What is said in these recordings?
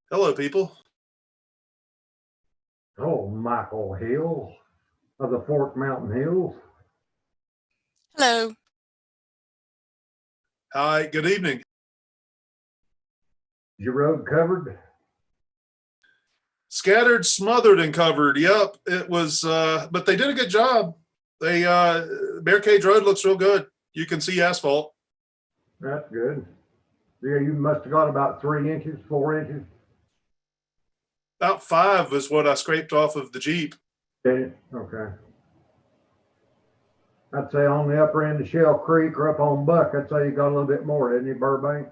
Hello, people. Oh, Michael Hill of the Fork Mountain Hills. Hello. Hi, good evening. Is your road covered? Scattered, smothered, and covered. Yep, it was, but they did a good job. They, Bear Cage Road looks real good. You can see asphalt. That's good. Yeah, you must have got about 3 inches, 4 inches. About 5 is what I scraped off of the Jeep. Did it? Okay. I'd say on the upper end of Shell Creek or up on Buck, I'd say you got a little bit more, didn't you, Burbank?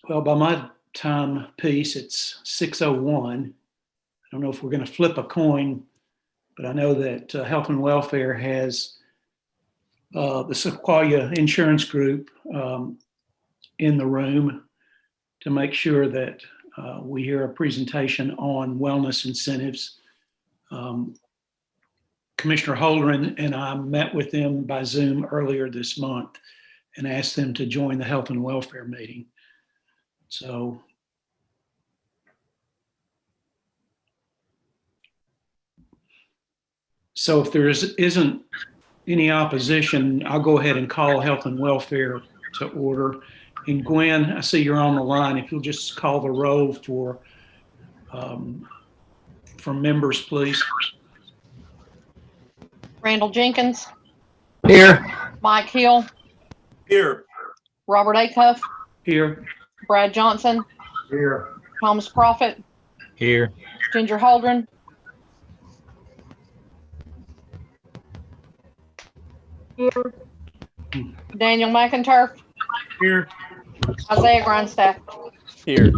Well, by my time piece, it's 6:01. I don't know if we're going to flip a coin, but I know that Health and Welfare has the Sequoia Insurance Group in the room to make sure that we hear a presentation on wellness incentives. Commissioner Holdren and I met with them by Zoom earlier this month and asked them to join the health and welfare meeting. So if there isn't any opposition, I'll go ahead and call health and welfare to order. And Gwen, I see you're on the line. If you'll just call the roll for members, please. Randall Jenkins, Here. Mike Hill, Here. Robert Acuff, Here. Brad Johnson, Here. Thomas Profit, Here. Ginger Holdren, Daniel McInturf, Here. Isaiah Grindstaff. Here.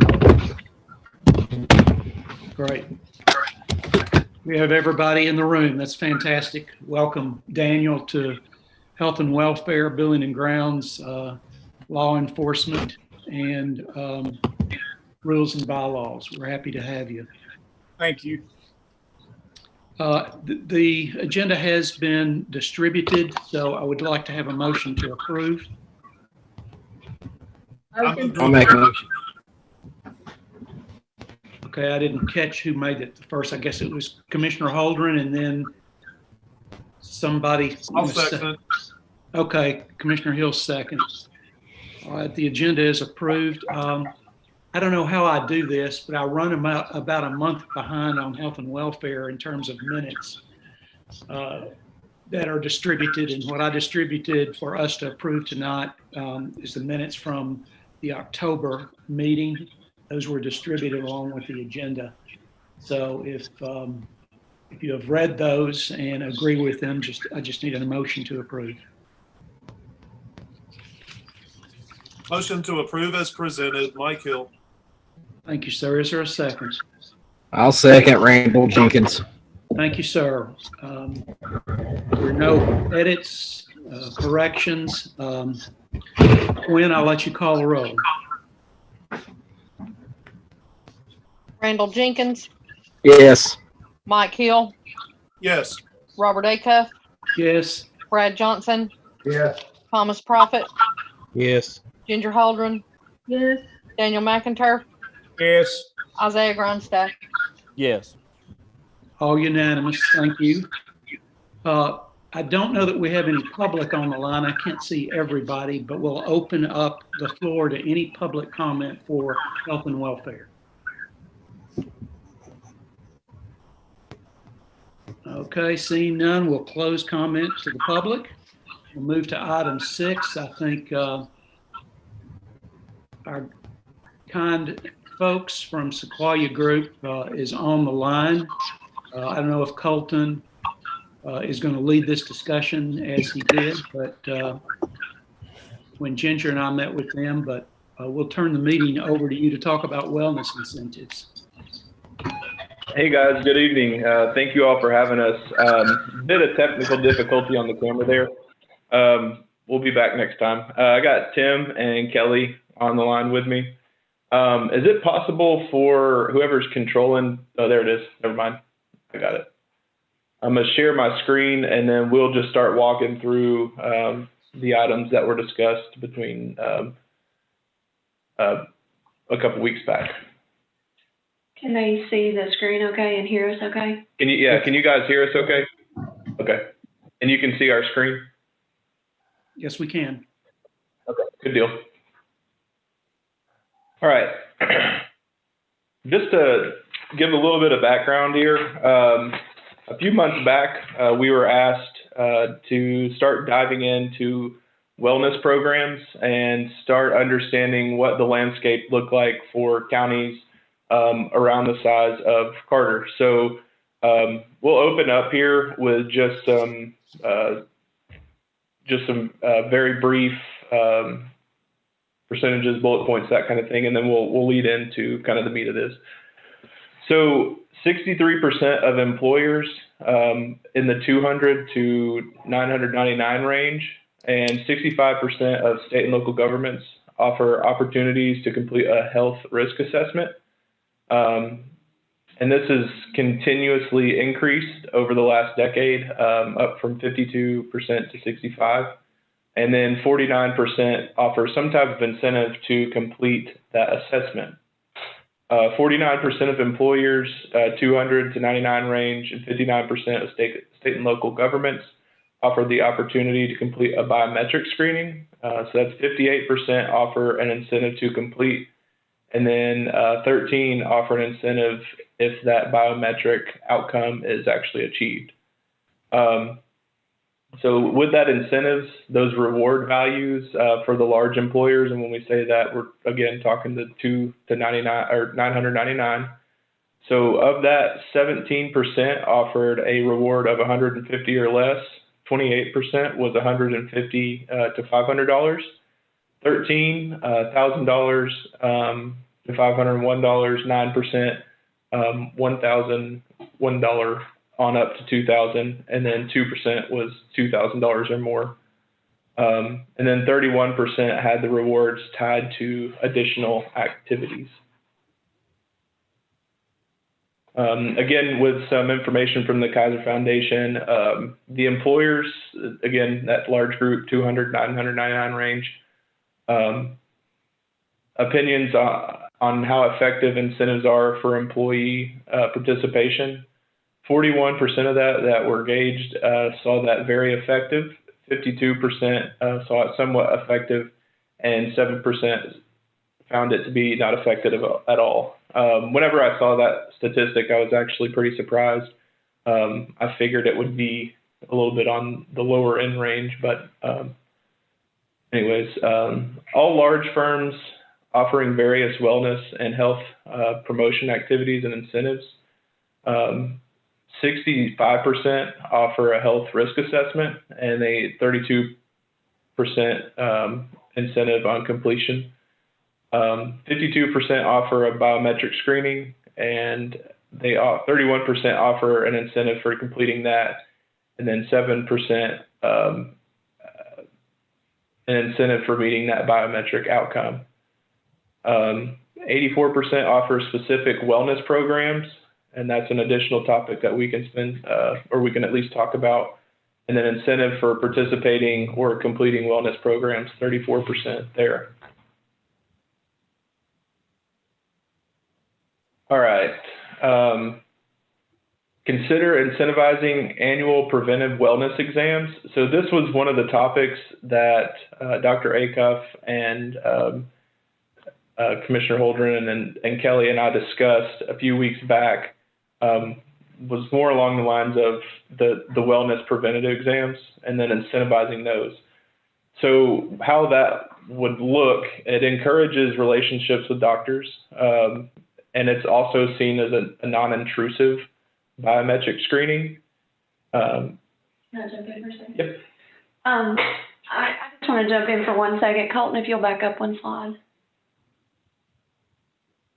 Great. We have everybody in the room. That's fantastic. Welcome, Daniel, to Health and Welfare, Building and Grounds, Law Enforcement, and Rules and Bylaws. We're happy to have you. Thank you. The agenda has been distributed, so I would like to have a motion to approve. I'll make a motion. Okay, I didn't catch who made it first. I guess it was Commissioner Holdren and then somebody. I'll second it. Okay, Commissioner Hill second. All right, the agenda is approved. I don't know how I do this, but I run about a month behind on health and welfare in terms of minutes that are distributed. And what I distributed for us to approve tonight is the minutes from the October meeting. Those were distributed along with the agenda. So if you have read those and agree with them, I just need a motion to approve. Motion to approve as presented. Mike Hill. Thank you, sir. Is there a second? I'll second Randall Jenkins. Thank you, sir. There are no edits, corrections. Gwen, I'll let you call the roll. Randall Jenkins, Yes. Mike Hill, Yes. Robert Acuff, Yes. Brad Johnson, Yes. Thomas Profit, Yes. Ginger Holdren, Yes. Daniel McInturf, Yes. Isaiah Grindstaff. Yes. All unanimous. Thank you. I don't know that we have any public on the line. I can't see everybody, but we'll open up the floor to any public comment for health and welfare. Okay, seeing none, we'll close comment to the public. We'll move to item 6. I think our kind folks from Sequoia Group is on the line. I don't know if Colton is going to lead this discussion as he did, but when Ginger and I met with them, but we'll turn the meeting over to you to talk about wellness incentives. Hey guys, good evening. Thank you all for having us. Bit of technical difficulty on the camera there. We'll be back next time. I got Tim and Kelly on the line with me. Is it possible for whoever's controlling, oh, there it is. Never mind. I got it. I'm going to share my screen and then we'll just start walking through the items that were discussed between a couple weeks back. Can they see the screen okay and hear us okay? Can you guys hear us okay? Okay. And you can see our screen? Yes, we can. Okay, good deal. All right. Just to give a little bit of background here, a few months back, we were asked to start diving into wellness programs and start understanding what the landscape looked like for counties around the size of Carter. So we'll open up here with just some very brief percentages, bullet points, that kind of thing, and then we'll lead into kind of the meat of this. So 63% of employers in the 200 to 999 range, and 65% of state and local governments offer opportunities to complete a health risk assessment. And this has continuously increased over the last decade, up from 52% to 65%. And then 49% offer some type of incentive to complete that assessment. 49% of employers, 200 to 99 range, and 59% of state and local governments offer the opportunity to complete a biometric screening. So that's 58% offer an incentive to complete, and then 13 offer an incentive if that biometric outcome is actually achieved. So with that incentives, those reward values for the large employers, and when we say that, we're again talking the 2 to 99 or 999. So of that, 17% offered a reward of 150 or less. 28% was 150 to $500. 13 $1,000 to $501. 9% $1,001 on up to $2,000, and then 2% was $2,000 or more. And then 31% had the rewards tied to additional activities. Again, with some information from the Kaiser Foundation, the employers, again, that large group, 200, 999 range, opinions on how effective incentives are for employee participation. 41% of that were gauged saw that very effective. 52% saw it somewhat effective, and 7% found it to be not effective at all. Whenever I saw that statistic, I was actually pretty surprised. I figured it would be a little bit on the lower end range, but anyways, all large firms offering various wellness and health promotion activities and incentives. 65% offer a health risk assessment and a 32% incentive on completion. 52% offer a biometric screening, and 31% offer an incentive for completing that, and then 7% an incentive for meeting that biometric outcome. 84% offer specific wellness programs, and that's an additional topic that we can spend, or we can at least talk about. And then incentive for participating or completing wellness programs, 34% there. All right. Consider incentivizing annual preventive wellness exams. So this was one of the topics that Dr. Acuff and Commissioner Holdren and Kelly and I discussed a few weeks back. Was more along the lines of the wellness preventative exams and then incentivizing those. So how that would look, it encourages relationships with doctors, and it's also seen as a non-intrusive biometric screening. Can I jump in for a second? Yep. I just want to jump in for 1 second. Colton, if you'll back up one slide.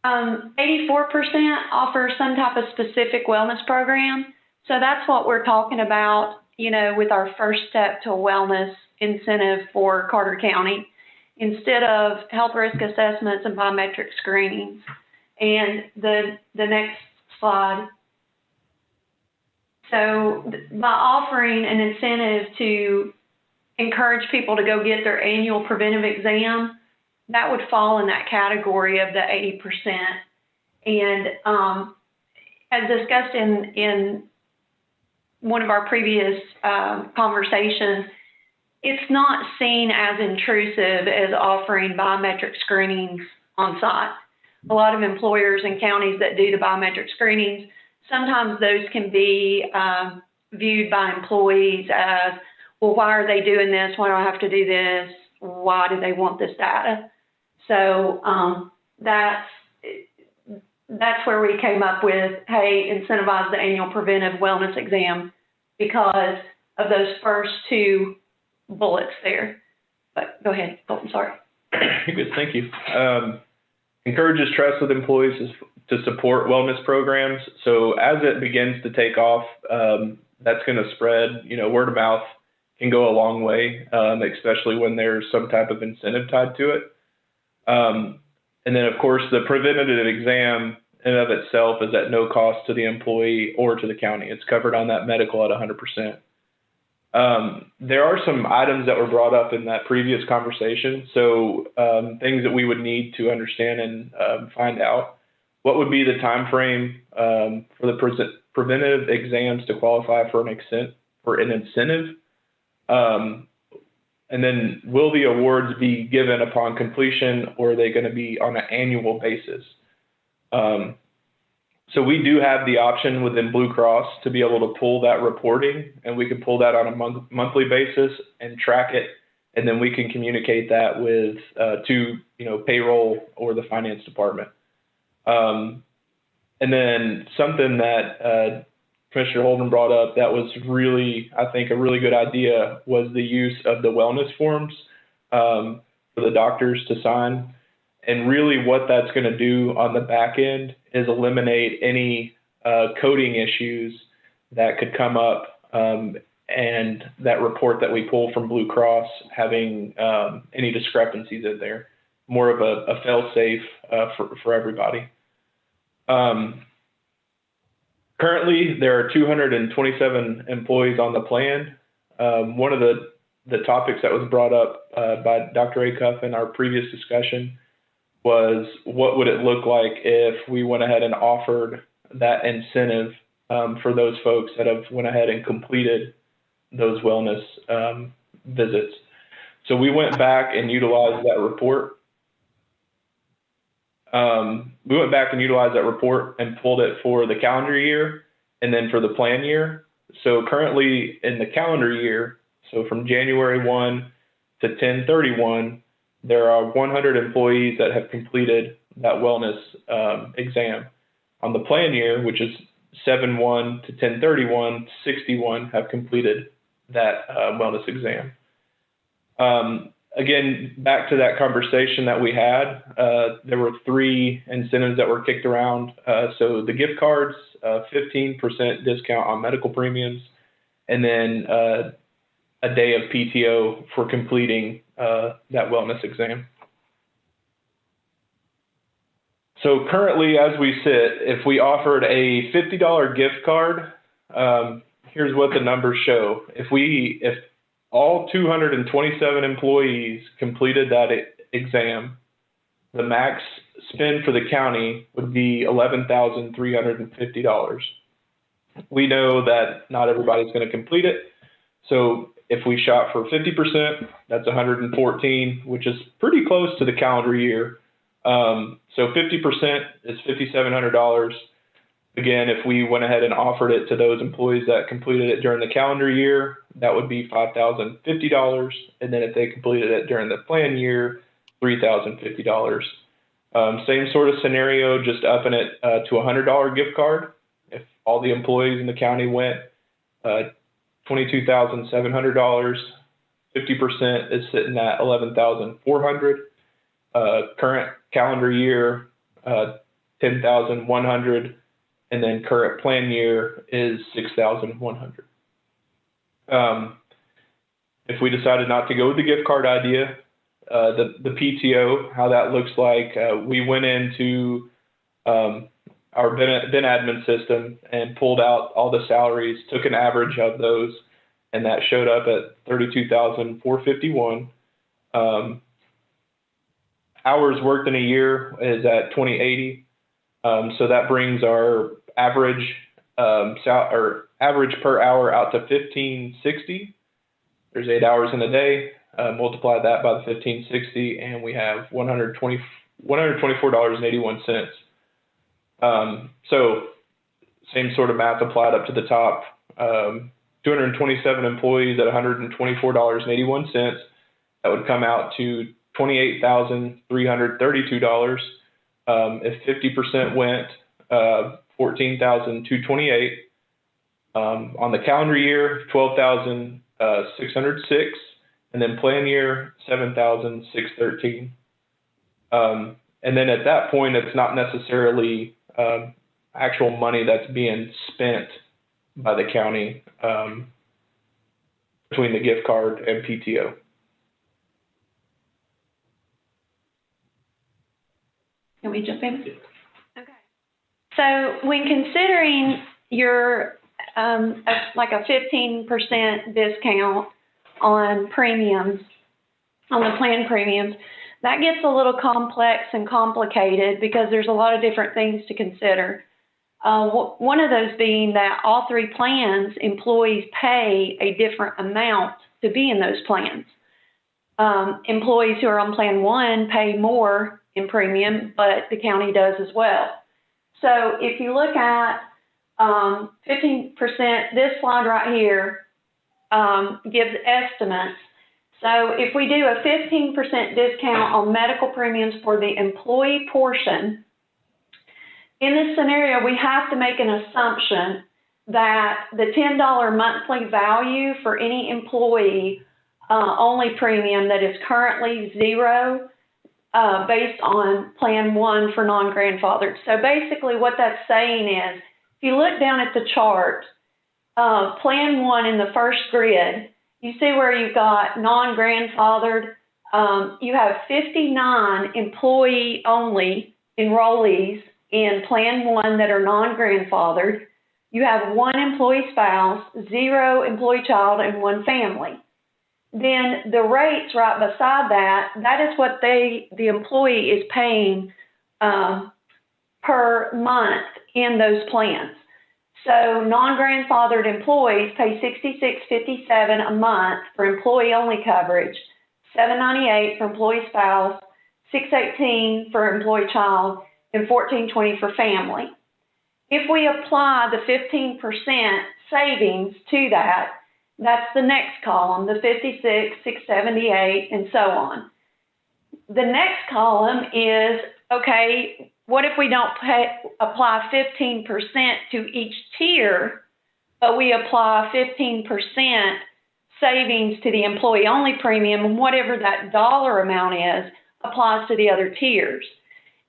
84% offer some type of specific wellness program. So that's what we're talking about, you know, with our first step to a wellness incentive for Carter County, instead of health risk assessments and biometric screenings. And the next slide. So by offering an incentive to encourage people to go get their annual preventive exam, that would fall in that category of the 80%. And as discussed in one of our previous conversations, it's not seen as intrusive as offering biometric screenings on site. A lot of employers and counties that do the biometric screenings, sometimes those can be viewed by employees as, well, why are they doing this? Why do I have to do this? Why do they want this data? So that's where we came up with, hey, incentivize the annual preventive wellness exam because of those first two bullets there. But go ahead, Colton, sorry. Good, thank you. Encourages trust with employees to support wellness programs. So as it begins to take off, that's going to spread, you know, word of mouth can go a long way, especially when there's some type of incentive tied to it. And then, of course, the preventative exam in and of itself is at no cost to the employee or to the county. It's covered on that medical at 100%. There are some items that were brought up in that previous conversation. So things that we would need to understand and find out. What would be the time frame for the preventative exams to qualify for an incentive? And then will the awards be given upon completion, or are they going to be on an annual basis? So we do have the option within Blue Cross to be able to pull that reporting, and we can pull that on a monthly basis and track it, and then we can communicate that with to payroll or the finance department. And then something that Commissioner Holden brought up that was really, I think, a really good idea was the use of the wellness forms for the doctors to sign. And really what that's going to do on the back end is eliminate any coding issues that could come up, and that report that we pull from Blue Cross having any discrepancies in there. More of a fail-safe for everybody. Currently, there are 227 employees on the plan. One of the topics that was brought up by Dr. Acuff in our previous discussion was what would it look like if we went ahead and offered that incentive for those folks that have went ahead and completed those wellness visits. So we went back and utilized that report. We went back and utilized that report and pulled it for the calendar year and then for the plan year. So currently in the calendar year, so from January 1 to 10/31, there are 100 employees that have completed that wellness exam. On the plan year, which is 7/1 to 10/31, 61 have completed that wellness exam. Again, back to that conversation that we had, there were 3 incentives that were kicked around. So the gift cards, 15% discount on medical premiums, and then a day of PTO for completing that wellness exam. So currently, as we sit, if we offered a $50 gift card, here's what the numbers show. If all 227 employees completed that exam, the max spend for the county would be $11,350. We know that not everybody's going to complete it. So if we shot for 50%, that's 114, which is pretty close to the calendar year. So 50% is $5,700. Again, if we went ahead and offered it to those employees that completed it during the calendar year, that would be $5,050. And then if they completed it during the plan year, $3,050. Same sort of scenario, just upping it to a $100 gift card. If all the employees in the county went, $22,700, 50% is sitting at $11,400. Current calendar year, $10,100. And then current plan year is $6,100. If we decided not to go with the gift card idea, the PTO, how that looks like, we went into our Ben admin system and pulled out all the salaries, took an average of those, and that showed up at $32,451. Hours worked in a year is at 2080. So that brings our average average per hour out to 1560. There's 8 hours in a day. Multiply that by the 1560, and we have $124.81. So same sort of math applied up to the top. 227 employees at $124.81. That would come out to $28,332. If 50% went, $14,228. On the calendar year, $12,606, and then plan year, $7,613. And then at that point, it's not necessarily actual money that's being spent by the county between the gift card and PTO. Let me jump in. Okay. So when considering your, like a 15% discount on premiums, on the plan premiums, that gets a little complex and complicated because there's a lot of different things to consider. One of those being that all three plans, employees pay a different amount to be in those plans. Employees who are on plan one pay more in premium, but the county does as well. So if you look at 15%, this slide right here gives estimates. So if we do a 15% discount on medical premiums for the employee portion, in this scenario, we have to make an assumption that the $10 monthly value for any employee only premium that is currently zero based on plan one for non-grandfathered. So basically what that's saying is, if you look down at the chart, plan one in the first grid, you see where you've got non-grandfathered, you have 59 employee-only enrollees in plan one that are non-grandfathered. You have 1 employee spouse, 0 employee child, and 1 family. Then the rates right beside that, that is what the employee is paying per month in those plans. So non-grandfathered employees pay $66.57 a month for employee-only coverage, $7.98 for employee spouse, $6.18 for employee child, and $14.20 for family. If we apply the 15% savings to that, that's the next column, the 56, 678, and so on. The next column is, okay, what if we don't apply 15% to each tier, but we apply 15% savings to the employee-only premium, and whatever that dollar amount is applies to the other tiers.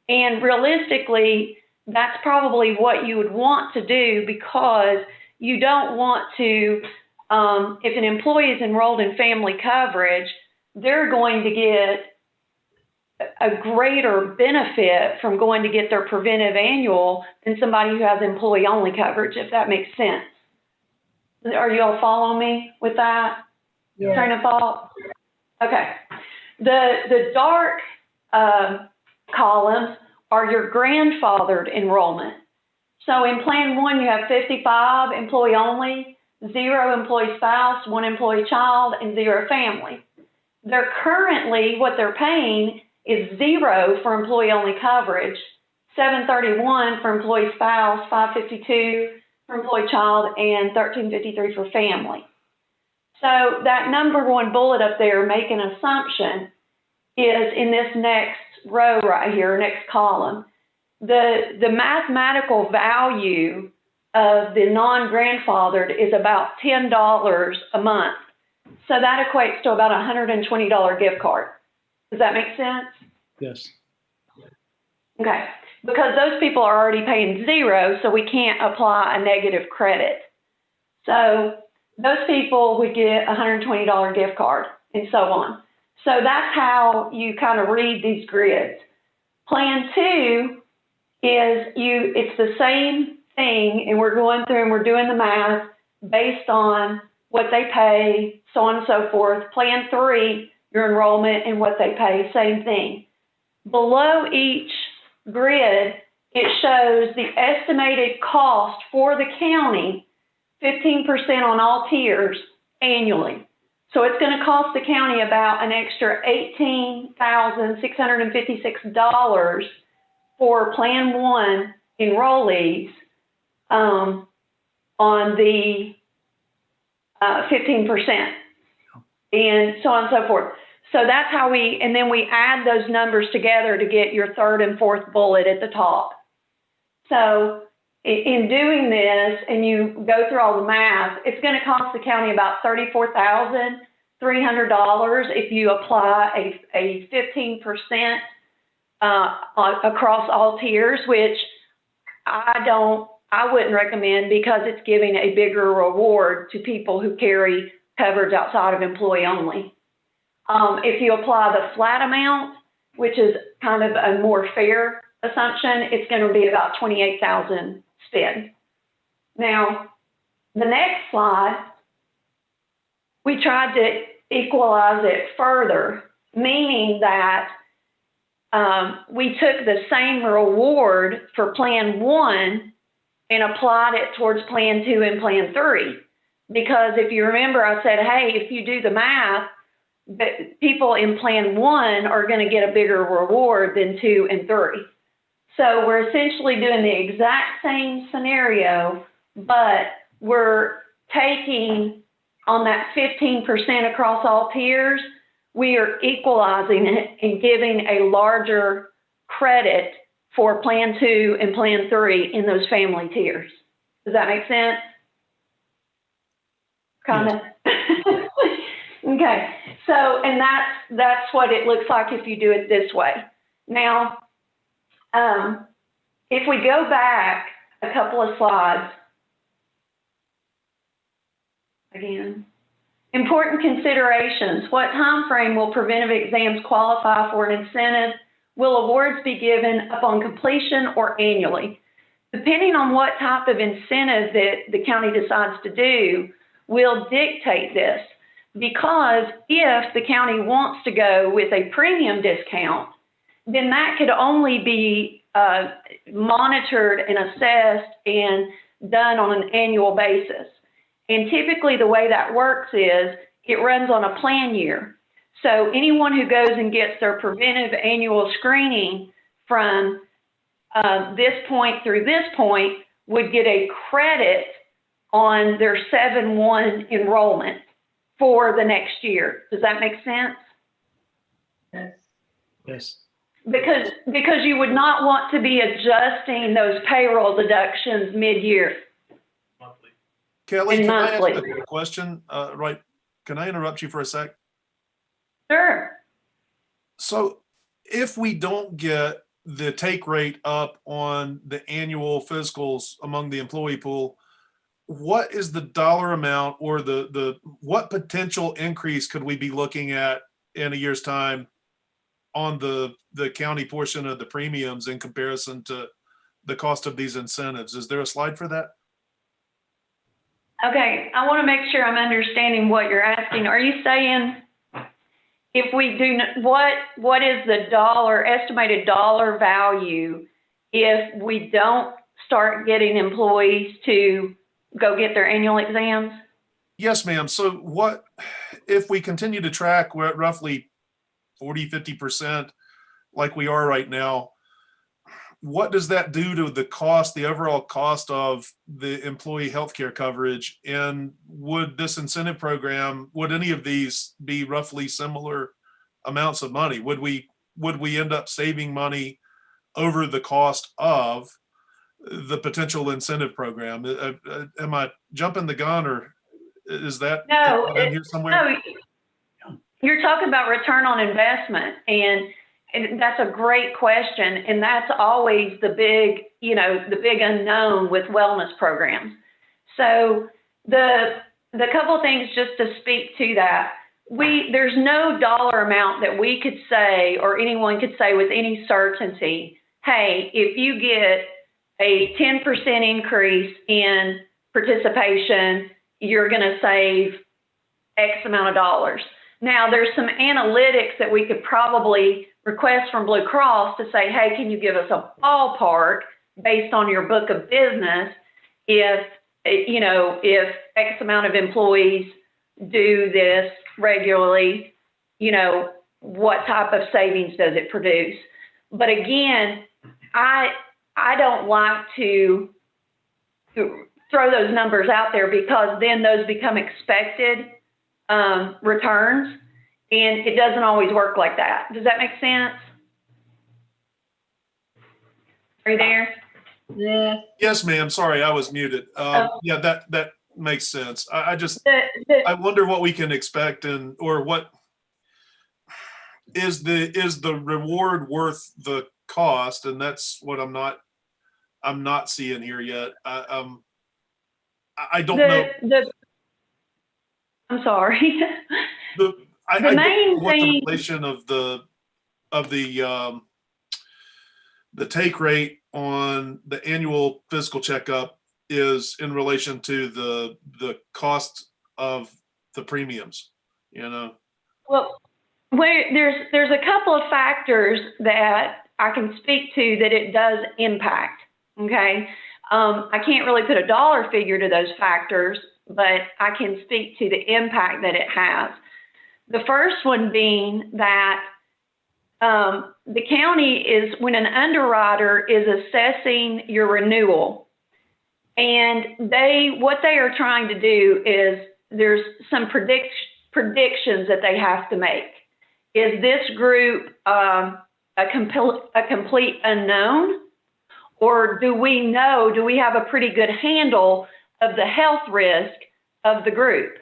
And realistically, that's probably what you would want to do, because you don't want to, if an employee is enrolled in family coverage, they're going to get a greater benefit from going to get their preventive annual than somebody who has employee-only coverage, if that makes sense. Are you all following me with that train of thought? Okay. The dark columns are your grandfathered enrollment. So in plan one, you have 55 employee only, 0 employee spouse, 1 employee child, and 0 family. They're currently, what they're paying is 0 for employee only coverage, $731 for employee spouse, $552 for employee child, and $1353 for family. So that number one bullet up there, make an assumption, is in this next row right here, next column. The mathematical value of the non-grandfathered is about $10 a month. So that equates to about a $120 gift card. Does that make sense? Yes. Okay. Because those people are already paying 0, so we can't apply a negative credit. So those people would get a $120 gift card, and so on. So that's how you kind of read these grids. Plan 2 is it's the same thing, and we're going through and we're doing the math based on what they pay, so on and so forth. Plan 3, your enrollment and what they pay, same thing. Below each grid, it shows the estimated cost for the county, 15% on all tiers annually. So it's going to cost the county about an extra $18,656 for Plan 1 enrollees on the 15%, and so on and so forth. So that's how and then we add those numbers together to get your third and fourth bullet at the top. So in doing this, and you go through all the math, it's going to cost the county about $34,300 if you apply a 15% across all tiers, which I wouldn't recommend, because it's giving a bigger reward to people who carry coverage outside of employee only. If you apply the flat amount, which is kind of a more fair assumption, it's going to be about 28,000 spend. Now, the next slide, we tried to equalize it further, meaning that we took the same reward for Plan 1 and applied it towards Plan 2 and Plan 3. Because if you remember, I said, hey, if you do the math, the people in Plan 1 are going to get a bigger reward than 2 and 3. So we're essentially doing the exact same scenario, but we're taking on that 15% across all tiers, we are equalizing it and giving a larger credit for Plan 2 and Plan 3 in those family tiers. Does that make sense? Kind of. Okay. So, and that's what it looks like if you do it this way. Now, if we go back a couple of slides, again, important considerations. What time frame will preventive exams qualify for an incentive? Will awards be given upon completion or annually? Depending on what type of incentive that the county decides to do, will dictate this. Because if the county wants to go with a premium discount, then that could only be monitored and assessed and done on an annual basis. And typically the way that works is it runs on a plan year. So anyone who goes and gets their preventive annual screening from this point through this point would get a credit on their 7-1 enrollment for the next year. Does that make sense? Yes. Because you would not want to be adjusting those payroll deductions mid-year. Kelly, And can I ask monthly. a question? Right. Can I interrupt you for a sec? Sure. So if we don't get the take rate up on the annual physicals among the employee pool, what is the dollar amount or what potential increase could we be looking at in a year's time on the county portion of the premiums in comparison to the cost of these incentives? Is there a slide for that? Okay, I want to make sure I'm understanding what you're asking. Are you saying if we do, what is the estimated dollar value if we don't start getting employees to go get their annual exams? Yes, ma'am. So what, if we continue to track, we're at roughly 40, 50% like we are right now, what does that do to the cost, the overall cost of the employee healthcare coverage? And would this incentive program, would any of these be roughly similar amounts of money? Would we end up saving money over the cost of the potential incentive program? Am I jumping the gun, or is that in here somewhere? No, you're talking about return on investment, and that's a great question, and that's always the big, the big unknown with wellness programs. So the couple of things just to speak to that, there's no dollar amount that we could say or anyone could say with any certainty, hey, if you get a 10% increase in participation, you're going to save X amount of dollars. Now, there's some analytics that we could probably request from Blue Cross to say, hey, can you give us a ballpark based on your book of business if X amount of employees do this regularly, what type of savings does it produce? But again, I don't like to throw those numbers out there because then those become expected returns, and it doesn't always work like that. Does that make sense? Are you there? Yeah. Yes, ma'am. Sorry, I was muted. Yeah, that makes sense. I just, I wonder what we can expect, or what is the reward worth the cost? And that's what I'm not seeing here yet. I don't know. I'm sorry. I main don't know what the thing- relation of the the take rate on the annual physical checkup is in relation to the cost of the premiums, you know? Well, there's a couple of factors that I can speak to that it does impact, okay? I can't really put a dollar figure to those factors, but I can speak to the impact that it has. The first one being that the county is, when an underwriter is assessing your renewal, and what they are trying to do is there's some predictions that they have to make. Is this group a complete unknown? Or do we have a pretty good handle of the health risk of the group?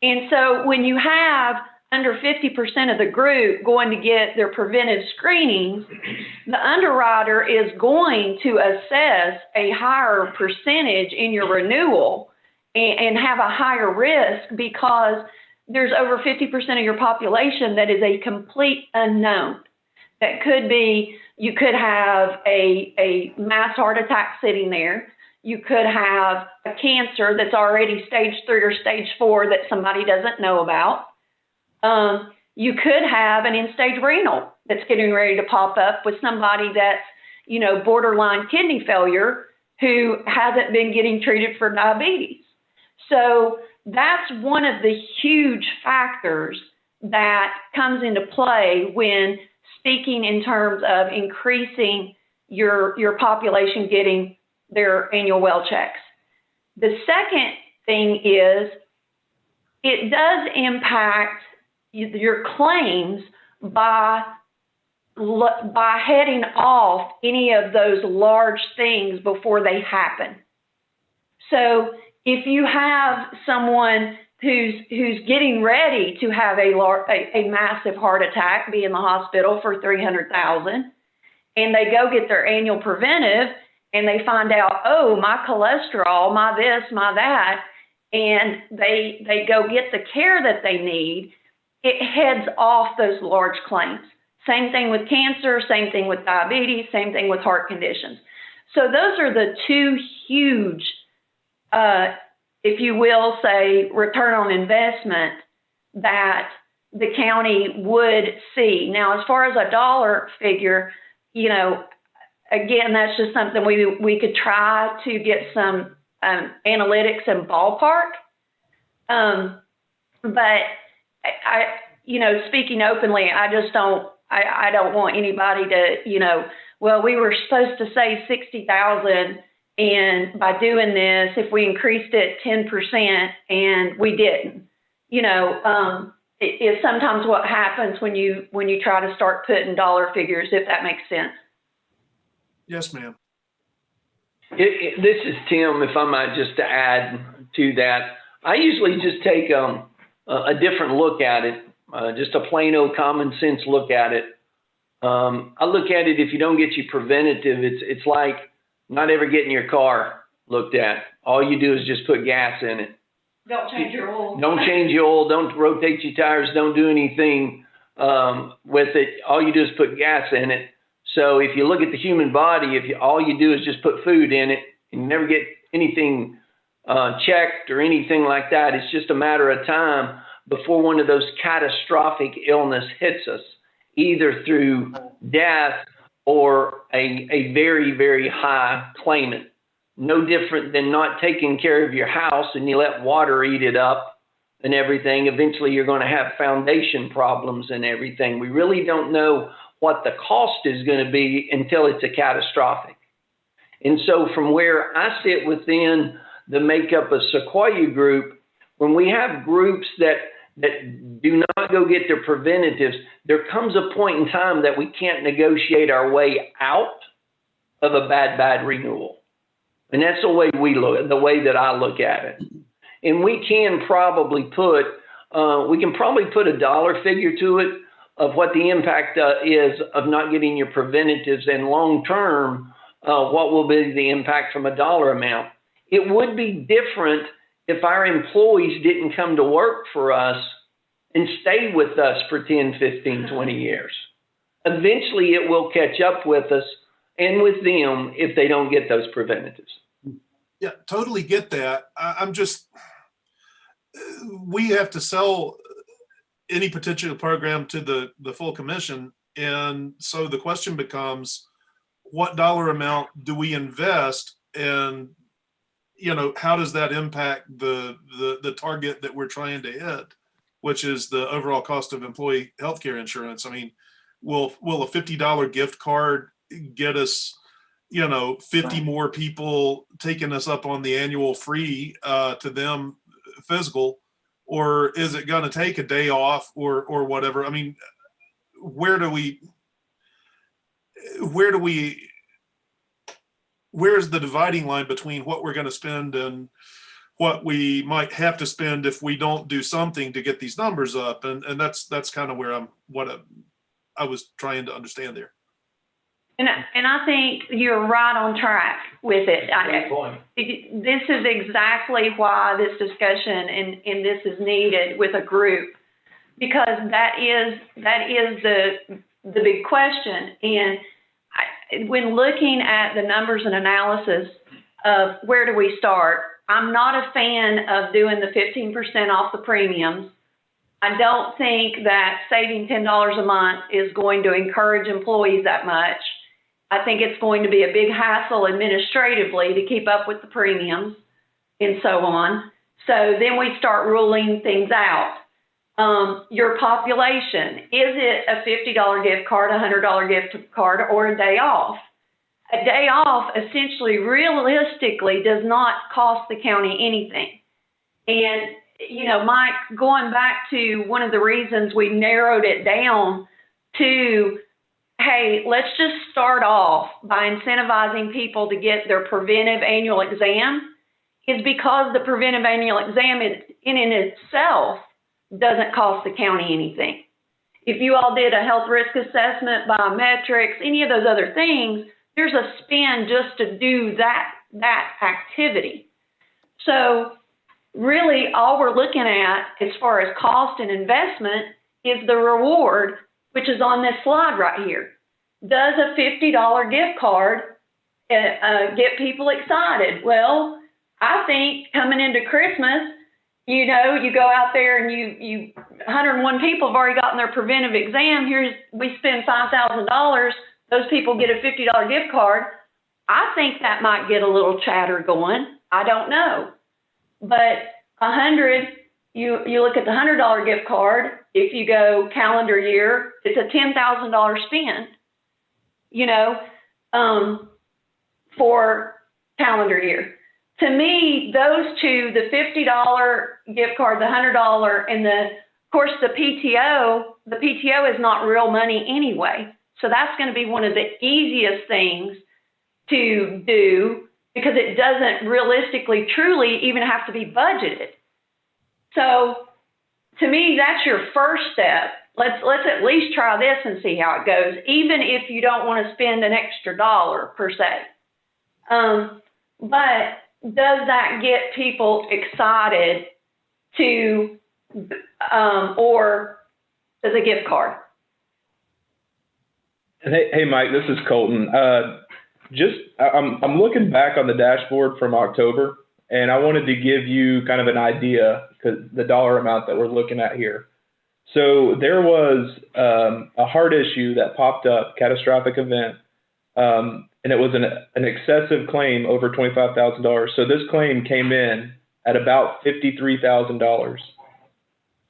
And so when you have under 50% of the group going to get their preventive screenings, the underwriter is going to assess a higher percentage in your renewal and have a higher risk because there's over 50% of your population that is a complete unknown. That could be, you could have a mass heart attack sitting there. You could have a cancer that's already stage 3 or stage 4 that somebody doesn't know about. You could have an end-stage renal that's getting ready to pop up with somebody that's, you know, borderline kidney failure who hasn't been getting treated for diabetes. So that's one of the huge factors that comes into play when speaking in terms of increasing your population getting their annual well checks. The second thing is it does impact your claims by heading off any of those large things before they happen. So if you have someone who's getting ready to have a massive heart attack, be in the hospital for $300,000, and they go get their annual preventive, and they find out, oh, my cholesterol, my this, my that, and they go get the care that they need, it heads off those large claims. Same thing with cancer, same thing with diabetes, same thing with heart conditions. So those are the two huge, if you will, say, return on investment that the county would see. Now, as far as a dollar figure, you know, again, that's just something we could try to get some analytics and ballpark. But you know, speaking openly, I don't want anybody to, you know, well, we were supposed to save 60,000, and by doing this, if we increased it 10% and we didn't, you know, it is sometimes what happens when you try to start putting dollar figures, if that makes sense. Yes, ma'am. This is Tim, if I might just to add to that. I usually just take a different look at it, just a plain old common sense look at it. I look at it, if you don't get your preventative, it's like not ever getting your car looked at. All you do is just put gas in it. Don't change your oil. Don't change your oil. Don't rotate your tires. Don't do anything with it. All you do is put gas in it. So if you look at the human body, all you do is just put food in it and you never get anything checked or anything like that, it's just a matter of time before one of those catastrophic illness hits us, either through death or a very, very high claimant. No different than not taking care of your house and you let water eat it up and everything. Eventually you're going to have foundation problems and everything. We really don't know what the cost is going to be until it's a catastrophic. And so from where I sit within the makeup of Sequoia Group, when we have groups that do not go get their preventatives, there comes a point in time that we can't negotiate our way out of a bad renewal. And that's the way the way that I look at it. And we can probably put a dollar figure to it of what the impact is of not getting your preventatives, and long term, what will be the impact from a dollar amount. It would be different if our employees didn't come to work for us and stay with us for 10, 15, 20 years. Eventually it will catch up with us, and with them if they don't get those preventatives. Yeah, totally get that. I'm just, we have to sell any potential program to the full commission. And so the question becomes, what dollar amount do we invest, and how does that impact the target that we're trying to hit, which is the overall cost of employee healthcare insurance? I mean, will a $50 gift card get us 50 more people taking us up on the annual free to them physical, or is it going to take a day off or whatever? I mean, where's the dividing line between what we're going to spend and what we might have to spend if we don't do something to get these numbers up? And that's kind of where I was trying to understand there. And I think you're right on track with it. Great point. This is exactly why this discussion and this is needed with a group, because that is the big question. And when looking at the numbers and analysis of where do we start, I'm not a fan of doing the 15% off the premiums. I don't think that saving $10 a month is going to encourage employees that much. I think it's going to be a big hassle administratively to keep up with the premiums and so on. So then we start ruling things out. Your population, is it a $50 gift card, a $100 gift card, or a day off? A day off essentially realistically does not cost the county anything. And, Mike, going back to one of the reasons we narrowed it down to, hey, let's just start off by incentivizing people to get their preventive annual exam, is because the preventive annual exam in itself doesn't cost the county anything. If you all did a health risk assessment, biometrics, any of those other things, there's a spend just to do that activity. So really all we're looking at as far as cost and investment is the reward, which is on this slide right here. Does a $50 gift card get people excited? Well, I think coming into Christmas, you go out there and you 101 people have already gotten their preventive exam. We spend $5,000. Those people get a $50 gift card. I think that might get a little chatter going. I don't know. But 100, you look at the $100 gift card. If you go calendar year, it's a $10,000 spend, for calendar year. To me, those two, the $50 gift card, the $100, and of course the PTO is not real money anyway. So that's going to be one of the easiest things to do, because it doesn't realistically, truly even have to be budgeted. So to me, that's your first step. Let's at least try this and see how it goes, even if you don't want to spend an extra dollar per se. But does that get people excited to, or as a gift card? Hey, Mike, this is Colton. I'm looking back on the dashboard from October, and I wanted to give you kind of an idea, because the dollar amount that we're looking at here. So there was a heart issue that popped up, catastrophic event, and it was an excessive claim over $25,000. So this claim came in at about $53,000.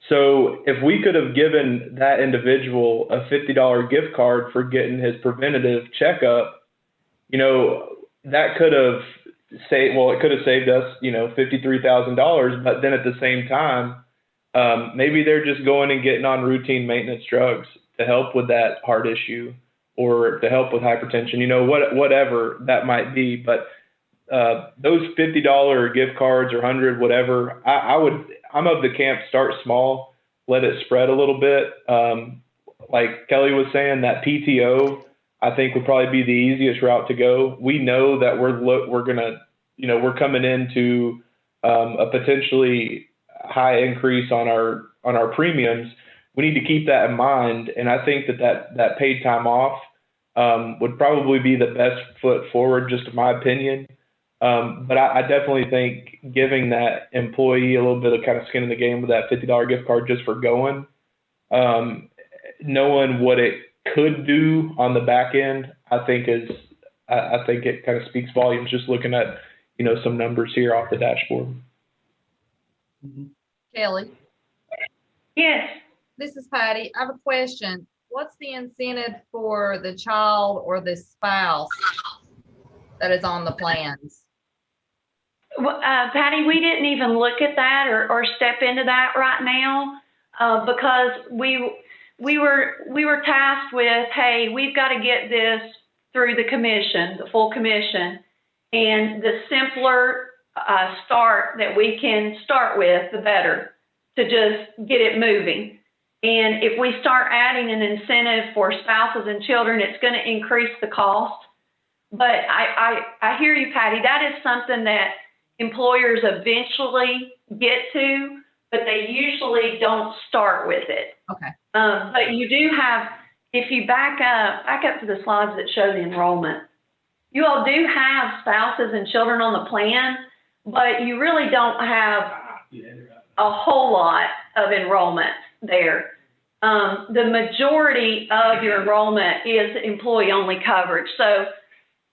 So if we could have given that individual a $50 gift card for getting his preventative checkup, that could have it could have saved us, $53,000. But then at the same time, maybe they're just going and getting on routine maintenance drugs to help with that heart issue or to help with hypertension, whatever that might be. But those $50 gift cards or 100, whatever, I'm of the camp, start small, let it spread a little bit. Like Kelly was saying, that PTO, I think, would probably be the easiest route to go. We know that we're coming into a potentially high increase on our premiums. We need to keep that in mind. And I think that paid time off would probably be the best foot forward, just in my opinion. But I definitely think giving that employee a little bit of kind of skin in the game with that $50 gift card just for going, knowing what it could do on the back end, I think it kind of speaks volumes just looking at, some numbers here off the dashboard. Kelly, Yes. this is Patty. I have a question. What's the incentive for the child or the spouse that is on the plans? Well, Patty, we didn't even look at that or step into that right now because we were tasked with, hey, we've got to get this through the commission, the full commission, and the simpler start that we can start with, the better, to just get it moving. And if we start adding an incentive for spouses and children, it's going to increase the cost. But I hear you, Patty. That is something that employers eventually get to, but they usually don't start with it. Okay. But you do have, if you back up to the slides that show the enrollment, you all do have spouses and children on the plan, but you really don't have a whole lot of enrollment there. The majority of your enrollment is employee-only coverage. So,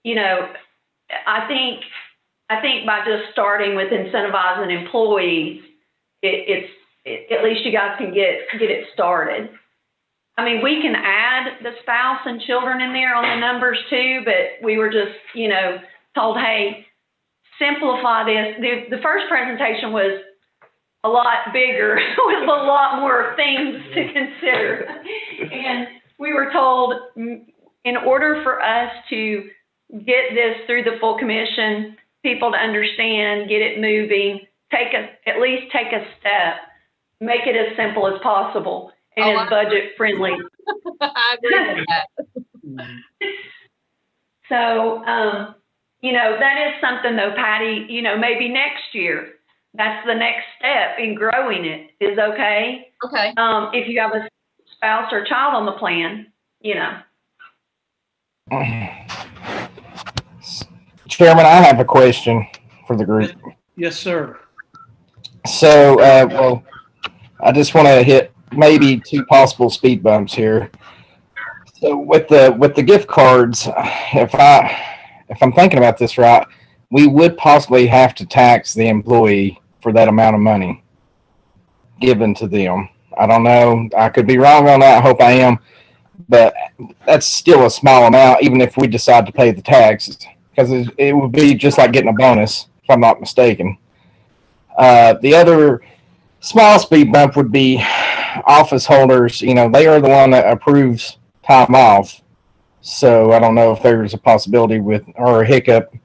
I think by just starting with incentivizing employees, at least you guys can get it started. I mean, we can add the spouse and children in there on the numbers too, but we were just, told, hey, simplify this. The first presentation was a lot bigger with a lot more things to consider. And we were told, in order for us to get this through the full commission, people to understand, get it moving, at least take a step, make it as simple as possible and as budget friendly. I agree with that. So, that is something though, Patty, maybe next year, that's the next step in growing it is okay. Okay. If you have a spouse or child on the plan, Chairman, I have a question for the group. Yes, sir. So, I just want to hit maybe two possible speed bumps here. So with the gift cards, if I'm thinking about this right, we would possibly have to tax the employee for that amount of money given to them. I don't know. I could be wrong on that. I hope I am. But that's still a small amount, even if we decide to pay the taxes, because it would be just like getting a bonus, if I'm not mistaken. The other small speed bump would be office holders. They are the one that approves time off. So I don't know if there's a possibility or a hiccup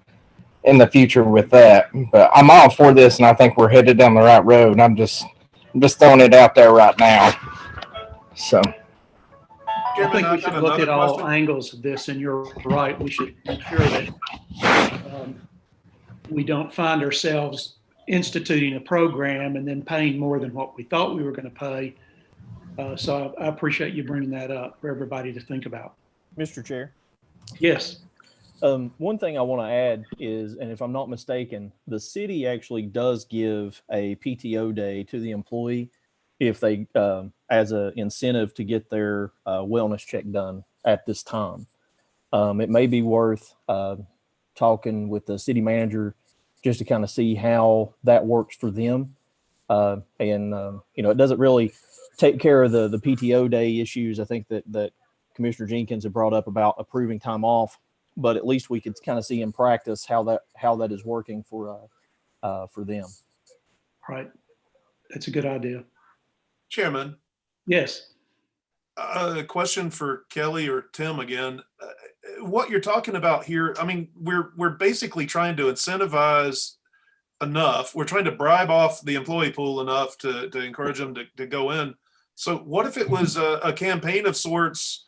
in the future with that. But I'm all for this, and I think we're headed down the right road. I'm just throwing it out there right now. So. I think we should look at all angles of this, and you're right. We should make sure that we don't find ourselves instituting a program and then paying more than what we thought we were going to pay. So I appreciate you bringing that up for everybody to think about. Mr. Chair. Yes. One thing I want to add is, and if I'm not mistaken, the city actually does give a PTO day to the employee if they, as an incentive to get their wellness check done at this time. It may be worth talking with the city manager just to kind of see how that works for them. It doesn't really take care of the PTO day issues. I think that Commissioner Jenkins had brought up about approving time off, but at least we could kind of see in practice how that is working for them. Right. That's a good idea. Chairman. Yes. A question for Kelly or Tim again. What you're talking about here, I mean, we're basically trying to incentivize enough. We're trying to bribe off the employee pool enough to encourage them to go in. So what if it was a campaign of sorts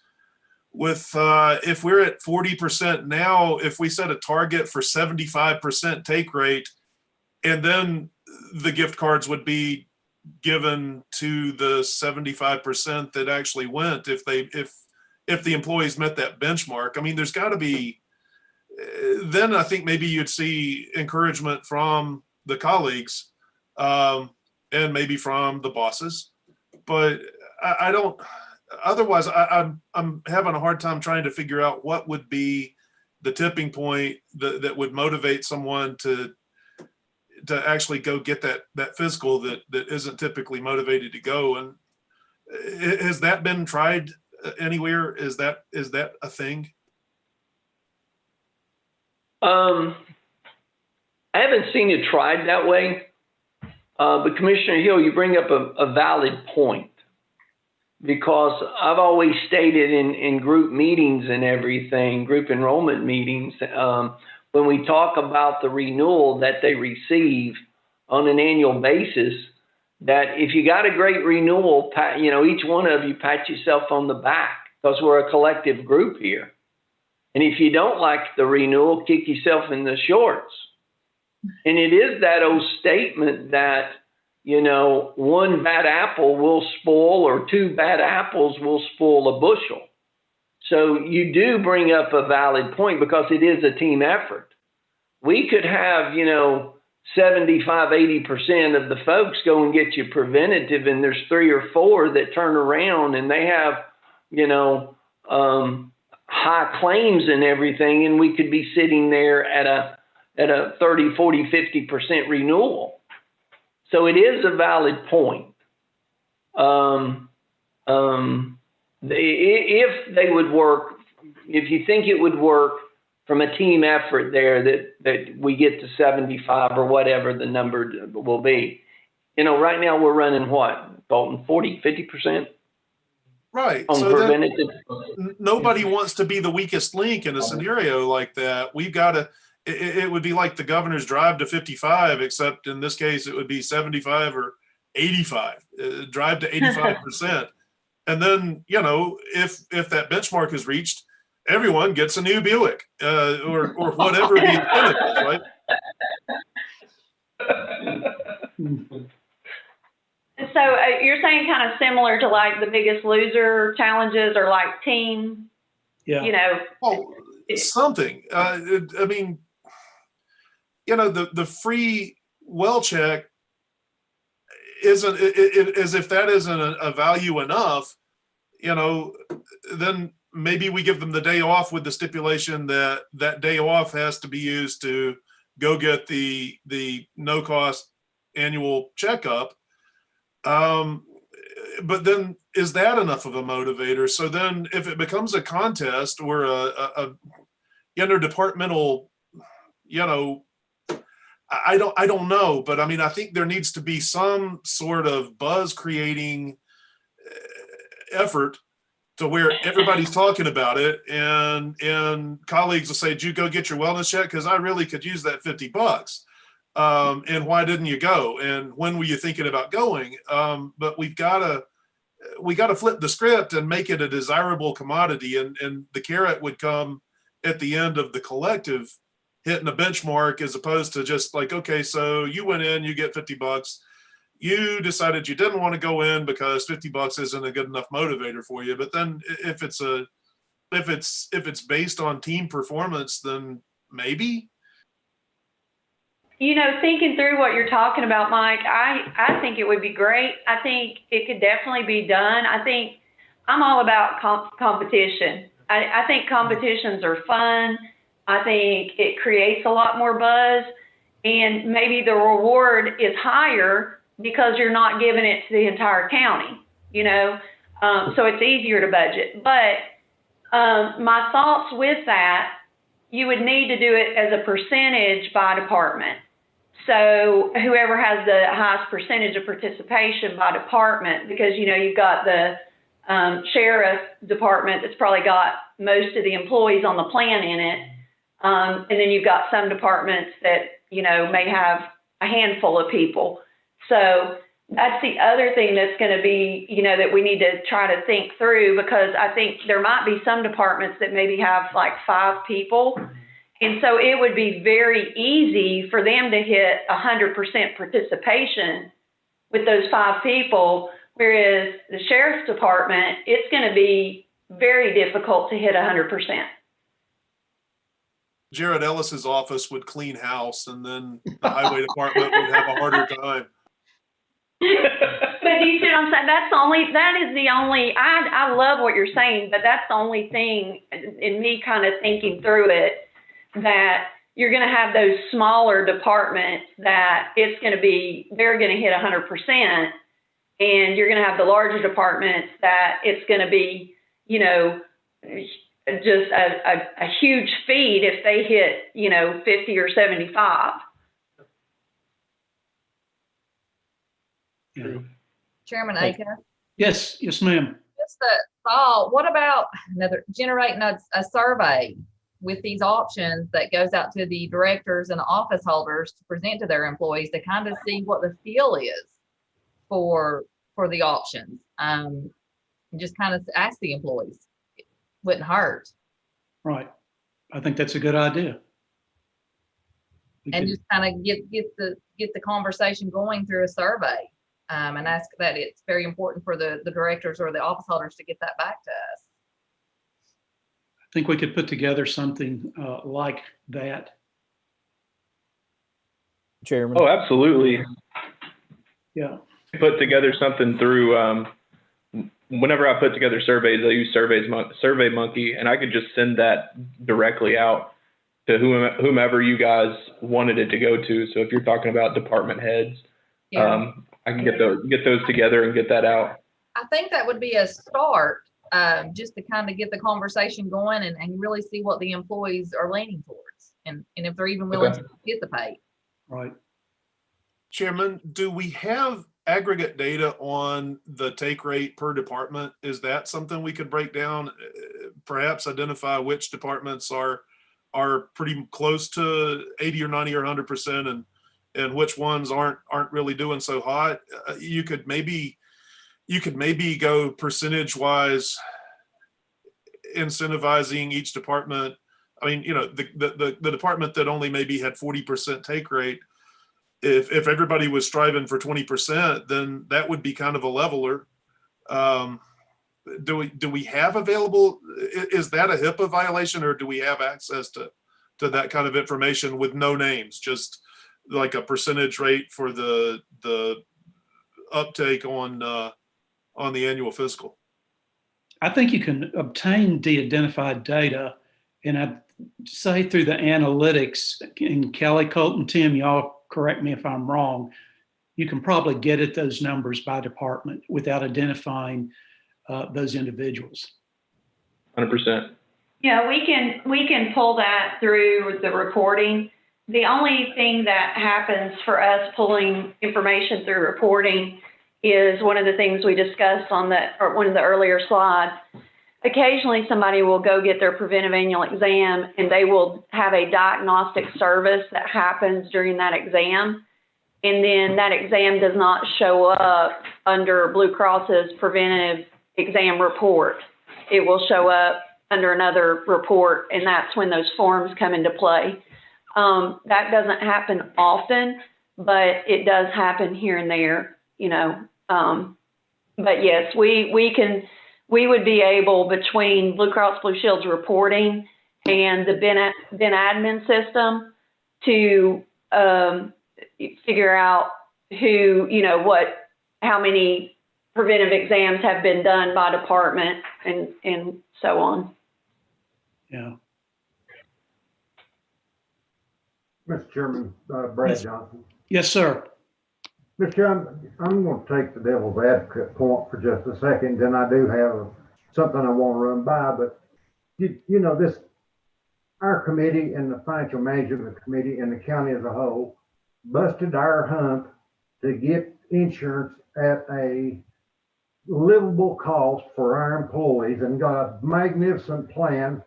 with, if we're at 40% now, if we set a target for 75% take rate, and then the gift cards would be given to the 75% that actually went, if if the employees met that benchmark. I mean, there's got to be, then I think maybe you'd see encouragement from the colleagues, and maybe from the bosses. But I don't, otherwise I'm having a hard time trying to figure out what would be the tipping point that would motivate someone to actually go get that physical that isn't typically motivated to go. And has that been tried anywhere? Is that a thing? I haven't seen it tried that way. But Commissioner Hill, you bring up a valid point, because I've always stated in group meetings and everything, group enrollment meetings, when we talk about the renewal that they receive on an annual basis, that if you got a great renewal, each one of you pat yourself on the back, because we're a collective group here. And if you don't like the renewal, kick yourself in the shorts. And it is that old statement that, one bad apple will spoil, or two bad apples will spoil a bushel. So you do bring up a valid point, because it is a team effort. We could have, 75, 80% of the folks go and get you preventative, and there's 3 or 4 that turn around and they have, high claims and everything, and we could be sitting there at a 30, 40, 50% renewal. So it is a valid point. If they would work, if you think it would work from a team effort there, that we get to 75 or whatever the number will be. Right now we're running what, Dalton, 40, 50%? Right. On So preventative. Nobody wants to be the weakest link in a scenario like that. We've got to, it would be like the governor's drive to 55, except in this case, it would be 75 or 85, drive to 85%. And then, if that benchmark is reached, everyone gets a new Buick, or whatever the incentive is, right? So you're saying kind of similar to like the Biggest Loser challenges, or like team, Well, something. I mean, the free well check isn't, as if that isn't a value enough, then maybe we give them the day off with the stipulation that that day off has to be used to go get the no cost annual checkup. But then is that enough of a motivator? So then if it becomes a contest or a interdepartmental, I don't know, but I mean, I think there needs to be some sort of buzz creating effort to where everybody's talking about it, and colleagues will say, "Did you go get your wellness check? Because I really could use that $50. And why didn't you go? And when were you thinking about going?" But we got to flip the script and make it a desirable commodity, and the carrot would come at the end of the collective hitting a benchmark, as opposed to just like, okay, so you went in, you get $50. You decided you didn't want to go in because $50 isn't a good enough motivator for you. But then if it's based on team performance, then maybe. Thinking through what you're talking about, Mike, I think it would be great. I think it could definitely be done. I think I'm all about competition. I think competitions are fun. I think it creates a lot more buzz, and maybe the reward is higher because you're not giving it to the entire county, so it's easier to budget. But my thoughts with that, you would need to do it as a percentage by department. So whoever has the highest percentage of participation by department, because, you've got the sheriff department that's probably got most of the employees on the plan in it. And then you've got some departments that, may have a handful of people. So that's the other thing that's going to be, that we need to try to think through, because I think there might be some departments that maybe have like 5 people. And so it would be very easy for them to hit 100% participation with those 5 people. Whereas the sheriff's department, it's going to be very difficult to hit 100%. Jared Ellis's office would clean house, and then the highway department would have a harder time. But you see what I'm saying? I love what you're saying, but that's the only thing in me kind of thinking through it, that you're going to have those smaller departments that they're going to hit 100%. And you're going to have the larger departments that it's going to be, just a huge feat if they hit, 50 or 75. Yeah. Chairman Aker, Yes, ma'am. just a thought, what about generating a survey with these options that goes out to the directors and the office holders to present to their employees to kind of see what the feel is for the options. Just kind of ask the employees. It wouldn't hurt. Right. I think that's a good idea. And just kind of get the conversation going through a survey. And ask that. It's very important for the directors or the office holders to get that back to us. I think we could put together something like that. Chairman. Oh, absolutely. Yeah. Put together something through, whenever I put together surveys, I use SurveyMonkey, and I could just send that directly out to whomever you guys wanted it to go to. So if you're talking about department heads, Yeah. I can get those together and get that out. I think that would be a start, just to kind of get the conversation going and really see what the employees are leaning towards and if they're even willing to participate. Right. Chairman, do we have aggregate data on the take rate per department? Is that something we could break down? Perhaps identify which departments are pretty close to 80 or 90 or 100%, and which ones aren't really doing so hot. You could maybe go percentage wise, incentivizing each department. I mean, the department that only maybe had 40% take rate, if everybody was striving for 20%, then that would be kind of a leveler. Do we have available? Is that a HIPAA violation, or do we have access to that kind of information with no names, just like a percentage rate for the uptake on the annual fiscal? I think you can obtain de-identified data, and I'd say through the analytics, and Kelly, Colton, Tim, y'all correct me if I'm wrong, you can probably get at those numbers by department without identifying those individuals. 100%. Yeah, we can pull that through the reporting. The only thing that happens for us pulling information through reporting is one of the things we discussed on one of the earlier slides. Occasionally somebody will go get their preventive annual exam and they will have a diagnostic service that happens during that exam. And then that exam does not show up under Blue Cross's preventive exam report. It will show up under another report, and that's when those forms come into play. That doesn't happen often, but it does happen here and there, But yes, we would be able, between Blue Cross Blue Shield's reporting and the Ben admin system, to figure out how many preventive exams have been done by department and so on. Yeah. Mr. Chairman, Brad Yes. Johnson. Yes, sir. Mr. Chairman, I'm going to take the devil's advocate point for just a second. Then I do have something I want to run by, but our committee and the financial management committee and the county as a whole busted our hump to get insurance at a livable cost for our employees and got a magnificent plan.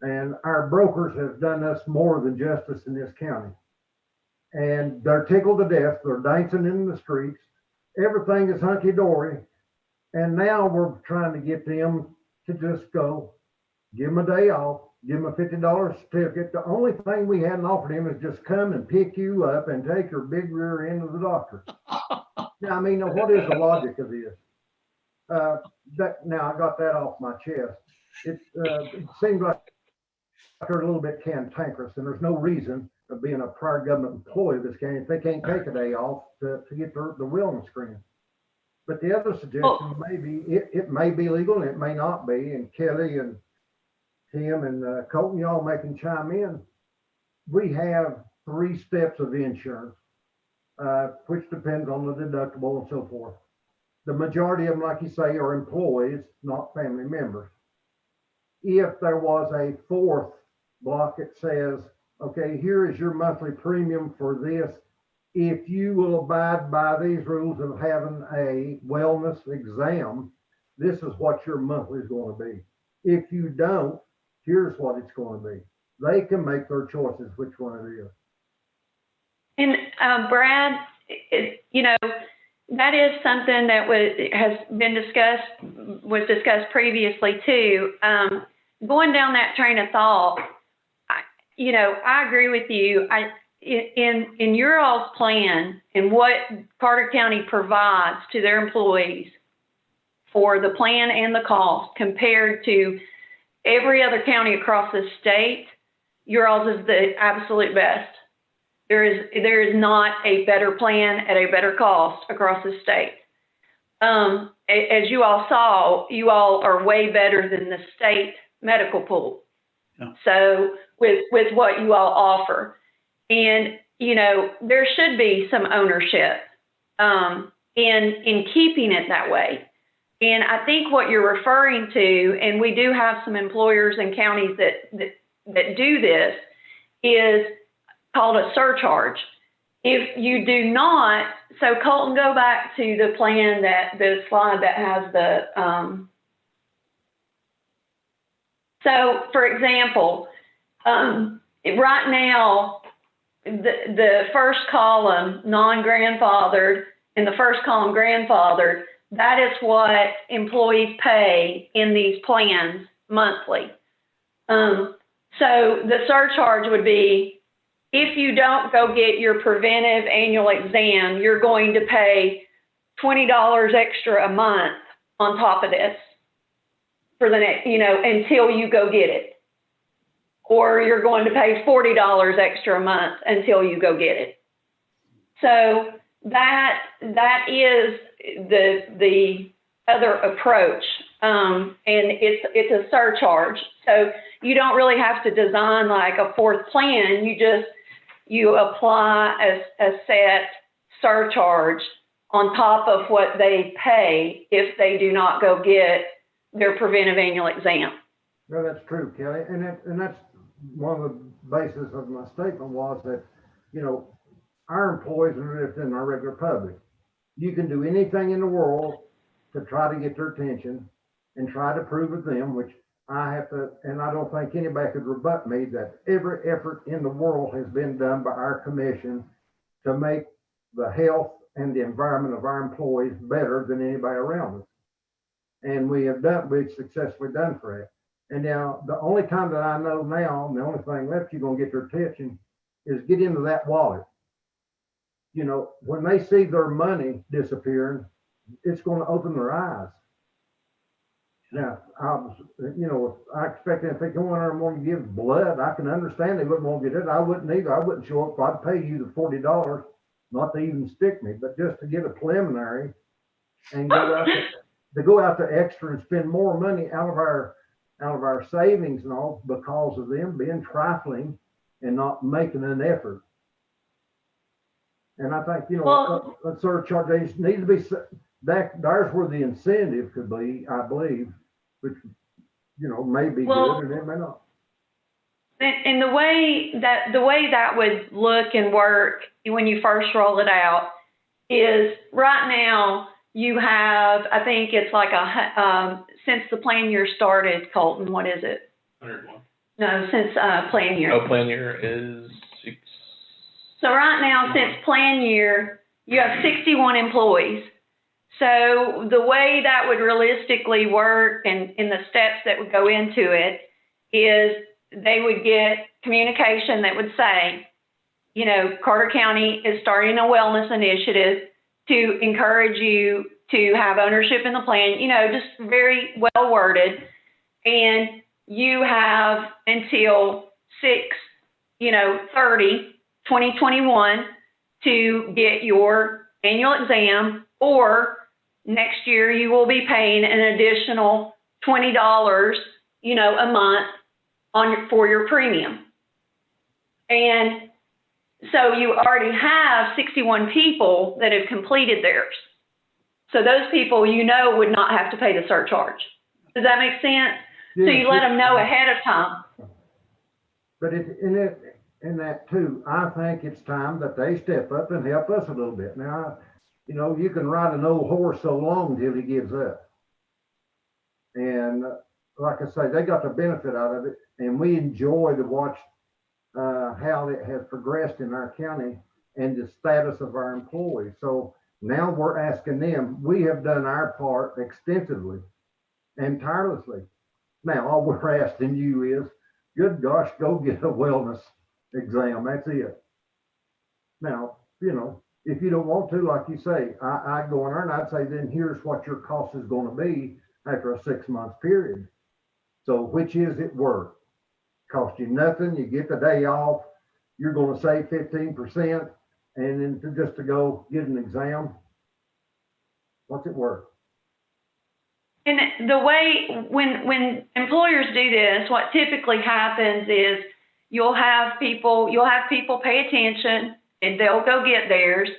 And our brokers have done us more than justice in this county. And they're tickled to death. They're dancing in the streets. Everything is hunky-dory. And now we're trying to get them to just go, give them a day off, give them a $50 certificate. The only thing we hadn't offered him is just come and pick you up and take your big rear end to the doctor. Now, I mean, what is the logic of this? Now I got that off my chest. It seems like they're a little bit cantankerous, and there's no reason of being a prior government employee of this county if they can't take a day off to get the wellness screening. But the other suggestion may be, it may be legal and it may not be, and Kelly and Tim and Colton, y'all can chime in. We have 3 steps of insurance, which depends on the deductible and so forth. The majority of them, like you say, are employees, not family members. If there was a 4th block, it says, okay, here is your monthly premium for this. If you will abide by these rules of having a wellness exam, this is what your monthly is going to be. If you don't, here's what it's going to be. They can make their choices which one it is. And Brad, that is something that was discussed previously too. Going down that train of thought, I agree with you. In your all's plan and what Carter County provides to their employees for the plan and the cost compared to every other county across the state, your all's is the absolute best. There is not a better plan at a better cost across the state. As you all saw, you all are way better than the state medical pool. Yeah. So with what you all offer. And, there should be some ownership in keeping it that way. And I think what you're referring to, and we do have some employers and counties that do this, is called a surcharge. If you do not, so Colton, go back to the plan, the slide that has the, so for example, right now, the first column, non-grandfathered, and the first column, grandfathered, that is what employees pay in these plans monthly. So the surcharge would be, if you don't go get your preventive annual exam, you're going to pay $20 extra a month on top of this for the next, until you go get it. Or you're going to pay $40 extra a month until you go get it. So that is the other approach, and it's a surcharge. So you don't really have to design like a 4th plan. You apply a set surcharge on top of what they pay if they do not go get their preventive annual exam. No, that's true, Kelly, and that's one of the basis of my statement was that, our employees are within our regular public. You can do anything in the world to try to get their attention and try to prove it to them, which I have to, and I don't think anybody could rebut me that every effort in the world has been done by our commission to make the health and the environment of our employees better than anybody around us. And we've successfully done for it. And now the only time that I know now, and the only thing left you're gonna get their attention is get into that wallet. When they see their money disappearing, it's gonna open their eyes. Now, I expect if they go in there and want to give blood, I can understand they wouldn't want to get it. I wouldn't either. I wouldn't show up. I'd pay you the $40, not to even stick me, but just to get a preliminary and go out to extra and spend more money out of our savings and all because of them being trifling and not making an effort. And I think, a surcharge needs to be there's where the incentive could be, I believe, which, may be good and it may not. And the way that would look and work when you first roll it out is right now you have, I think it's like since the plan year started, Colton, what is it? 101. No, since plan year. Oh, plan year is 6. So right now, since plan year, you have 61 employees. So the way that would realistically work and the steps that would go into it is they would get communication that would say, Carter County is starting a wellness initiative to encourage you to have ownership in the plan, just very well worded. And you have until 6/30/2021 to get your annual exam, or next year you will be paying an additional $20, a month for your premium. And so you already have 61 people that have completed theirs. So those people, would not have to pay the surcharge. Does that make sense? So you let them know ahead of time. But in that too, I think it's time that they step up and help us a little bit. Now, you can ride an old horse so long till he gives up. And like I say, they got the benefit out of it, and we enjoy to watch how it has progressed in our county and the status of our employees. So now we're asking them, we have done our part extensively and tirelessly. Now, all we're asking you is, good gosh, go get a wellness exam. That's it. Now, if you don't want to, like you say, I go in there and I'd say, then here's what your cost is going to be after a 6-month period. So which is it worth? Cost you nothing. You get the day off. You're going to save 15%, and then just to go get an exam. What's it worth? And the way when employers do this, what typically happens is you'll have people pay attention and they'll go get theirs.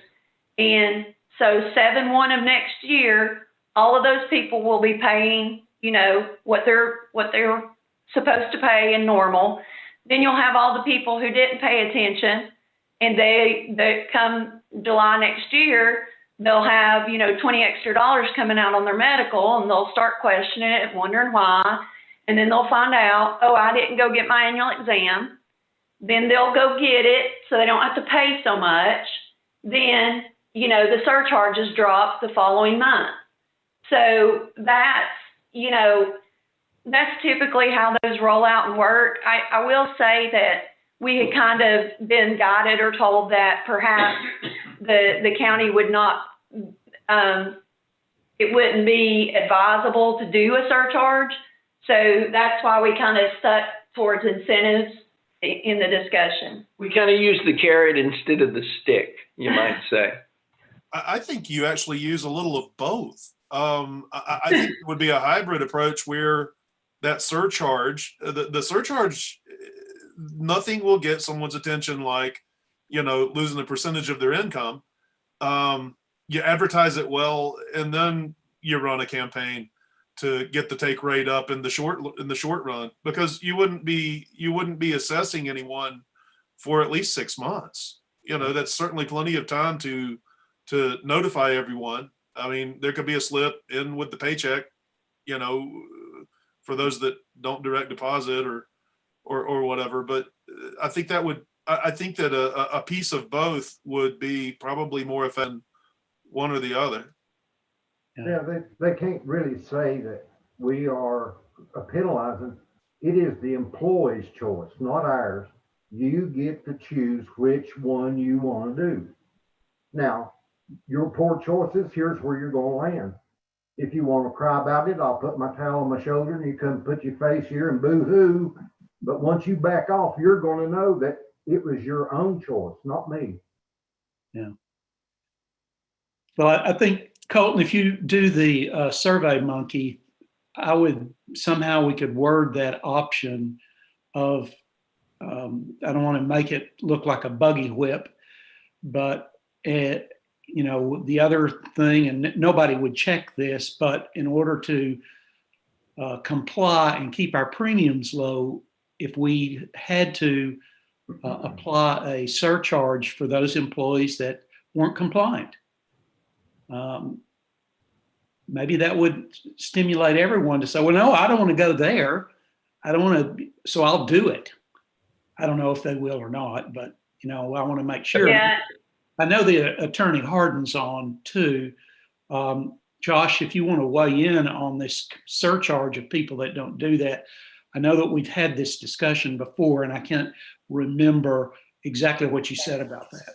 And so 7/1 of next year, all of those people will be paying, what they're supposed to pay in normal. Then you'll have all the people who didn't pay attention, and they come July next year, they'll have, $20 extra coming out on their medical, and they'll start questioning it, wondering why. And then they'll find out, oh, I didn't go get my annual exam. Then they'll go get it so they don't have to pay so much. Then, the surcharges drop the following month. So that's typically how those roll out and work. I will say that we had kind of been guided or told that perhaps the county would not, it wouldn't be advisable to do a surcharge. So that's why we kind of stuck towards incentives in the discussion. We kind of use the carrot instead of the stick, you might say. I think you actually use a little of both. I think it would be a hybrid approach where that surcharge, the surcharge, nothing will get someone's attention like, losing a percentage of their income. You advertise it well, and then you run a campaign to get the take rate up in the short run, because you wouldn't be assessing anyone for at least 6 months. That's certainly plenty of time to notify everyone. I mean, there could be a slip in with the paycheck, for those that don't direct deposit or whatever. But I think that a piece of both would be probably more effective, one or the other. Yeah, they can't really say that we are penalizing. It is the employee's choice, not ours. You get to choose which one you want to do. Now, your poor choices, here's where you're going to land. If you want to cry about it, I'll put my towel on my shoulder and you come put your face here and boo-hoo. But once you back off, you're going to know that it was your own choice, not me. Yeah. Well, I think, Colton, if you do the Survey Monkey, we could word that option of, I don't want to make it look like a buggy whip, but the other thing, and nobody would check this, but in order to comply and keep our premiums low, if we had to apply a surcharge for those employees that weren't compliant, maybe that would stimulate everyone to say, well, no, I don't want to go there. I don't want to, so I'll do it. I don't know if they will or not, but, I want to make sure. Yeah. I know the attorney Harden's on too. Josh, if you want to weigh in on this surcharge of people that don't do that, I know that we've had this discussion before, and I can't remember exactly what you said about that.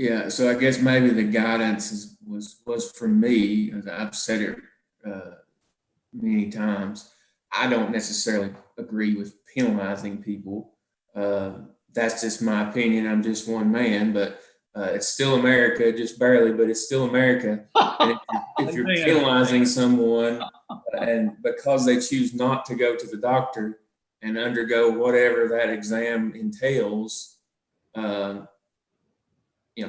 Yeah, so I guess maybe the guidance was from me, as I've said it many times. I don't necessarily agree with penalizing people. That's just my opinion. I'm just one man, but it's still America, just barely, but it's still America. And if you're penalizing someone and because they choose not to go to the doctor and undergo whatever that exam entails,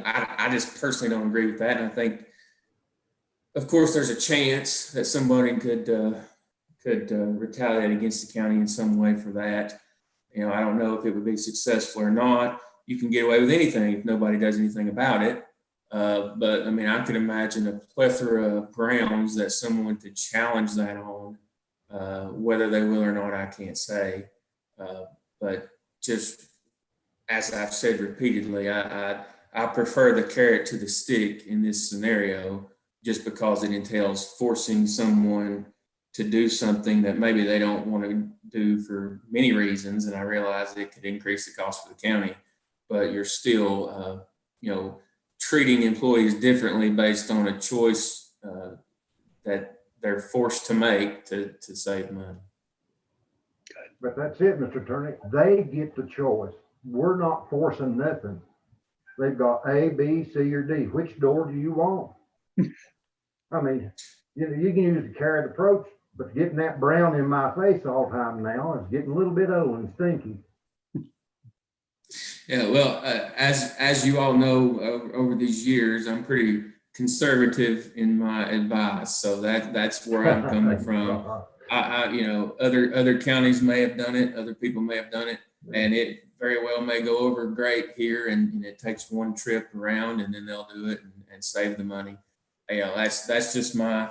I just personally don't agree with that. And I think, of course, there's a chance that somebody could retaliate against the county in some way for that. I don't know if it would be successful or not. You can get away with anything if nobody does anything about it. But I mean, I could imagine a plethora of grounds that someone could challenge that on. Whether they will or not, I can't say. But just as I've said repeatedly, I prefer the carrot to the stick in this scenario, just because it entails forcing someone to do something that maybe they don't want to do for many reasons. And I realize it could increase the cost for the county, but you're still, treating employees differently based on a choice that they're forced to make to save money. But that's it, Mr. Attorney. They get the choice. We're not forcing nothing. They've got A, B, C, or D. Which door do you want? I mean, you can use the carrot approach, but getting that brown in my face all the time now is getting a little bit old and stinky. Yeah, well, as you all know, over these years, I'm pretty conservative in my advice, so that's where I'm coming from. Other counties may have done it, other people may have done it, and it very well may go over great here, and it takes one trip around, and then they'll do it and save the money. That's just my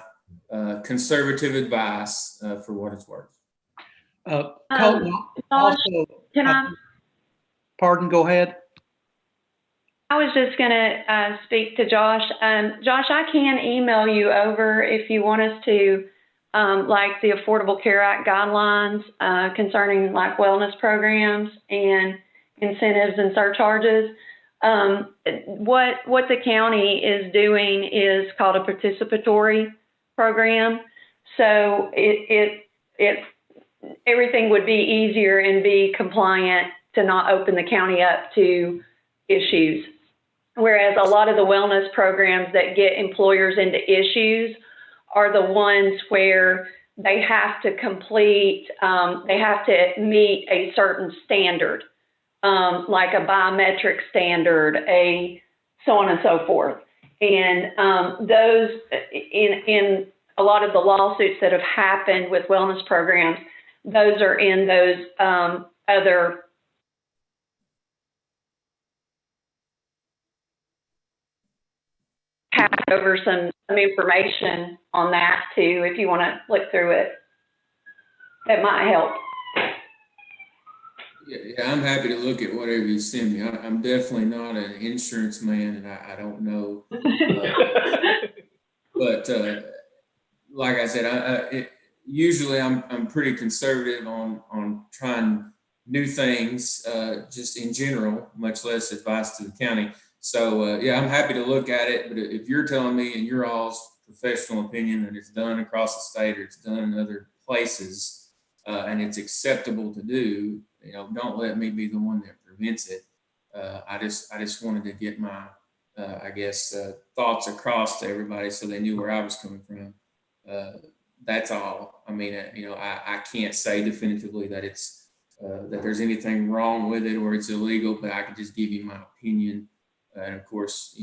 conservative advice for what it's worth. Colton, also, Can I? Pardon, go ahead. I was just going to speak to Josh. Josh, I can email you over if you want us to, like the Affordable Care Act guidelines concerning like wellness programs and incentives and surcharges. What the county is doing is called a participatory program. So everything would be easier and be compliant to not open the county up to issues. Whereas a lot of the wellness programs that get employers into issues are the ones where they have to complete, they have to meet a certain standard, like a biometric standard, so on and so forth. And those, in a lot of the lawsuits that have happened with wellness programs, those are in those other pass over some information on that too, if you want to look through it. That might help. Yeah, I'm happy to look at whatever you send me. I'm definitely not an insurance man, and I don't know. But like I said, usually I'm pretty conservative on trying new things, just in general, much less advice to the county. So I'm happy to look at it. But if you're telling me in your all's professional opinion that it's done across the state or it's done in other places and it's acceptable to do, don't let me be the one that prevents it. I just wanted to get my thoughts across to everybody so they knew where I was coming from. That's all. I mean, I can't say definitively that it's that there's anything wrong with it or it's illegal, but I can just give you my opinion. And of course,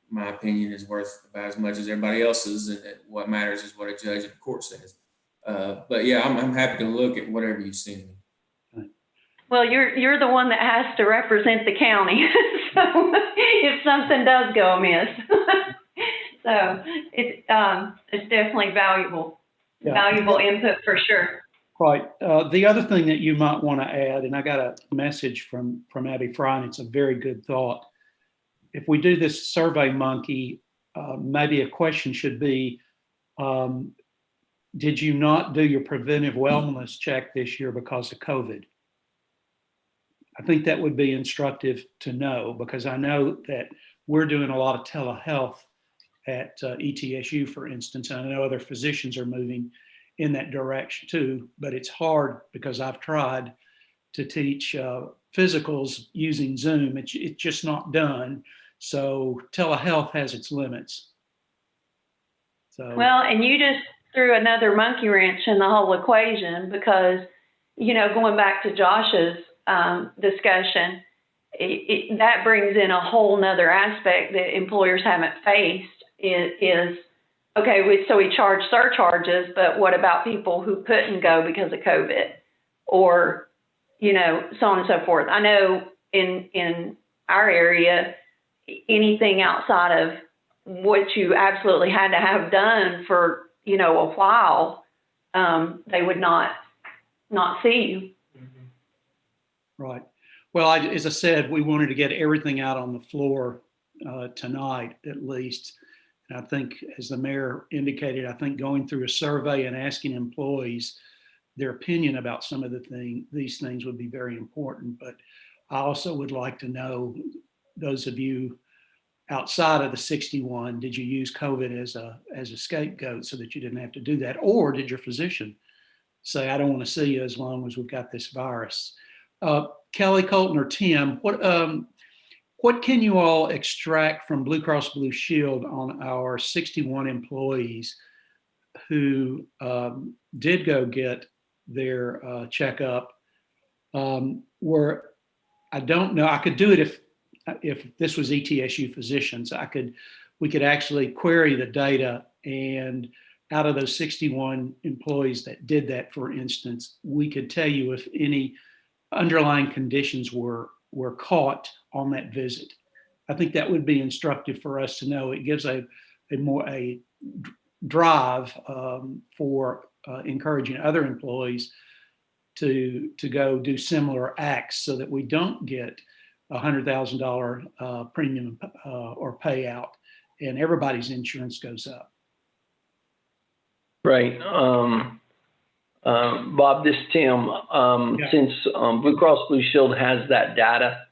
my opinion is worth about as much as everybody else's, and what matters is what a judge in the court says. But yeah, I'm happy to look at whatever you send me. Well, you're the one that has to represent the county, so if something does go amiss, so it's definitely valuable input for sure. Right. The other thing that you might want to add, and I got a message from Abby Frye, and it's a very good thought. If we do this Survey Monkey, maybe a question should be, did you not do your preventive wellness check this year because of COVID? I think that would be instructive to know, because I know that we're doing a lot of telehealth at ETSU, for instance, and I know other physicians are moving in that direction too, but it's hard because I've tried to teach physicals using Zoom. It's just not done. So telehealth has its limits. So, well, and you just threw another monkey wrench in the whole equation because, you know, going back to Josh's discussion, that brings in a whole nother aspect that employers haven't faced is okay, so we charge surcharges, but what about people who couldn't go because of COVID or, you know, so on and so forth. I know in our area, anything outside of what you absolutely had to have done for, you know, a while, they would not see you. right. Well, as I said, we wanted to get everything out on the floor tonight, at least. And I think, as the mayor indicated, I think going through a survey and asking employees their opinion about some of these things would be very important. But I also would like to know, those of you outside of the 61, did you use COVID as a scapegoat so that you didn't have to do that? Or did your physician say, I don't want to see you as long as we've got this virus? Kelly, Colton, or Tim, what can you all extract from Blue Cross Blue Shield on our 61 employees who did go get their checkup? Where I don't know, I could do it if this was ETSU physicians. We could actually query the data, and out of those 61 employees that did that, for instance, we could tell you if any underlying conditions were caught on that visit. I think that would be instructive for us to know. It gives a drive for encouraging other employees to go do similar acts so that we don't get $100,000 premium or payout and everybody's insurance goes up. Right. Bob, this is Tim. Yeah. Since Blue Cross Blue Shield has that data,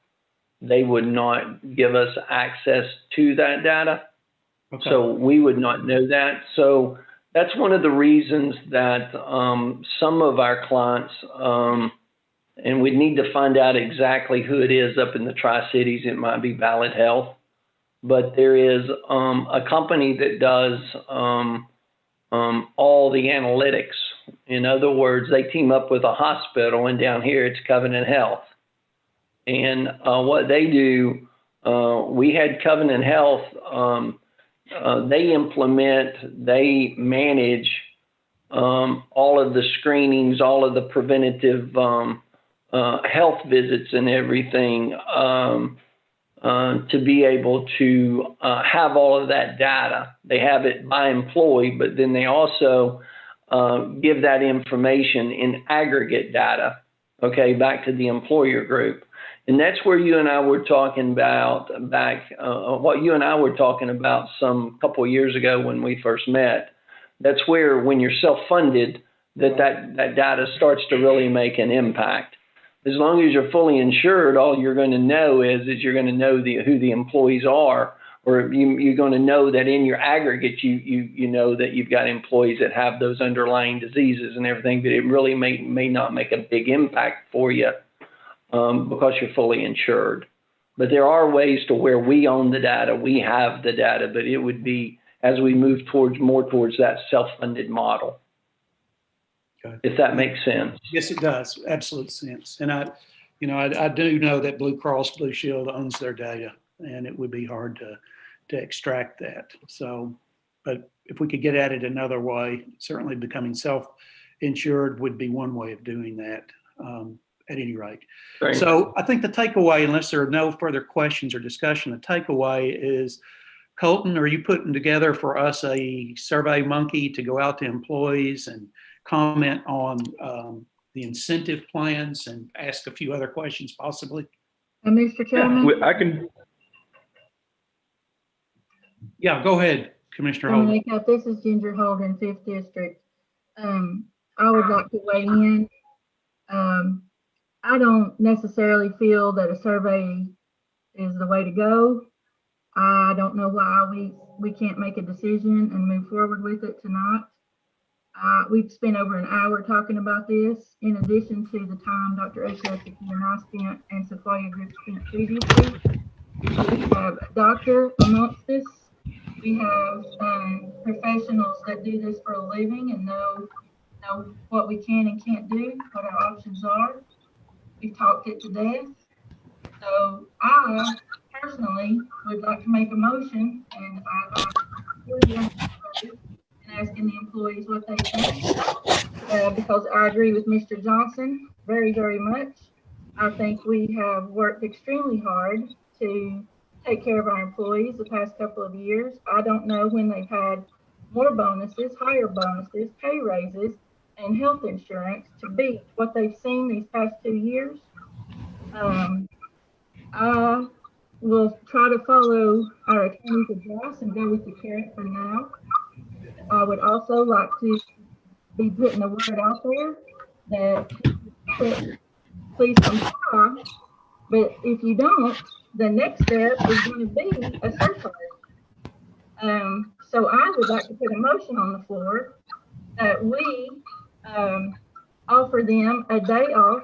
they would not give us access to that data. Okay. So we would not know that. So that's one of the reasons that some of our clients, and we'd need to find out exactly who it is up in the Tri-Cities. It might be Valid Health, but there is a company that does all the analytics. In other words, they team up with a hospital, and down here it's Covenant Health. And what they do, we had Covenant Health, they implement, they manage all of the screenings, all of the preventative health visits and everything to be able to have all of that data. They have it by employee, but then they also give that information in aggregate data, okay, back to the employer group. And that's where you and I were talking about what you and I were talking about some couple of years ago when we first met. That's where, when you're self-funded, that data starts to really make an impact. As long as you're fully insured, all you're going to know is you're going to know who the employees are, or you're going to know that in your aggregate, you know that you've got employees that have those underlying diseases and everything, but it really may not make a big impact for you because you're fully insured. But there are ways to where we own the data, we have the data, but it would be as we move more towards that self-funded model. Okay. If that makes sense. Yes, it does. Absolute sense. And I do know that Blue Cross Blue Shield owns their data, and it would be hard to extract that. So, but if we could get at it another way, certainly becoming self-insured would be one way of doing that. At any rate. Right. So I think the takeaway, unless there are no further questions or discussion, the takeaway is, Colton, are you putting together for us a survey monkey to go out to employees and comment on the incentive plans and ask a few other questions possibly? Mr. Chairman? Yeah, I can. Yeah, go ahead, Commissioner Holden. This is Ginger Holden, 5th District. I would like to weigh in. I don't necessarily feel that a survey is the way to go. I don't know why we can't make a decision and move forward with it tonight. We've spent over an hour talking about this, in addition to the time Dr. Oakhurst and I spent and Sequoia Group spent previously. We have a doctor amongst us. We have professionals that do this for a living and know what we can and can't do, what our options are. We've talked it to death. So I personally would like to make a motion, and and asking the employees what they think, because I agree with Mr. Johnson very, very much. I think we have worked extremely hard to take care of our employees the past couple of years. I don't know when they've had more bonuses, higher bonuses, pay raises, and health insurance to beat what they've seen these past 2 years. I will try to follow our attorney's advice and go with the current for now. I would also like to be putting a word out there that please comply, but if you don't, the next step is going to be a surcharge. So I would like to put a motion on the floor that we offer them a day off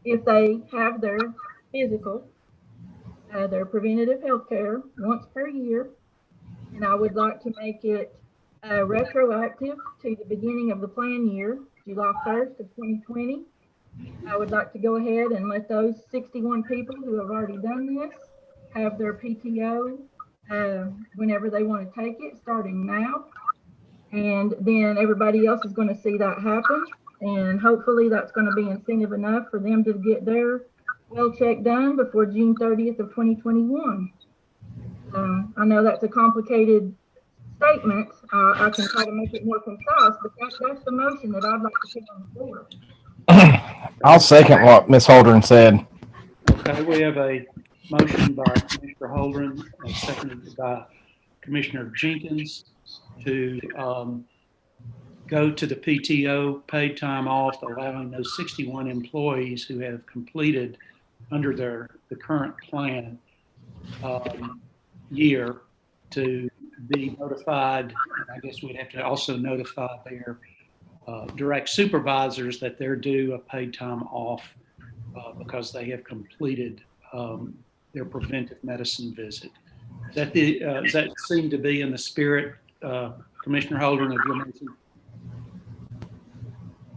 if they have their physical, their preventative health care once per year. And I would like to make it retroactive to the beginning of the plan year, July 1st of 2020. I would like to go ahead and let those 61 people who have already done this have their PTO whenever they want to take it, starting now. And then everybody else is going to see that happen. And hopefully that's going to be incentive enough for them to get their well check done before June 30th of 2021. I know that's a complicated statement. I can try to make it more concise, but that's the motion that I'd like to put on the floor. I'll second what Ms. Holdren said. Okay, we have a motion by Commissioner Holdren, seconded by Commissioner Jenkins to go to the PTO, paid time off, allowing those 61 employees who have completed under the current plan year to be notified. I guess we'd have to also notify their direct supervisors that they're due a paid time off because they have completed their preventive medicine visit. Does that seem to be in the spirit, Commissioner Holdren, of your motion?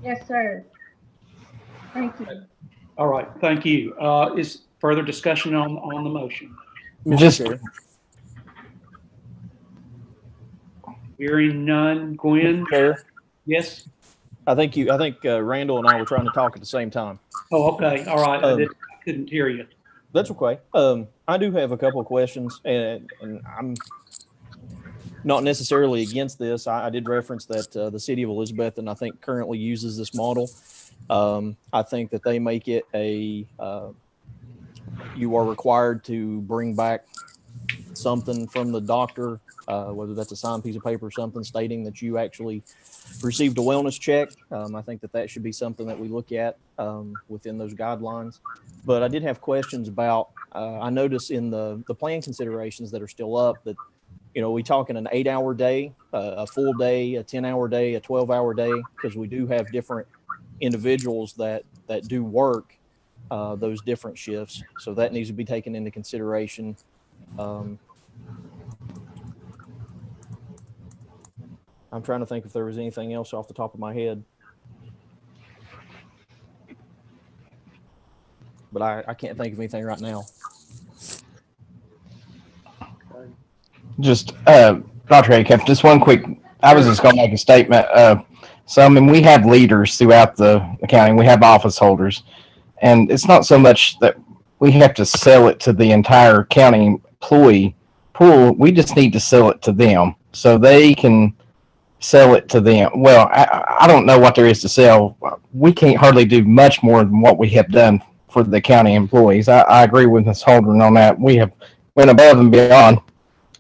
Yes, sir. Thank you. All right, thank you. Is further discussion on the motion? Just hearing none. Gwen? Chair, Yes? I think Randall and I were trying to talk at the same time. Oh, okay. All right. I couldn't hear you. That's okay. I do have a couple of questions, and I'm not necessarily against this. I did reference that the city of Elizabethton, I think, currently uses this model. I think that they make it you are required to bring back something from the doctor, whether that's a signed piece of paper or something stating that you actually received a wellness check. I think that should be something that we look at within those guidelines. But I did have questions about, I noticed in the plan considerations that are still up that, we talking an 8-hour day, a full day, a 10-hour day, a 12-hour day, because we do have different individuals that do work those different shifts. So that needs to be taken into consideration. I'm trying to think if there was anything else off the top of my head. But I can't think of anything right now. Just, Dr. Acuff, just one quick, I was just going to make a statement. So, I mean, we have leaders throughout the county. We have office holders. And it's not so much that we have to sell it to the entire county employee pool. We just need to sell it to them so they can sell it to them. Well, I don't know what there is to sell. We can't hardly do much more than what we have done for the county employees. I agree with Ms. Holdren on that. We have went above and beyond.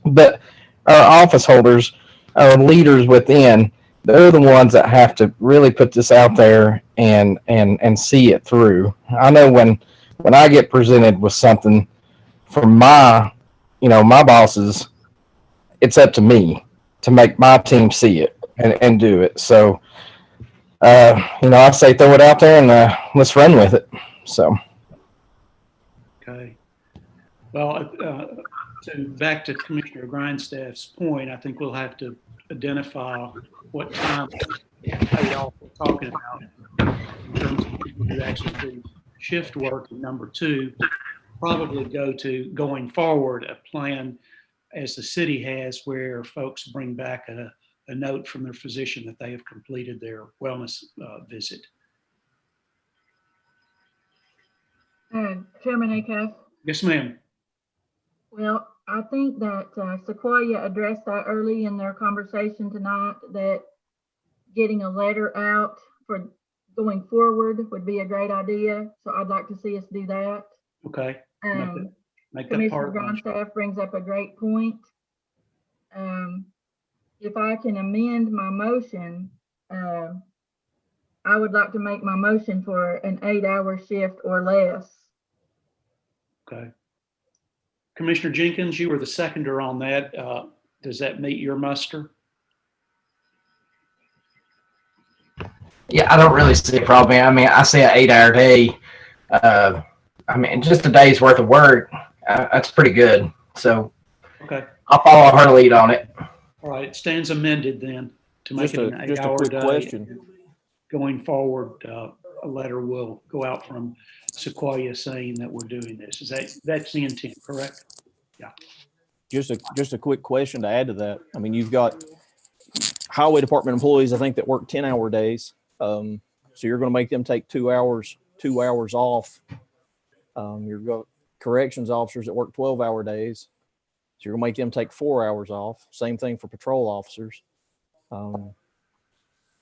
But our office holders, our leaders within, they're the ones that have to really put this out there and see it through. I know when I get presented with something from my my bosses, it's up to me to make my team see it and do it. So, I say throw it out there and let's run with it. So. Okay. Well, back to Commissioner Grindstaff's point, I think we'll have to identify what time payoff we're talking about in terms of people who actually do shift work. And number two, probably going forward a plan as the city has where folks bring back a note from their physician that they have completed their wellness visit. Chairman Acast? Yes, ma'am. Well, I think that Sequoia addressed that early in their conversation tonight, that getting a letter out for going forward would be a great idea. So I'd like to see us do that. Okay. Make that Commissioner part of Grindstaff brings up a great point. If I can amend my motion, I would like to make my motion for an 8-hour shift or less. Okay. Commissioner Jenkins, you were the seconder on that. Does that meet your muster? Yeah, I don't really see a problem. I mean, I say an 8-hour day. I mean, just a day's worth of work. That's pretty good. So, okay, I'll follow her lead on it. All right, it stands amended then to make it an 8-hour quick day. question. Going forward, a letter will go out from Sequoia saying that we're doing this. That's the intent, correct? Yeah. Just a quick question to add to that. I mean, you've got highway department employees, I think, that work 10-hour days. So you're going to make them take 2 hours off. You've got corrections officers that work 12-hour days. So you're going to make them take 4 hours off. Same thing for patrol officers.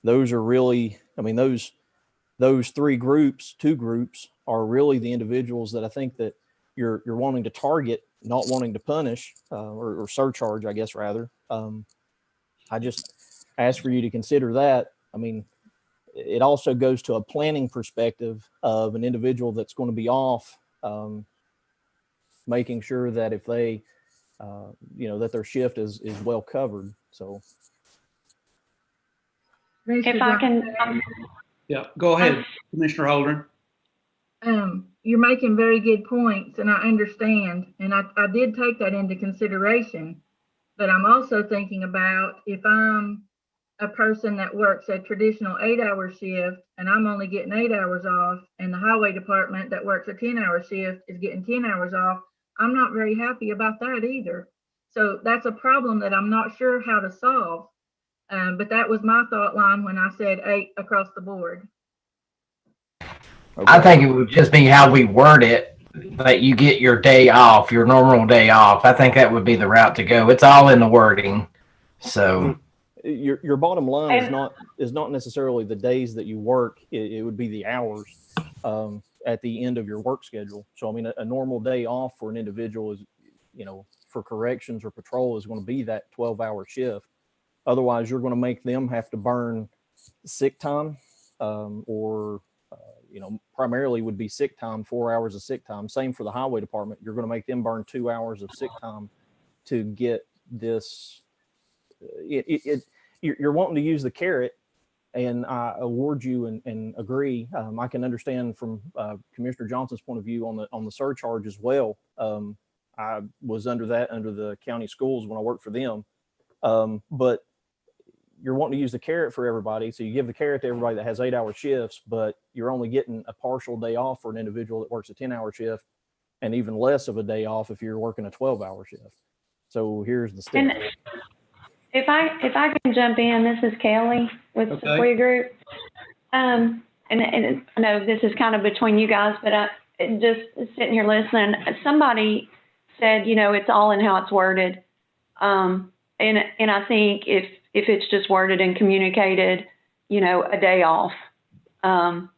Those are really, I mean, those two groups are really the individuals that I think that you're wanting to target, not wanting to punish or surcharge, I guess, rather. I just ask for you to consider that. I mean, it also goes to a planning perspective of an individual that's going to be off, making sure that if they, that their shift is well covered. So. If I can. Yeah, go ahead, Commissioner Holdren. You're making very good points, and I understand, and I did take that into consideration, but I'm also thinking about if I'm a person that works a traditional 8-hour shift and I'm only getting 8 hours off, and the highway department that works a 10-hour shift is getting 10 hours off, I'm not very happy about that either. So that's a problem that I'm not sure how to solve. But that was my thought line when I said 8 across the board. Okay. I think it would just be how we word it, that you get your day off, your normal day off. I think that would be the route to go. It's all in the wording. So your bottom line is not necessarily the days that you work. It would be the hours at the end of your work schedule. So I mean, a normal day off for an individual is, for corrections or patrol is going to be that 12-hour shift. Otherwise, you're going to make them have to burn sick time, or primarily would be sick time, 4 hours of sick time. Same for the highway department. You're going to make them burn 2 hours of sick time to get this. You're wanting to use the carrot, and I award you and agree. I can understand from Commissioner Johnson's point of view on the surcharge as well. I was under the county schools when I worked for them, but you're wanting to use the carrot for everybody. So you give the carrot to everybody that has 8-hour shifts, but you're only getting a partial day off for an individual that works a 10-hour shift, and even less of a day off if you're working a 12-hour shift. So here's the step. If I can jump in, this is Kelly with the Sequoia Group. And I know this is kind of between you guys, but I just sitting here listening. Somebody said, it's all in how it's worded. And I think if it's just worded and communicated, a day off, and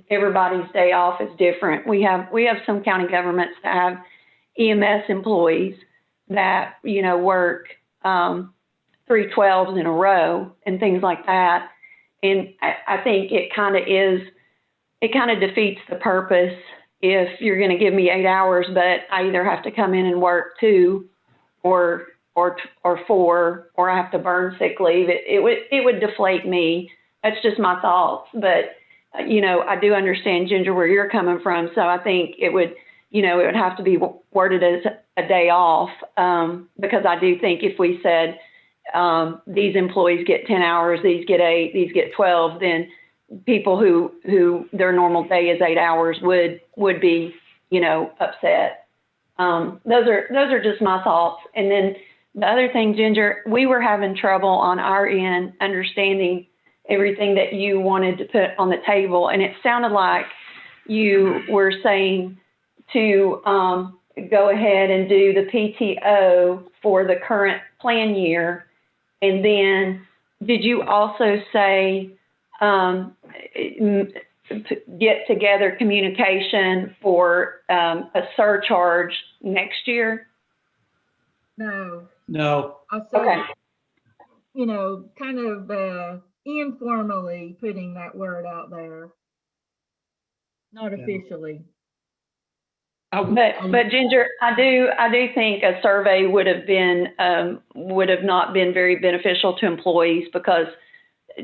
everybody's day off is different. We have some county governments that have EMS employees that, work 3 12s in a row and things like that. And I think it kind of defeats the purpose if you're going to give me 8 hours, but I either have to come in and work 2 or 4, or I have to burn sick leave, it would deflate me. That's just my thoughts. But, I do understand, Ginger, where you're coming from. So I think it would have to be worded as a day off, because I do think if we said these employees get 10 hours, these get 8, these get 12, then people who their normal day is 8 hours would be, upset. Those are just my thoughts. And then the other thing, Ginger, we were having trouble on our end understanding everything that you wanted to put on the table. And it sounded like you were saying to go ahead and do the PTO for the current plan year. And then did you also say get together communication for a surcharge next year? No, No. I said, Okay. kind of informally putting that word out there, not Yeah. officially. But Ginger, I do think a survey would have not been very beneficial to employees, because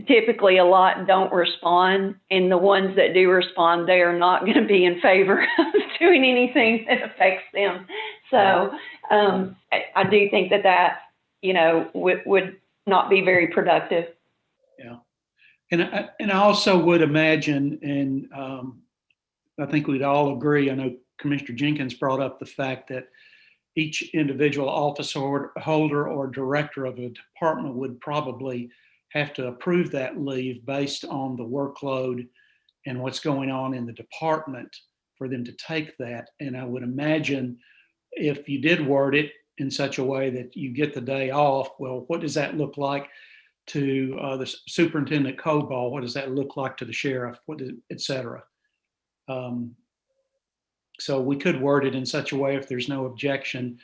typically a lot don't respond, and the ones that do respond, they are not going to be in favor of doing anything that affects them. So I do think that would not be very productive. Yeah. And I also would imagine, and I think we'd all agree, I know Commissioner Jenkins brought up the fact that each individual office holder or director of a department would probably have to approve that leave based on the workload and what's going on in the department for them to take that. And I would imagine if you did word it in such a way that you get the day off, well, what does that look like to the superintendent Cobal? What does that look like to the sheriff, et cetera? So we could word it in such a way, if there's no objection,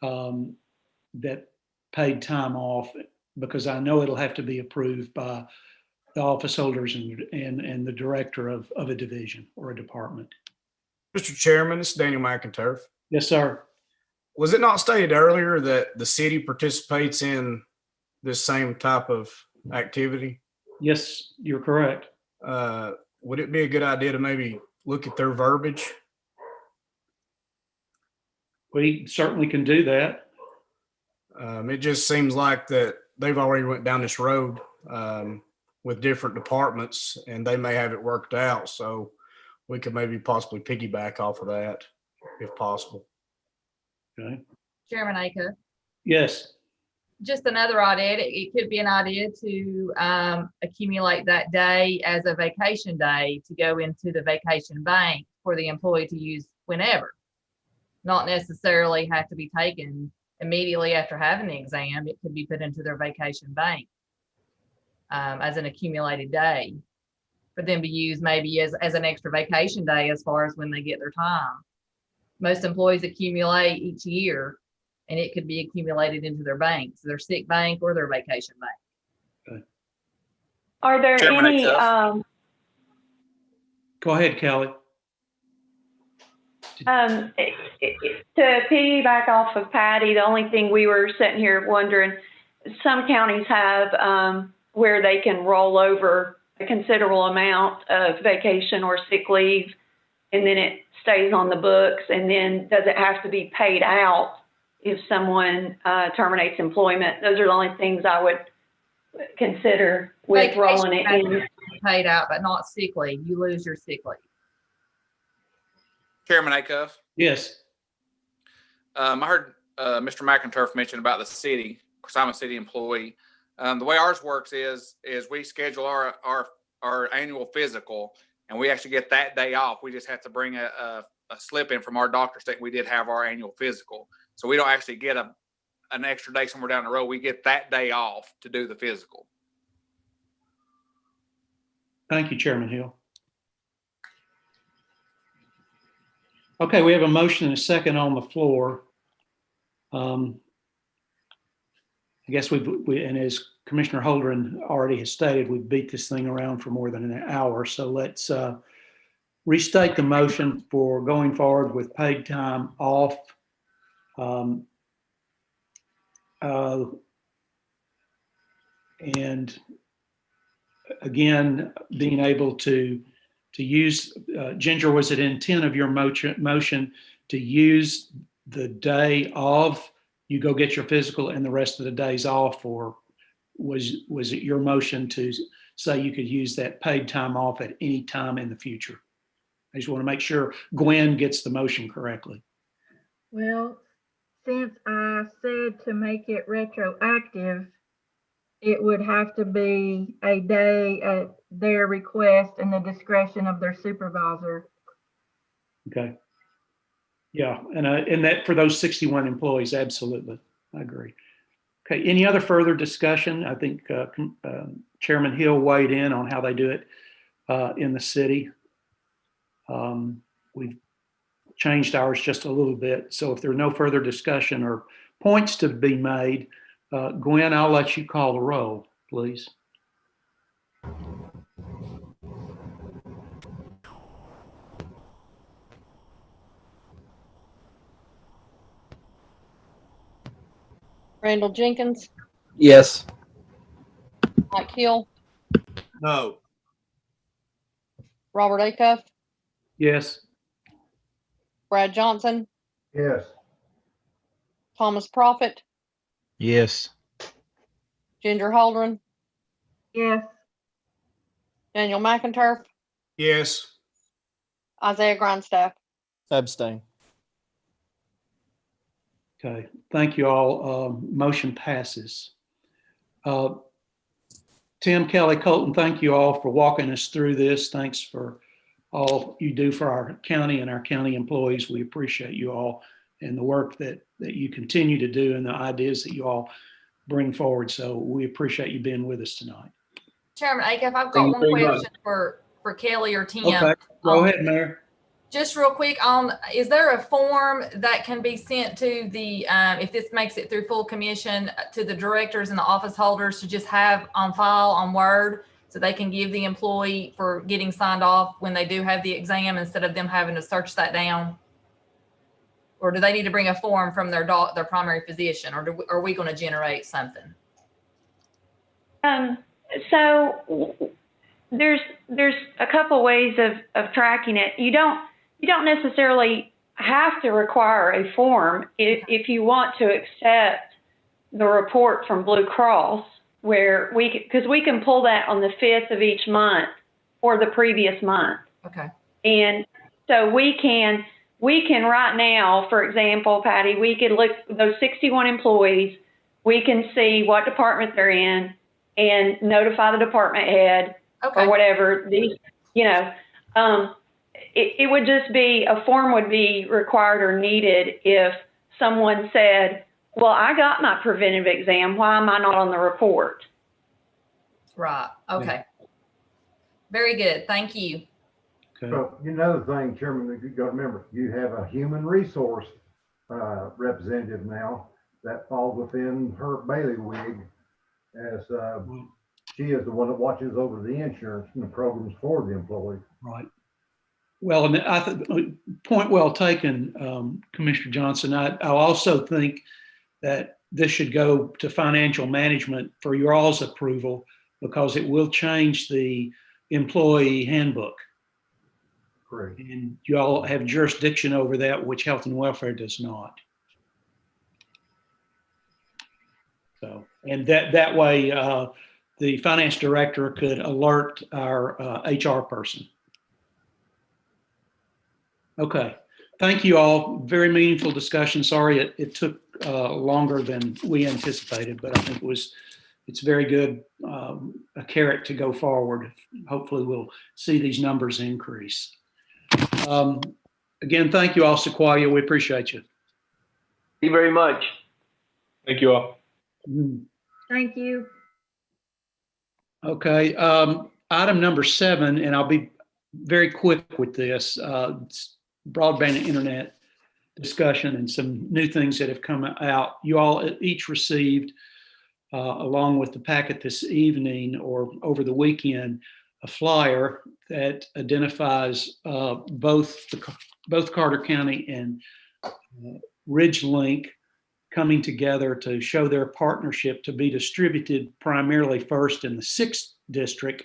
that paid time off, because I know it'll have to be approved by the office holders and the director of a division or a department. Mr. Chairman, this is Daniel McInturf. Yes, sir. Was it not stated earlier that the city participates in this same type of activity? Yes, you're correct. Would it be a good idea to maybe look at their verbiage? We certainly can do that. It just seems like that they've already went down this road with different departments, and they may have it worked out. So we could maybe possibly piggyback off of that if possible. Okay. Chairman Aker, Yes. just another idea. It could be an idea to accumulate that day as a vacation day to go into the vacation bank for the employee to use whenever. Not necessarily have to be taken immediately after having the exam. It could be put into their vacation bank as an accumulated day for them to use maybe as an extra vacation day as far as when they get their time. Most employees accumulate each year, and it could be accumulated into their banks, their sick bank or their vacation bank. Okay. Are there Chairman, any? Go ahead, Kelly. To piggyback off of Patty, the only thing we were sitting here wondering, some counties have where they can roll over a considerable amount of vacation or sick leave, and then it stays on the books. And then does it have to be paid out if someone terminates employment? Those are the only things I would consider with rolling it in. Paid out, but not sick leave. You lose your sick leave. Chairman Acuff. Yes. I heard Mr. McInturf mention about the city, because I'm a city employee. The way ours works is we schedule our annual physical, and we actually get that day off. We just have to bring a slip in from our doctor stating we did have our annual physical. So we don't actually get an extra day somewhere down the road. We get that day off to do the physical. Thank you, Chairman Hill. Okay, we have a motion and a second on the floor. I guess and as Commissioner Holdren already has stated, we've beat this thing around for more than an hour. So let's restate the motion for going forward with paid time off. And again, being able to use, Ginger, was it intent of your motion to use the day of you go get your physical and the rest of the days off, or was it your motion to say you could use that paid time off at any time in the future? I just want to make sure Gwen gets the motion correctly. Well, since I said to make it retroactive, it would have to be a day at their request and the discretion of their supervisor. Okay. Yeah, and that for those 61 employees, absolutely, I agree. Okay, any other further discussion? I think Chairman Hill weighed in on how they do it in the city. We've changed ours just a little bit. So if there's no further discussion or points to be made, Gwen, I'll let you call the roll, please. Randall Jenkins, Yes. Mike Hill, No. Robert Acuff, Yes. Brad Johnson, Yes. Thomas Prophet, Yes. Ginger Holdren, Yes. Daniel McInturf, Yes. Isaiah Grindstaff. Abstain. Okay, thank you all. Motion passes. Tim, Kelly, Colton, thank you all for walking us through this. Thanks for all you do for our county and our county employees. We appreciate you all and the work that you continue to do and the ideas that you all bring forward. So we appreciate you being with us tonight. Chairman Acuff, I've got Thank you one very much. question for Kelly or Tim. Okay, go ahead, Mayor. Just real quick is there a form that can be sent to the, if this makes it through full commission, to the directors and the office holders to just have on file on Word so they can give the employee for getting signed off when they do have the exam instead of them having to search that down? Or do they need to bring a form from their primary physician, or are we going to generate something? So there's a couple ways of tracking it. You don't necessarily have to require a form if you want to accept the report from Blue Cross, where because we can pull that on the 5th of each month or the previous month. Okay. And so we can right now, for example, Patty, we could look those 61 employees, we can see what department they're in and notify the department head or whatever. It would just be, a form would be required or needed if someone said, well, I got my preventive exam, why am I not on the report? Right. Okay. Very good. Thank you. Okay. So another thing, Chairman, you got to remember, you have a human resource representative now that falls within her bailiwick, as she is the one that watches over the insurance and the programs for the employee. Right. Well, and I think point well taken, Commissioner Johnson. I also think that this should go to financial management for your all's approval, because it will change the employee handbook. Correct. And you all have jurisdiction over that, which Health and Welfare does not. So, and that way, the finance director could alert our HR person. Okay, thank you all. Very meaningful discussion. Sorry it took longer than we anticipated, but I think it's very good, a carrot to go forward. Hopefully we'll see these numbers increase. Again, thank you all, Sequoia. We appreciate you. Thank you very much. Thank you all. Thank you. Okay, item number 7, and I'll be very quick with this. It's broadband and internet discussion and some new things that have come out. You all each received, along with the packet this evening or over the weekend, a flyer that identifies both Carter County and RidgeLink coming together to show their partnership to be distributed primarily first in the 6th district.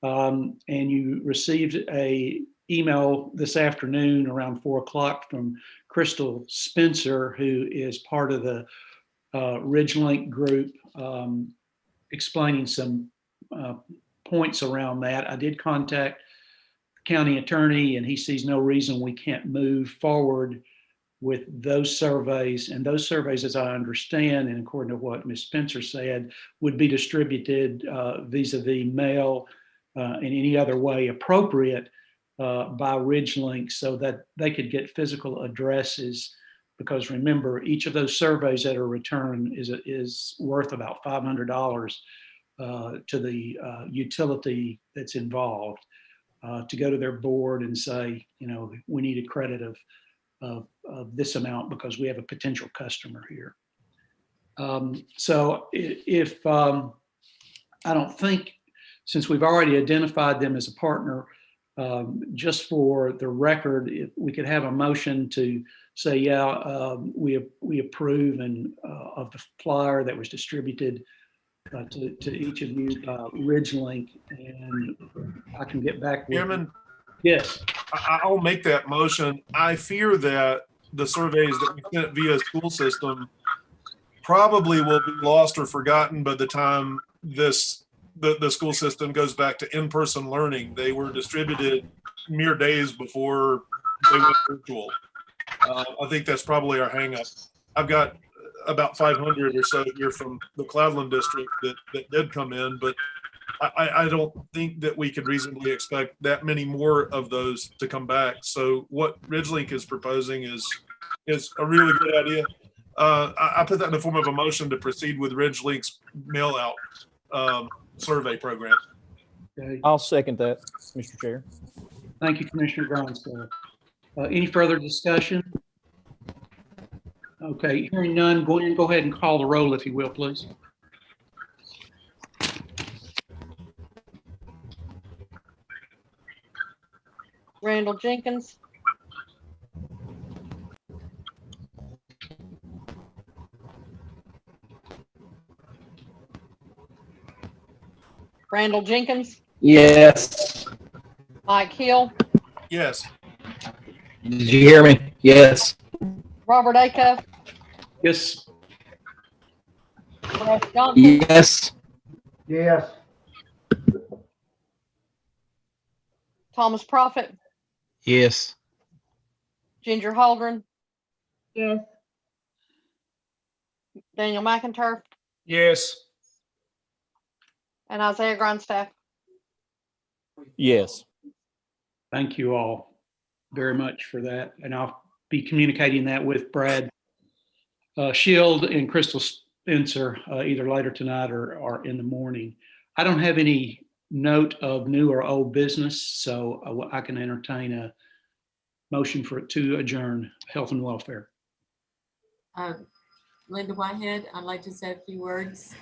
And you received a email this afternoon around 4 o'clock from Crystal Spencer, who is part of the RidgeLink group, explaining some points around that. I did contact the county attorney, and he sees no reason we can't move forward with those surveys. And those surveys, as I understand, and according to what Ms. Spencer said, would be distributed vis-a-vis mail and any other way appropriate by RidgeLink, so that they could get physical addresses. Because remember, each of those surveys that are returned is worth about $500 to the utility that's involved, to go to their board and say, we need a credit of this amount because we have a potential customer here. So if I don't think, since we've already identified them as a partner, just for the record, if we could have a motion to say, we approve of the flyer that was distributed to each of you by RidgeLink, and I can get back with Chairman, yes. I'll make that motion. I fear that the surveys that we sent via school system probably will be lost or forgotten by the time the school system goes back to in-person learning. They were distributed mere days before they went virtual. I think that's probably our hang up. I've got about 500 or so here from the Cloudland district that did come in, but I don't think that we could reasonably expect that many more of those to come back. So what RidgeLink is proposing is a really good idea. I put that in the form of a motion to proceed with RidgeLink's mail out survey program. Okay. I'll second that, Mr. Chair. Thank you, Commissioner Grindstaff. Any further discussion? Okay, hearing none, Gwen, go ahead and call the roll if you will, please. Randall Jenkins. Randall Jenkins. Yes. Mike Hill. Yes. Did you hear me? Yes. Robert Acuff. Yes. Russ Johnson. Yes. Yes. Thomas Prophet. Yes. Ginger Holdren. Yes. Daniel McInturf. Yes. And Isaiah Grindstaff. Yes. Thank you all very much for that. And I'll be communicating that with Brad Shield and Crystal Spencer either later tonight or in the morning. I don't have any note of new or old business, so I can entertain a motion to adjourn health and welfare. Linda Whitehead, I'd like to say a few words.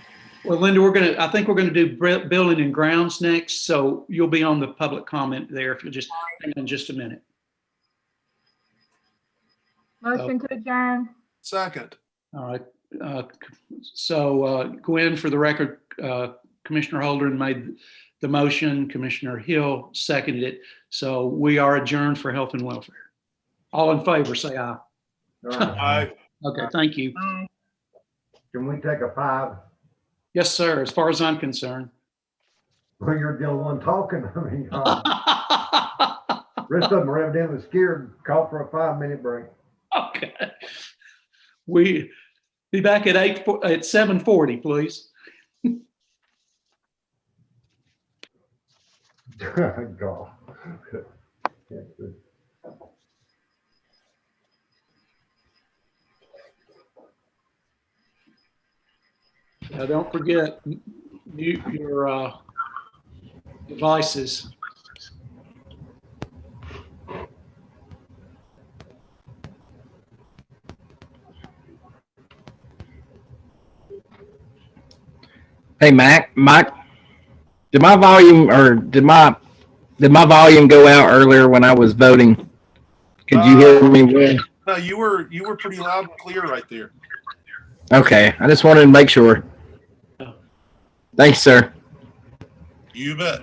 Well, Linda, I think we're going to do building and grounds next, so you'll be on the public comment there if you'll just hang on just a minute. Motion to adjourn. Second. All right. So Gwen, for the record, Commissioner Holdren made the motion. Commissioner Hill seconded it. So we are adjourned for health and welfare. All in favor, say aye. Aye. Okay, thank you. Aye. Can we take a 5? Yes, sir. As far as I'm concerned. Well, you're the only one talking. I mean, rest of them are evidently scared. Call for a 5-minute break. Okay. We be back at 7:40, please. God. Now, don't forget mute your devices. Hey, Mike. Did my volume or did my volume go out earlier when I was voting? Could you hear me well? No, you were pretty loud and clear right there. Okay, I just wanted to make sure. Thanks, sir. You bet.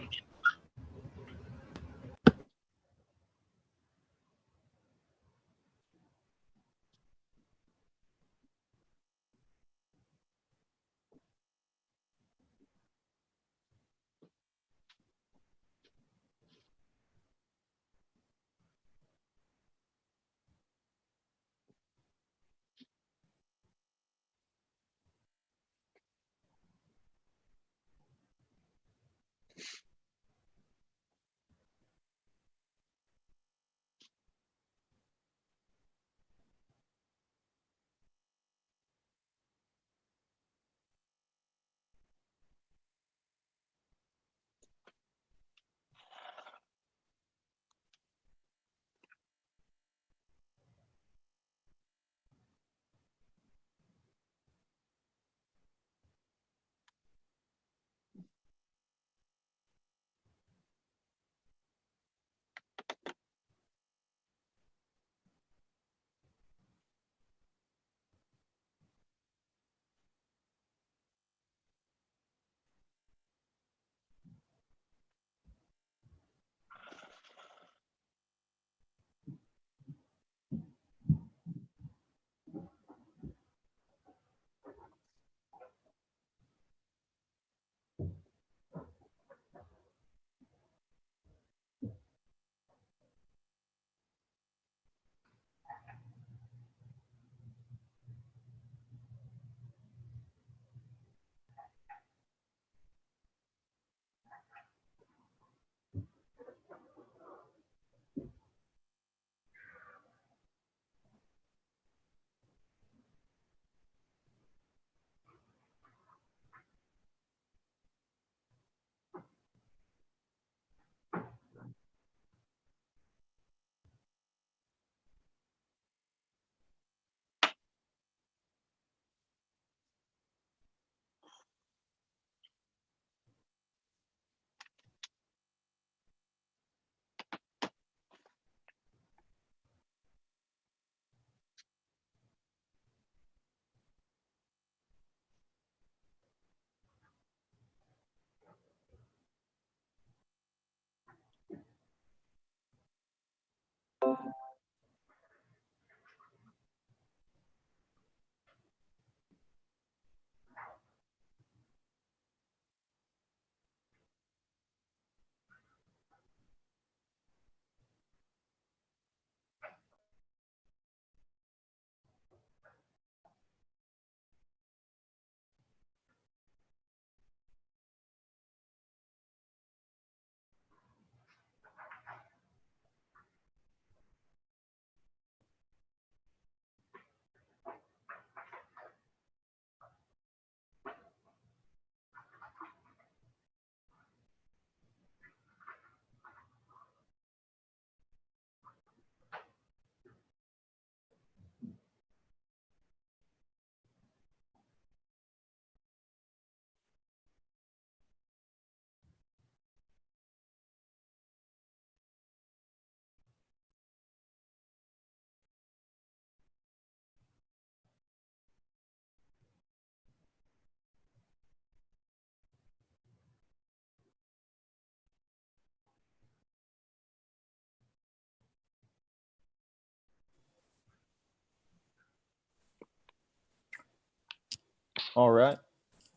All right.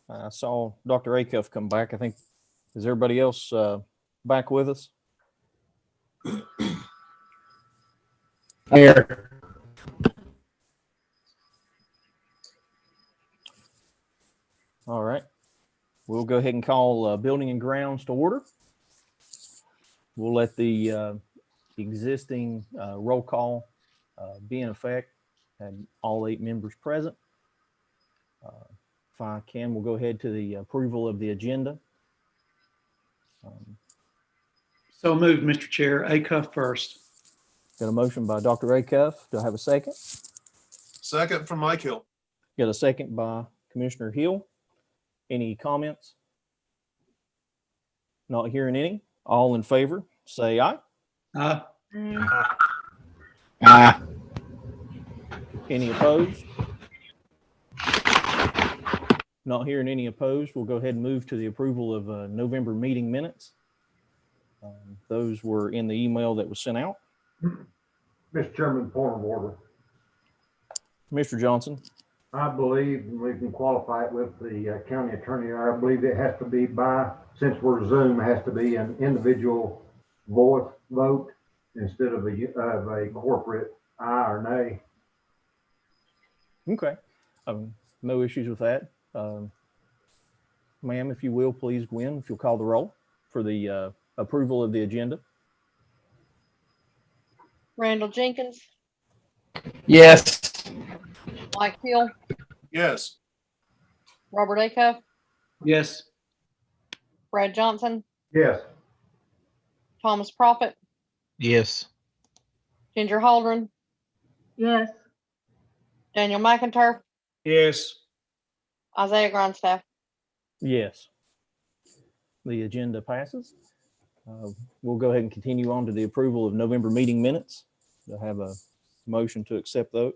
I saw Dr. Acuff come back. I think, is everybody else back with us? Here. All right. We'll go ahead and call Building and Grounds to order. We'll let the existing roll call be in effect, and all 8 members present. If I can, we'll go ahead to the approval of the agenda. So moved, Mr. Chair. Acuff first. Got a motion by Dr. Acuff. Do I have a second? Second from Mike Hill. Got a second by Commissioner Hill. Any comments? Not hearing any. All in favor, say aye. Aye. Any opposed? Not hearing any opposed, we'll go ahead and move to the approval of November meeting minutes. Those were in the email that was sent out. Mr. Chairman, point of order. Mr. Johnson. I believe we can qualify it with the county attorney. I believe it has to be since we're Zoom, it has to be an individual voice vote instead of a corporate aye or nay. Okay. No issues with that. Ma'am, if you will, please, Gwen, if you'll call the roll for the approval of the agenda. Randall Jenkins, Yes. Mike Hill, Yes. Robert Acuff, Yes. Brad Johnson, Yes. Thomas Prophet, Yes. Ginger Holdren, Yes. Daniel McInturf, Yes. Isaiah Grindstaff. Yes. The agenda passes. We'll go ahead and continue on to the approval of November meeting minutes. Do I have a motion to accept those?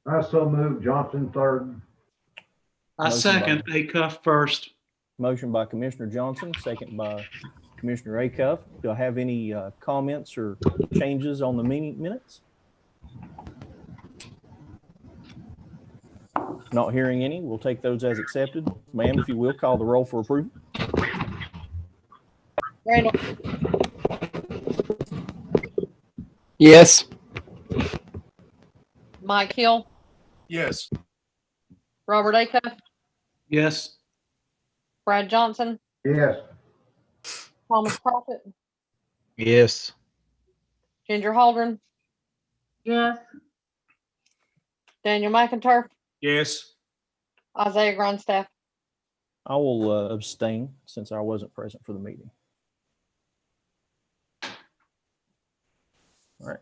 I so move. Johnson third. I second. Acuff first. Motion by Commissioner Johnson, second by Commissioner Acuff. Do I have any comments or changes on the meeting minutes? Not hearing any, we'll take those as accepted. Ma'am, if you will, call the roll for approval. Randall, Yes. Mike Hill, Yes. Robert Acuff, Yes. Brad Johnson, Yes. Thomas Prophet, Yes. Ginger Holdren, Yes. Daniel McInturf, Yes. Isaiah Grindstaff. I will abstain since I wasn't present for the meeting. All right.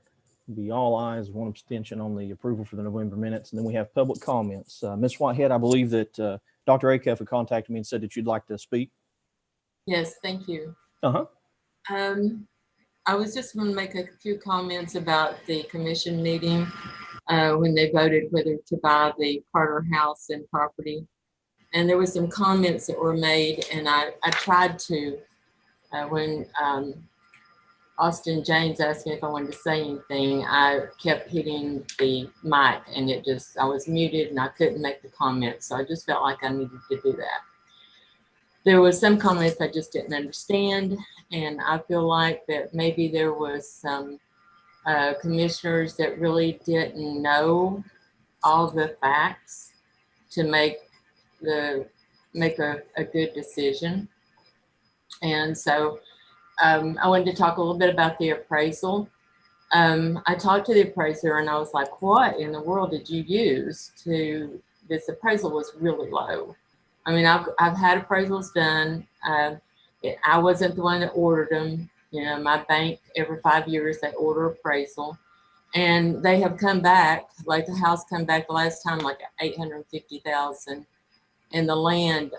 Be all ayes, one abstention on the approval for the November minutes. And then we have public comments. Ms. Whitehead, I believe that Dr. Acuff had contacted me and said that you'd like to speak. Yes, thank you. Uh-huh. I was just going to make a few comments about the commission meeting when they voted whether to buy the Carter house and property. And there were some comments that were made, and I tried to, when Austin James asked me if I wanted to say anything, I kept hitting the mic and I was muted and I couldn't make the comment. So I just felt like I needed to do that. There was some comments I just didn't understand. And I feel like that maybe there was some commissioners that really didn't know all the facts to make a good decision. And so I wanted to talk a little bit about the appraisal. I talked to the appraiser and I was like, what in the world did you use this appraisal was really low. I mean, I've had appraisals done. I wasn't the one that ordered them. You know, my bank, every 5 years, they order appraisal. And they have come back, like the house come back the last time, like $850,000. And the land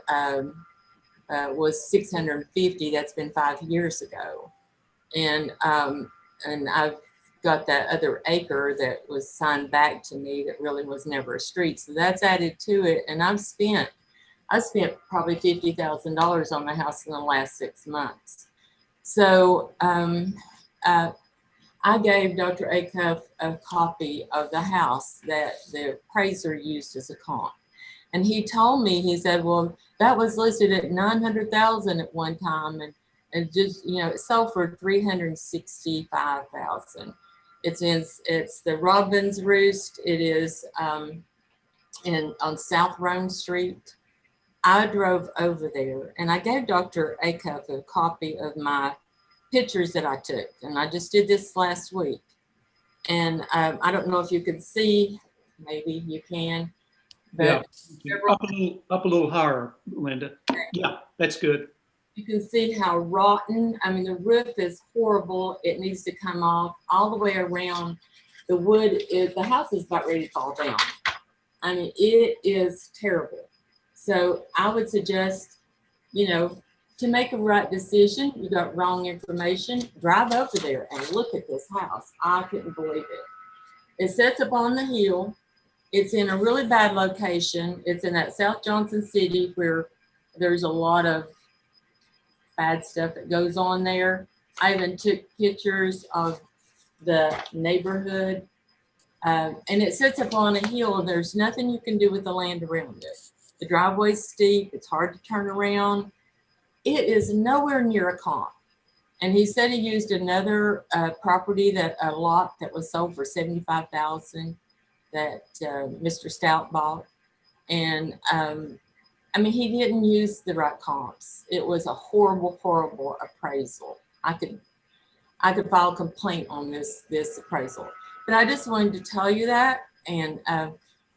was $650. That's been 5 years ago. And I've got that other acre that was signed back to me that really was never a street. So that's added to it. And I spent probably $50,000 on the house in the last 6 months. So I gave Dr. Acuff a copy of the house that the appraiser used as a comp. And he told me, he said, well, that was listed at $900,000 at one time. And just, you know, it sold for $365,000. It's the Robin's Roost. It is on South Rome Street. I drove over there and I gave Dr. Acuff a copy of my pictures that I took. And I just did this last week. And I don't know if you can see, maybe you can. But yeah, up a little higher, Linda. Yeah, that's good. You can see how rotten, I mean, the roof is horrible. It needs to come off all the way around. The wood the house is about ready to fall down. I mean, it is terrible. So I would suggest, you know, to make a right decision, you got wrong information, drive over there and look at this house. I couldn't believe it. It sits up on the hill. It's in a really bad location. It's in that South Johnson City where there's a lot of bad stuff that goes on there. I even took pictures of the neighborhood. And it sits up on a hill and there's nothing you can do with the land around it. The driveway's steep, it's hard to turn around. It is nowhere near a comp. And he said he used another property, that a lot that was sold for $75,000 that Mr. Stout bought. And I mean, he didn't use the right comps. It was a horrible, horrible appraisal. I could file a complaint on this appraisal. But I just wanted to tell you that. And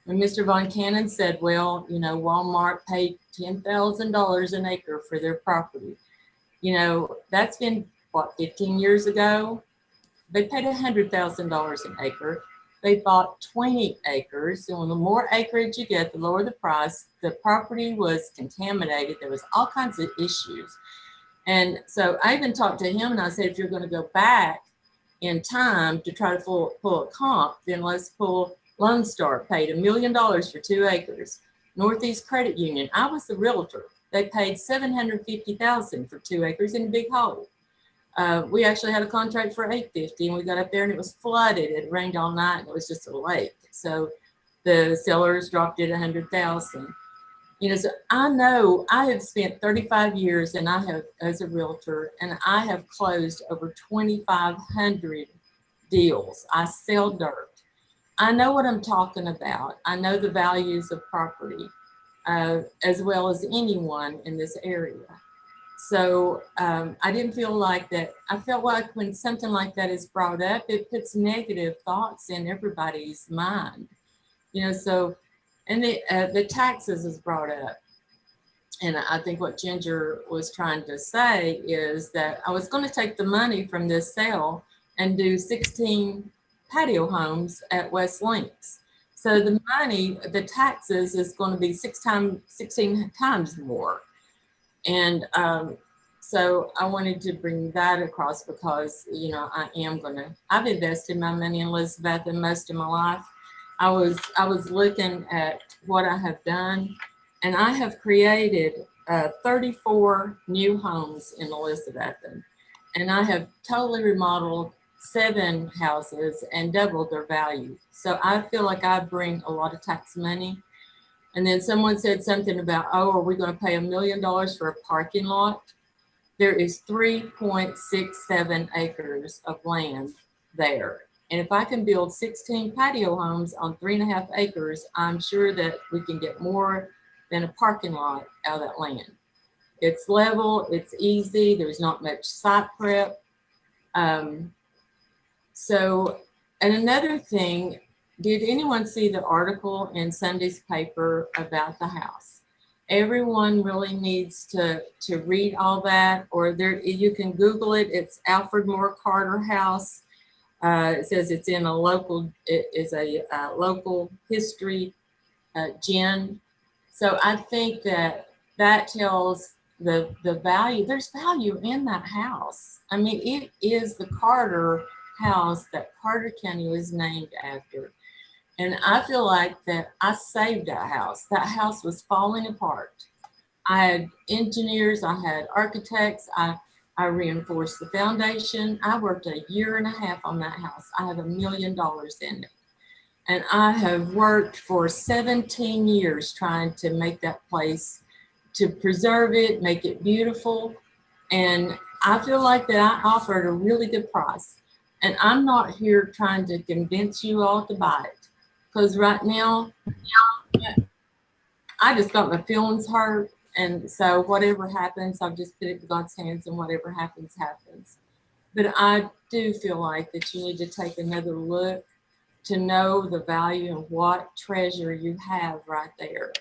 when Mr. Von Cannon said, well, you know, Walmart paid $10,000 an acre for their property. You know, that's been, what, 15 years ago? They paid $100,000 an acre. They bought 20 acres. And the more acreage you get, the lower the price. The property was contaminated. There was all kinds of issues. And so I even talked to him and I said, if you're going to go back in time to try to pull a comp, then let's pull Lone Star paid $1 million for 2 acres. Northeast Credit Union, I was the realtor. They paid $750,000 for 2 acres in a big hole. We actually had a contract for $850,000 and we got up there and it was flooded. It rained all night and it was just a lake. So the sellers dropped it $100,000. You know, so I know I have spent 35 years and I have, as a realtor, and I have closed over 2,500 deals. I sell dirt. I know what I'm talking about. I know the values of property as well as anyone in this area. So I didn't feel like that. I felt like when something like that is brought up, it puts negative thoughts in everybody's mind. You know, so, and the taxes is brought up. And I think what Ginger was trying to say is that I was going to take the money from this sale and do 16 patio homes at West Links. So the money, the taxes is going to be 16 times more. And so I wanted to bring that across because, you know, I've invested my money in Elizabeth and most of my life. I was looking at what I have done, and I have created 34 new homes in Elizabethton, and I have totally remodeled 7 houses and doubled their value. So I feel like I bring a lot of tax money. And then someone said something about, oh, are we going to pay $1 million for a parking lot? There is 3.67 acres of land there. And if I can build 16 patio homes on 3.5 acres, I'm sure that we can get more than a parking lot out of that land. It's level, it's easy, there's not much site prep. So, and another thing, did anyone see the article in Sunday's paper about the house? Everyone really needs to read all that, or there you can Google it. It's Alfred Moore Carter House. It says it's in a local, it is a local history gem. So I think that tells the value. There's value in that house. I mean, it is the Carter house that Carter County was named after. And I feel like that I saved that house. That house was falling apart. I had engineers, I had architects, I reinforced the foundation. I worked 1.5 years on that house. I have $1 million in it. And I have worked for 17 years trying to make that place, to preserve it, make it beautiful. And I feel like that I offered a really good price. And I'm not here trying to convince you all to buy it. Because right now, I just got my feelings hurt. And so whatever happens, I'll just put it in God's hands, and whatever happens, happens. But I do feel like that you need to take another look to know the value and what treasure you have right there.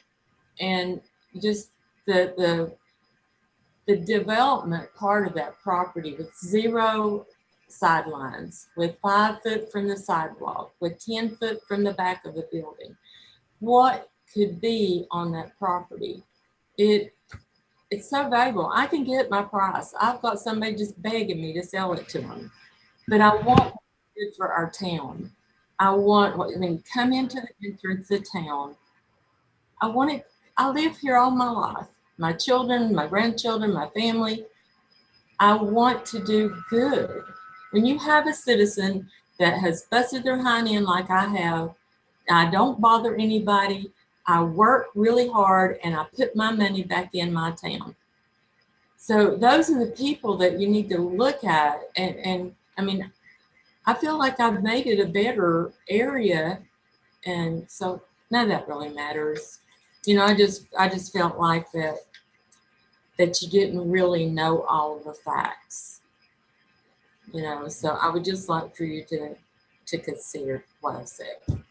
And just the development part of that property with 0 sidelines, with 5 foot from the sidewalk, with 10 foot from the back of the building. What could be on that property? it's so valuable. I can get my price. I've got somebody just begging me to sell it to them, but I want good for our town. I want, when you come into the entrance of town, I live here all my life. My children, my grandchildren, my family. I want to do good. When you have a citizen that has busted their hind end like I have, I don't bother anybody. I work really hard and I put my money back in my town. So those are the people that you need to look at. And I mean, I feel like I've made it a better area. And so none of that really matters. You know, I just felt like that you didn't really know all of the facts. You know, so I would just like for you to consider what I've said.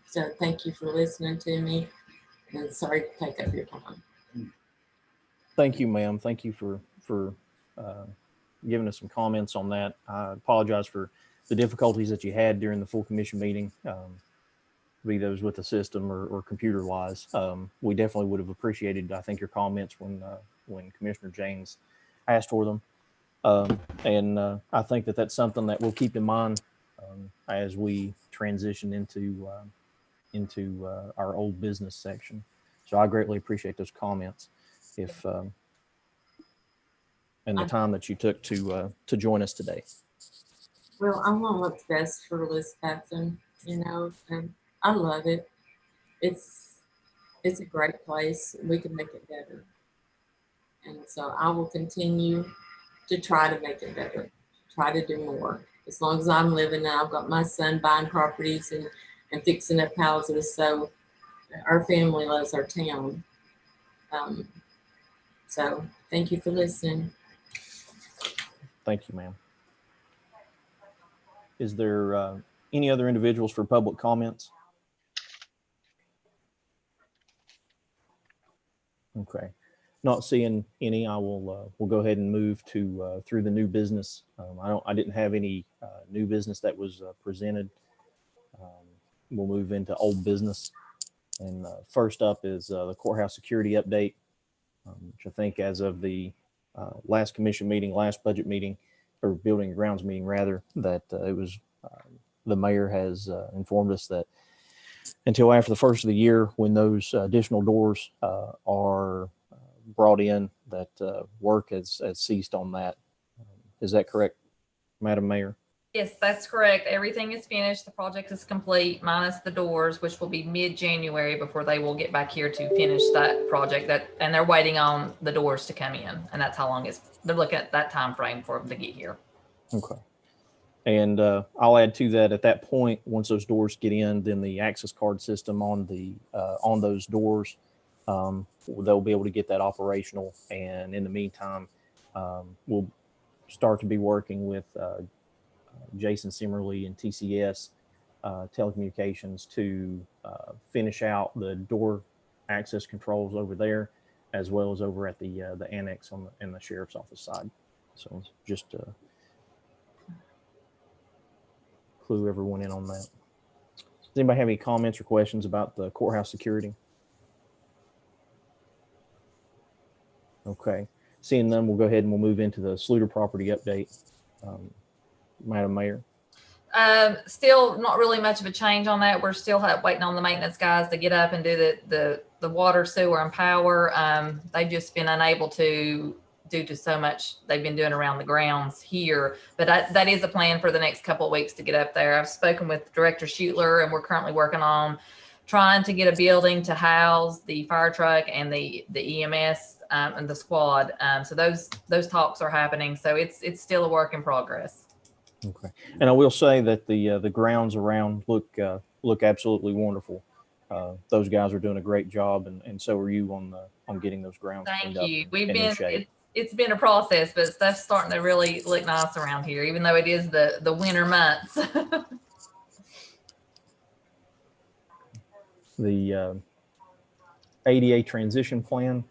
So thank you for listening to me, and sorry to take up your time. Thank you, ma'am. Thank you for giving us some comments on that. I apologize for the difficulties that you had during the full commission meeting, be those with the system or computer wise. We definitely would have appreciated, I think, your comments when Commissioner James asked for them. And I think that that's something that we'll keep in mind as we transition into our old business section. So I greatly appreciate those comments. If and the time that you took to join us today. Well, I want what's best for Elizabeth, and you know, and I love it. It's a great place. We can make it better, and so I will continue to try to make it better, try to do more. As long as I'm living now, I've got my son buying properties and fixing up houses. So our family loves our town. So thank you for listening. Thank you, ma'am. Is there any other individuals for public comments? Okay. Not seeing any, I will we'll go ahead and move to through the new business. I didn't have any new business that was presented. We'll move into old business. And first up is the courthouse security update, which I think as of the last commission meeting, last budget meeting, or building and grounds meeting rather, that it was the mayor has informed us that until after the first of the year, when those additional doors are brought in, that work has ceased on that. Is that correct, Madam Mayor? Yes, that's correct. Everything is finished. The project is complete, minus the doors, which will be mid-January before they will get back here to finish that project. And they're waiting on the doors to come in, and that's how long they're looking at that time frame for them to get here. Okay. And I'll add to that, at that point, once those doors get in, then the access card system on those doors, they'll be able to get that operational. And in the meantime, we'll start to be working with Jason Simmerly and TCS Telecommunications to finish out the door access controls over there, as well as over at the annex in the sheriff's office side. So just clue everyone in on that. Does anybody have any comments or questions about the courthouse security? Okay. Seeing none, we'll go ahead and we'll move into the Sluter property update. Madam Mayor. Still not really much of a change on that. We're still waiting on the maintenance guys to get up and do the water, sewer, and power. They've just been unable to, due to so much they've been doing around the grounds here. But that is a plan for the next couple of weeks to get up there. I've spoken with Director Schutler, and we're currently working on trying to get a building to house the fire truck and the EMS and the squad. So those talks are happening. So it's still a work in progress. Okay. And I will say that the grounds around look absolutely wonderful. Those guys are doing a great job, and so are you on getting those grounds cleaned up. Thank you. We've been it's been a process, but stuff's starting to really look nice around here, even though it is the winter months. The ADA transition plan.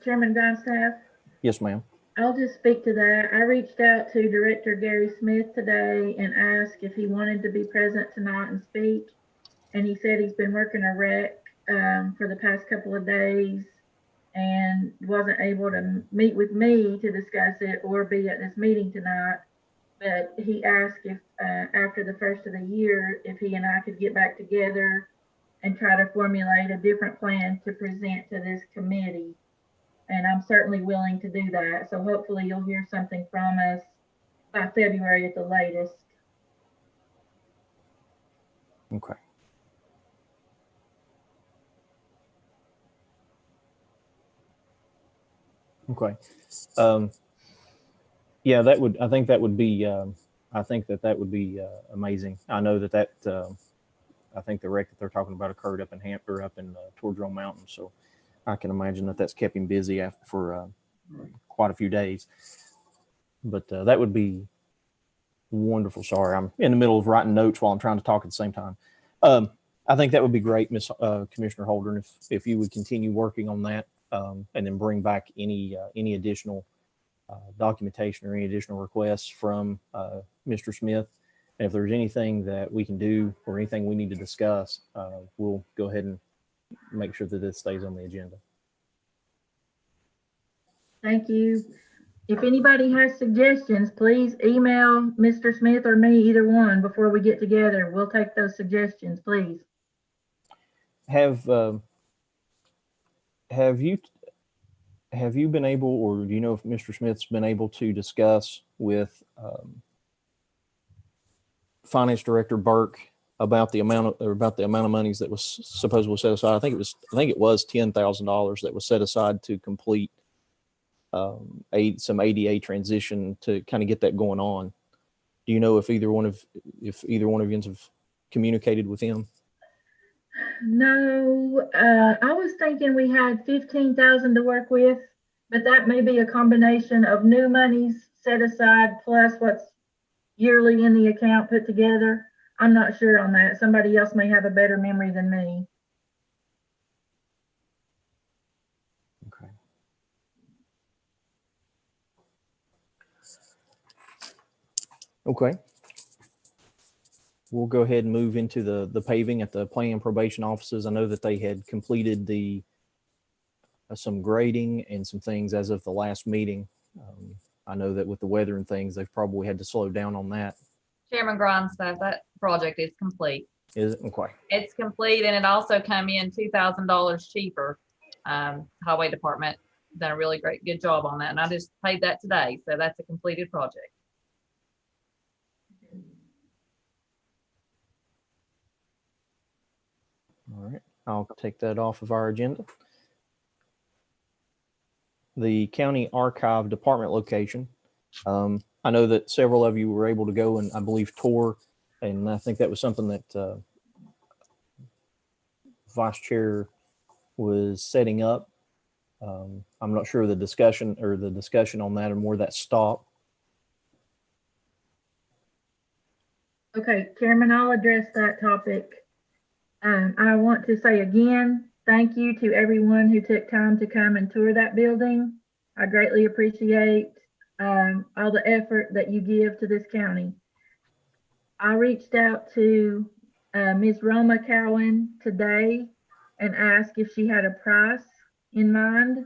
Chairman Gonstaff? Yes, ma'am. I'll just speak to that. I reached out to Director Gary Smith today and asked if he wanted to be present tonight and speak. And he said he's been working a rec for the past couple of days wasn't able to meet with me to discuss it or be at this meeting tonight. But he asked if, after the first of the year, if he and I could get back together and try to formulate a different plan to present to this committee. And I'm certainly willing to do that. So hopefully you'll hear something from us by February at the latest. Okay. Okay. Yeah, I think that would be, that would be amazing. I know that I think the wreck that they're talking about occurred up in Hampton, up in towards Rome Mountain. So I can imagine that that's kept him busy for quite a few days. But that would be wonderful. Sorry, I'm in the middle of writing notes while I'm trying to talk at the same time. I think that would be great, Miss Commissioner Holden, if you would continue working on that, and then bring back any additional documentation or any additional requests from Mr. Smith. And if there's anything that we can do or anything we need to discuss, we'll go ahead and make sure that this stays on the agenda. Thank you. If anybody has suggestions, please email Mr. Smith or me, either one, before we get together. We'll take those suggestions, please. Have you been able, or do you know if Mr. Smith's been able to discuss with Finance Director Burke about the amount of monies that was supposedly set aside? I think it was $10,000 that was set aside to complete some ADA transition to kind of get that going on. Do you know if either one of you have communicated with him? No, I was thinking we had 15,000 to work with, but that may be a combination of new monies set aside plus what's yearly in the account put together. I'm not sure on that. Somebody else may have a better memory than me. Okay. Okay. We'll go ahead and move into the paving at the planning and probation offices. I know that they had completed some grading and some things as of the last meeting. I know that with the weather and things, they've probably had to slow down on that. Chairman Grindstaff, that project is complete. Is it? Okay. It's complete, and it also came in $2,000 cheaper. Highway Department done a really good job on that, and I just paid that today, so that's a completed project. All right, I'll take that off of our agenda. The County Archive Department location. I know that several of you were able to go and I believe tour, and I think that was something that Vice Chair was setting up. I'm not sure the discussion on that and where that stopped. Okay, Chairman, I'll address that topic. I want to say again, thank you to everyone who took time to come and tour that building. I greatly appreciate all the effort that you give to this county. I reached out to Ms. Roma Cowan today and asked if she had a price in mind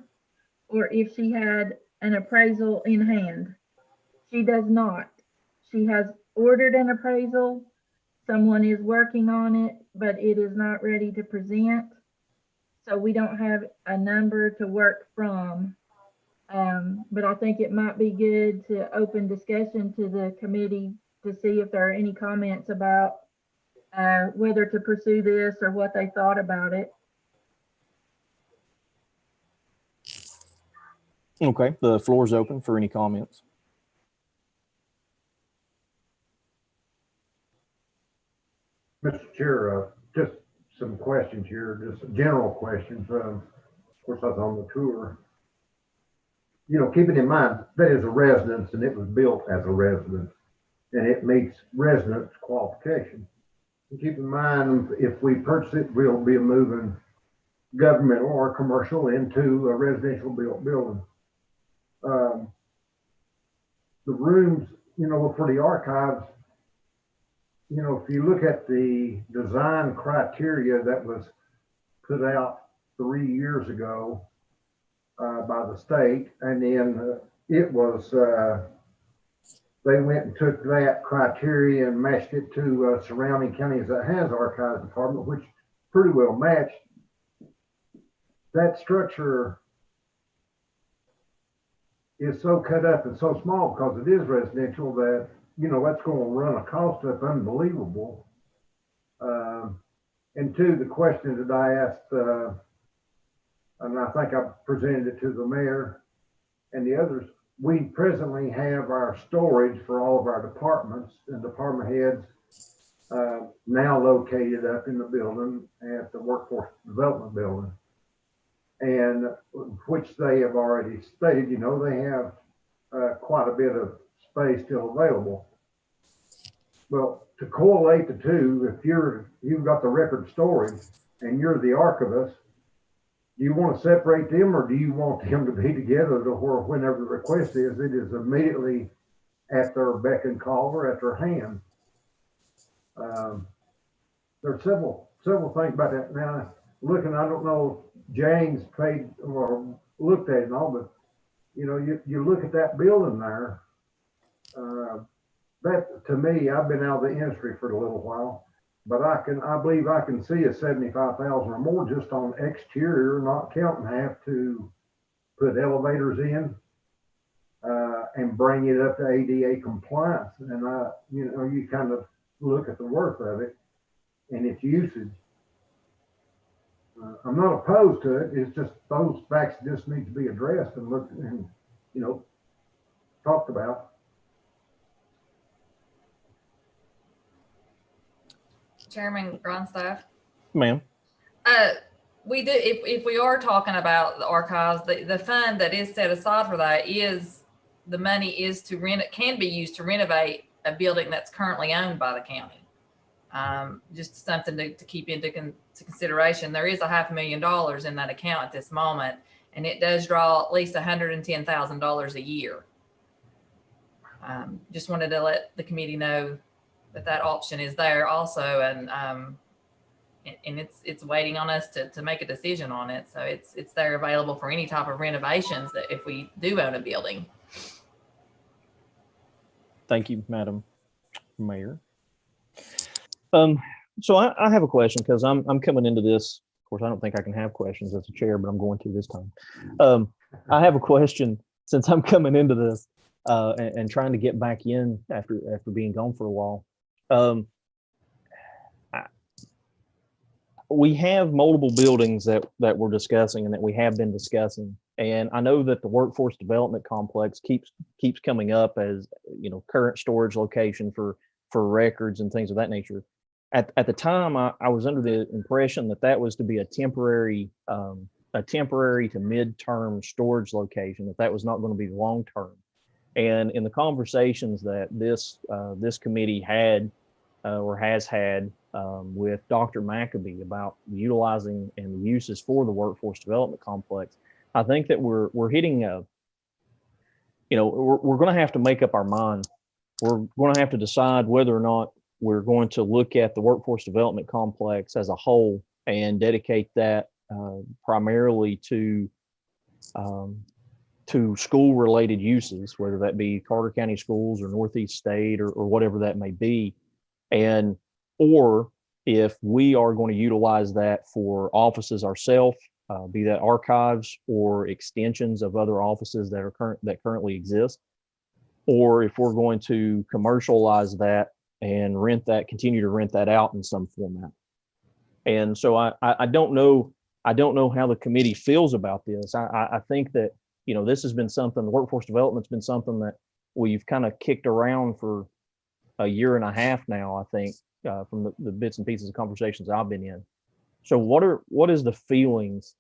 or if she had an appraisal in hand. She does not. She has ordered an appraisal. Someone is working on it, but it is not ready to present. So we don't have a number to work from. But I think it might be good to open discussion to the committee to see if there are any comments about whether to pursue this or what they thought about it. Okay, the floor is open for any comments. Mr. Chair, just some questions here, just general questions. Of course, I was on the tour. You know, keeping in mind that is a residence and it was built as a residence and it meets residence qualifications. And keep in mind, if we purchase it, we'll be moving government or commercial into a residential built building. The rooms, you know, for the archives, you know, if you look at the design criteria that was put out 3 years ago, by the state, and then it was, they went and took that criteria and matched it to surrounding counties that has archives department, which pretty well matched. That structure is so cut up and so small because it is residential that, you know, that's going to run a cost up unbelievable. And two, the question that I asked, and I think I presented it to the mayor and the others, we presently have our storage for all of our departments and department heads now located up in the building at the Workforce Development Building, and which they have already stated, you know, they have quite a bit of space still available. Well, to correlate the two, if you've got the record storage and you're the archivist, do you want to separate them, or do you want them to be together to where whenever the request is, it is immediately at their beck and call or at their hand? There's several things about that. Now, looking, I don't know if James paid or looked at it and all, but you know, you look at that building there, that to me, I've been out of the industry for a little while, but I believe I can see a 75,000 or more just on exterior, not counting have to put elevators in and bring it up to ADA compliance. And you know, you kind of look at the worth of it and its usage. I'm not opposed to it. It's just those facts just need to be addressed and looked and, you know, talked about. Chairman Grunstaff. Ma'am. We do, if we are talking about the archives, the fund that is set aside for that is, the money is to can be used to renovate a building that's currently owned by the county. Just something to keep into consideration. There is $500,000 in that account at this moment, and it does draw at least $110,000 a year. Just wanted to let the committee know that option is there also, and it's waiting on us to make a decision on it. So it's there available for any type of renovations that if we do own a building. Thank you, Madam Mayor. So I have a question because I'm coming into this. Of course, I don't think I can have questions as a chair, but I'm going to this time. I have a question since I'm coming into this and trying to get back in after being gone for a while. We have multiple buildings that we're discussing and that we have been discussing, and I know that the workforce development complex keeps coming up as, you know, current storage location for records and things of that nature. At the time, I was under the impression that was to be a temporary to mid-term storage location, that was not going to be long-term. And in the conversations that this committee had or has had with Dr. McAbee about utilizing and the uses for the workforce development complex, I think that we're hitting we're going to have to make up our mind. We're going to have to decide whether or not we're going to look at the workforce development complex as a whole and dedicate that primarily to school related uses, whether that be Carter County schools or Northeast State or whatever that may be. Or if we are going to utilize that for offices ourselves, be that archives or extensions of other offices that currently exist, or if we're going to commercialize that and continue to rent that out in some format. And so I don't know how the committee feels about this. I think that, you know, this has been something, the workforce development's been something that we've kind of kicked around for a year and a half now, I think, from the bits and pieces of conversations I've been in. So what is the feelings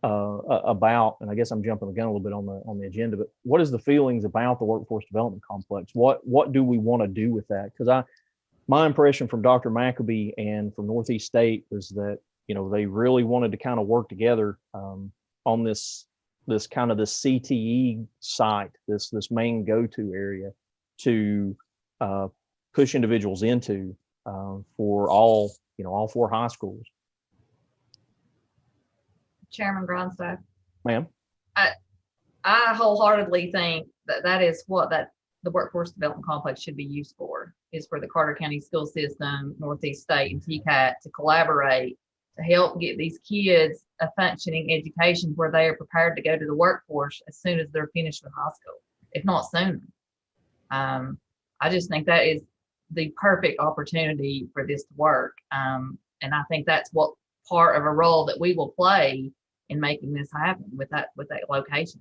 about, and I guess I'm jumping the gun a little bit on the agenda, but what is the feelings about the workforce development complex? What do we want to do with that? Because my impression from Dr. McAbee and from Northeast State was that, you know, they really wanted to kind of work together on this CTE site, this main go-to area to push individuals into for all 4 high schools. Chairman Grunstaff. Ma'am. I wholeheartedly think that that is what the workforce development complex should be used for, is for the Carter County school system, Northeast State, and TCAT to collaborate to help get these kids a functioning education where they are prepared to go to the workforce as soon as they're finished with high school, if not sooner. I just think that is the perfect opportunity for this to work. And I think that's what part of a role that we will play in making this happen with that location.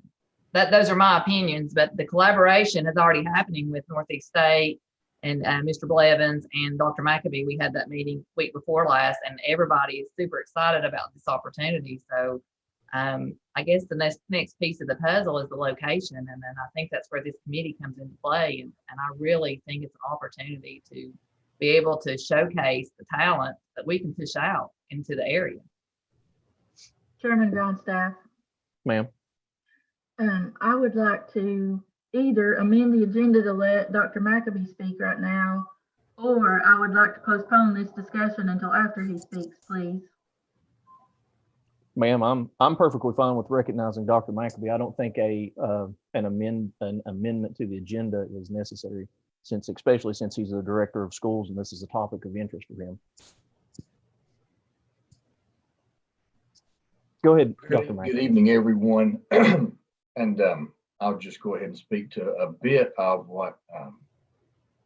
Those are my opinions, but the collaboration is already happening with Northeast State and Mr. Blevins and Dr. McAbee. We had that meeting week before last, and everybody is super excited about this opportunity. So I guess the next piece of the puzzle is the location, and then I think that's where this committee comes into play. And I really think it's an opportunity to be able to showcase the talent that we can push out into the area. Chairman Grindstaff. Ma'am. I would like to either amend the agenda to let Dr. McAbee speak right now, or I would like to postpone this discussion until after he speaks, please. Ma'am, I'm perfectly fine with recognizing Dr. McAbee. I don't think an amendment to the agenda is necessary, especially since he's the director of schools and this is a topic of interest for him. Go ahead, Dr. McAbee. Good evening, everyone. And I'll just go ahead and speak to a bit of what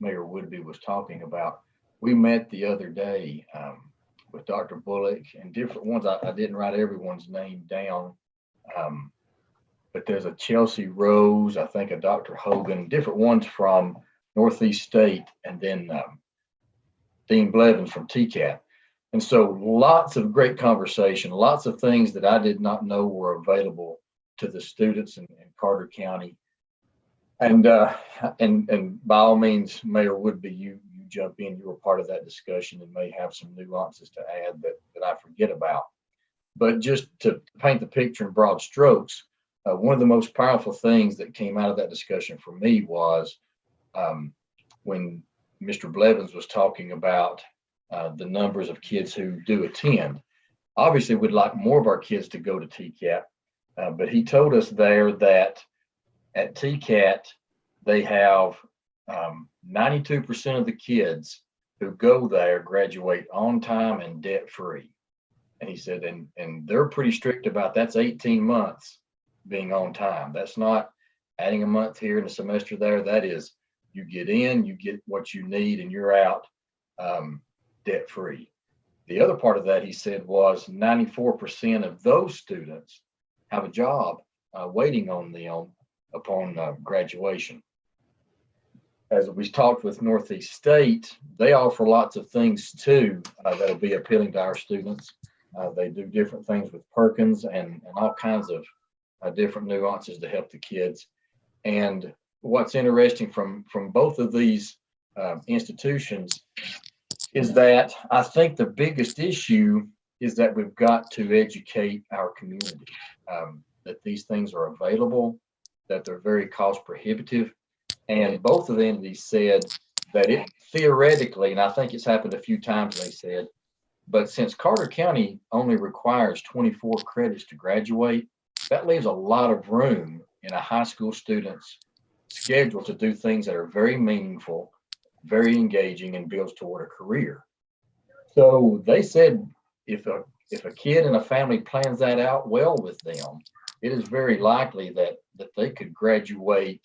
Mayor Woodby was talking about. We met the other day with Dr. Bullock and different ones. I didn't write everyone's name down, but there's a Chelsea Rose, I think a Dr. Hogan, different ones from Northeast State, and then Dean Blevins from TCAT. And so lots of great conversation, lots of things that I did not know were available to the students in Carter County. And by all means, Mayor Woodby, you jump in, you were part of that discussion and may have some nuances to add that I forget about. But just to paint the picture in broad strokes, one of the most powerful things that came out of that discussion for me was when Mr. Blevins was talking about the numbers of kids who do attend. Obviously, we'd like more of our kids to go to TCAT, but he told us there that at TCAT, they have 92% of the kids who go there graduate on time and debt-free. And he said, and they're pretty strict about that's 18 months being on time. That's not adding a month here and a semester there. That is, you get in, you get what you need, and you're out debt-free. The other part of that, he said, was 94% of those students have a job waiting on them upon graduation. As we talked with Northeast State, they offer lots of things too that'll be appealing to our students. They do different things with Perkins and all kinds of different nuances to help the kids. And what's interesting from both of these institutions is that I think the biggest issue is that we've got to educate our community that these things are available, that they're very cost prohibitive. And both of the entities said that it theoretically, and I think it's happened a few times, they said, but since Carter County only requires 24 credits to graduate, that leaves a lot of room in a high school student's schedule to do things that are very meaningful, very engaging, and builds toward a career. So they said if a kid and a family plans that out well with them, it is very likely that they could graduate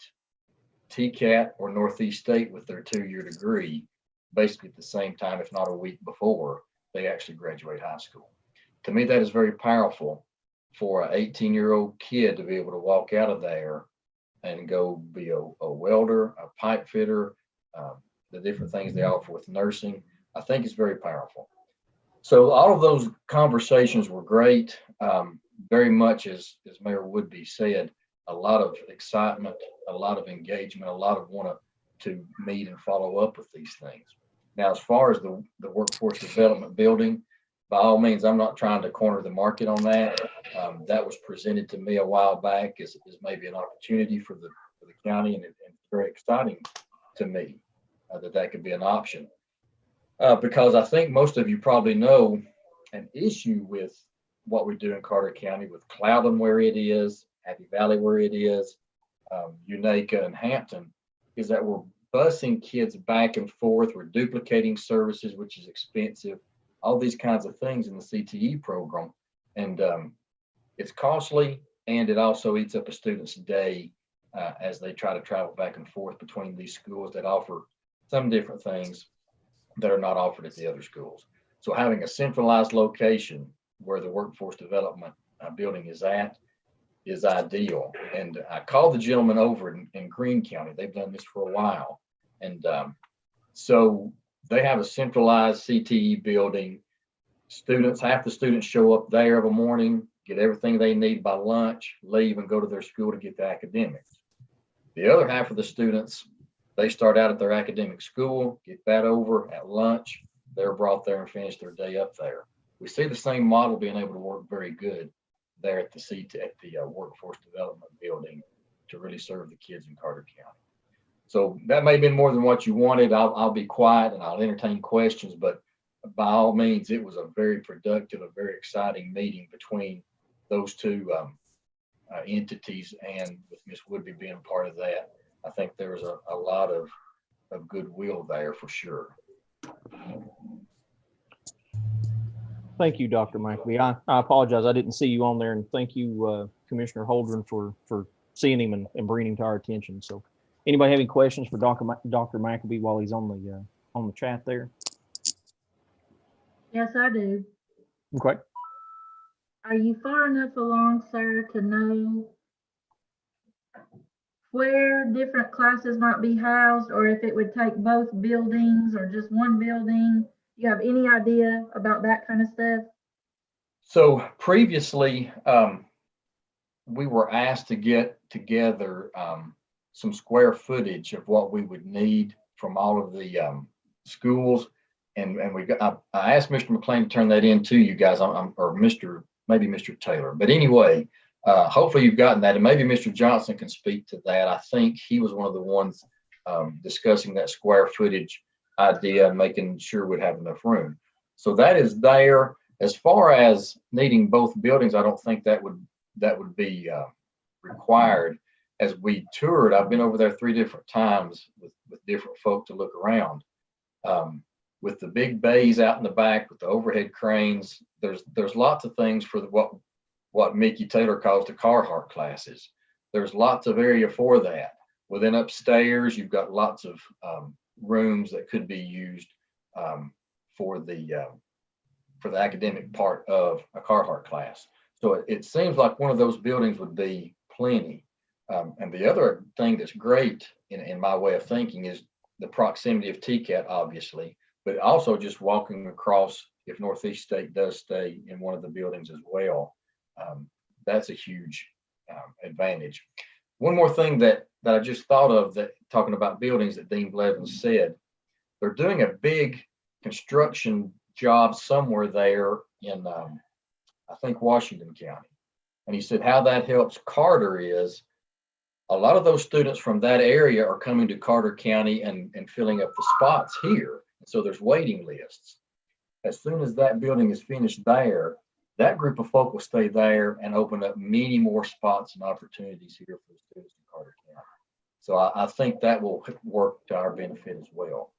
TCAT or Northeast State with their 2-year degree basically at the same time, if not a week before they actually graduate high school. To me, that is very powerful for an 18-year-old kid to be able to walk out of there and go be a welder, a pipe fitter, the different things they offer with nursing. I think it's very powerful. So all of those conversations were great. Very much as Mayor Woodby said, a lot of excitement, a lot of engagement, a lot of want to meet and follow up with these things. Now, as far as the workforce development building, by all means, I'm not trying to corner the market on that. That was presented to me a while back as maybe an opportunity for the county, and it's very exciting to me that could be an option. Because I think most of you probably know an issue with what we do in Carter County with Cloudland where it is Happy Valley where it is, Unaka and Hampton, is that we're busing kids back and forth. We're duplicating services, which is expensive, all these kinds of things in the CTE program. And it's costly, and it also eats up a student's day as they try to travel back and forth between these schools that offer some different things that are not offered at the other schools. So having a centralized location where the workforce development building is at is ideal. And I called the gentleman over in Greene County. They've done this for a while. And so they have a centralized CTE building. Half the students show up there of a morning, get everything they need by lunch, leave and go to their school to get the academics. The other half of the students, they start out at their academic school, get that over at lunch, they're brought there and finish their day up there. We see the same model being able to work very good there at the workforce development building to really serve the kids in Carter County. So that may have been more than what you wanted. I'll be quiet and I'll entertain questions, but by all means, it was a very productive, a very exciting meeting between those two entities, and with Ms. Woodby being part of that, I think there was a lot of goodwill there for sure. Thank you, Dr. McAbee. I apologize. I didn't see you on there, and thank you, Commissioner Holdren, for seeing him and bringing him to our attention. So anybody have any questions for Dr. McAbee while he's on the chat there? Yes, I do. Okay. Are you far enough along, sir, to know where different classes might be housed, or if it would take both buildings or just one building? Do you have any idea about that kind of stuff? So previously, we were asked to get together some square footage of what we would need from all of the schools. And I asked Mr. McLean to turn that in to you guys, or maybe Mr. Taylor. But anyway, hopefully you've gotten that, and maybe Mr. Johnson can speak to that. I think he was one of the ones discussing that square footage idea and making sure we'd have enough room. So that is there. As far as needing both buildings, I don't think that would be required. As we toured, I've been over there 3 different times with different folk to look around. With the big bays out in the back with the overhead cranes, there's lots of things for what Mickey Taylor calls the Carhartt classes. There's lots of area for that. Within upstairs, you've got lots of rooms that could be used for the academic part of a Carhartt class. So it seems like one of those buildings would be plenty. And the other thing that's great in my way of thinking is the proximity of TCAT, obviously, but also just walking across, if Northeast State does stay in one of the buildings as well, that's a huge advantage. One more thing that I just thought of, that talking about buildings, that Dean Blevins said, they're doing a big construction job somewhere there in, I think, Washington County. And he said how that helps Carter is a lot of those students from that area are coming to Carter County and filling up the spots here. So there's waiting lists. As soon as that building is finished there, that group of folk will stay there and open up many more spots and opportunities here for the students in Carter County. So I think that will work to our benefit as well.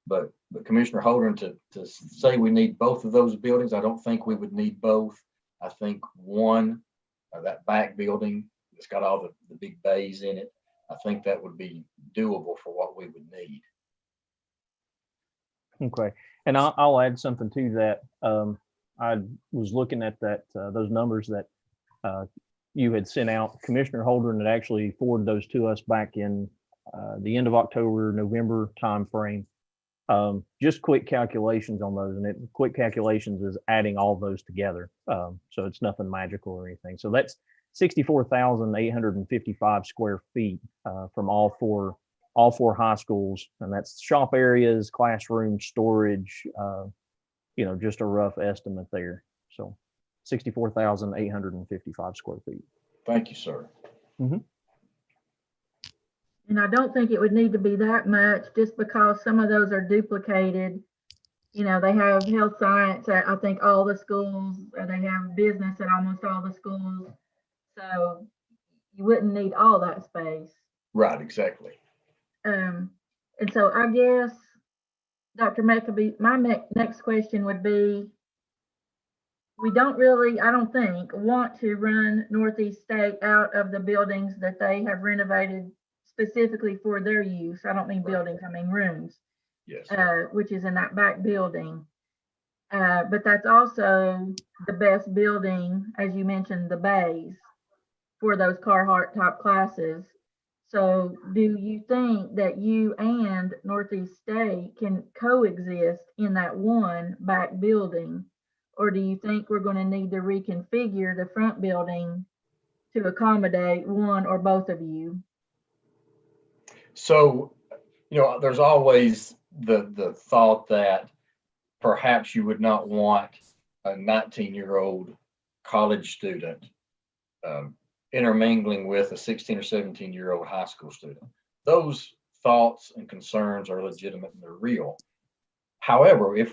But Commissioner Holdren, to say we need both of those buildings, I don't think we would need both. I think one, that back building, it's got all the big bays in it, I think that would be doable for what we would need. Okay, and I'll add something to that. I was looking at those numbers that you had sent out. Commissioner Holdren had actually forwarded those to us back in the end of October, November timeframe. Just quick calculations on those, and quick calculations is adding all those together. So it's nothing magical or anything. So that's 64,855 square feet from all four high schools, and that's shop areas, classrooms, storage, just a rough estimate there. So 64,855 square feet. Thank you, sir. Mm-hmm. And I don't think it would need to be that much, just because some of those are duplicated. They have health science at, I think, all the schools, or they have business at almost all the schools. So you wouldn't need all that space. Right, exactly. And so I guess, Dr. McAbee, my next question would be, we don't really, I don't think, want to run Northeast State out of the buildings that they have renovated specifically for their use. I don't mean buildings, I mean rooms. Yes. Which is in that back building. But that's also the best building, as you mentioned, the bays for those Carhartt type classes. So do you think that you and Northeast State can coexist in that one back building? Or do you think we're going to need to reconfigure the front building to accommodate one or both of you? So, there's always the thought that perhaps you would not want a 19-year-old college student intermingling with a 16 or 17-year-old high school student. Those thoughts and concerns are legitimate and they're real. However, if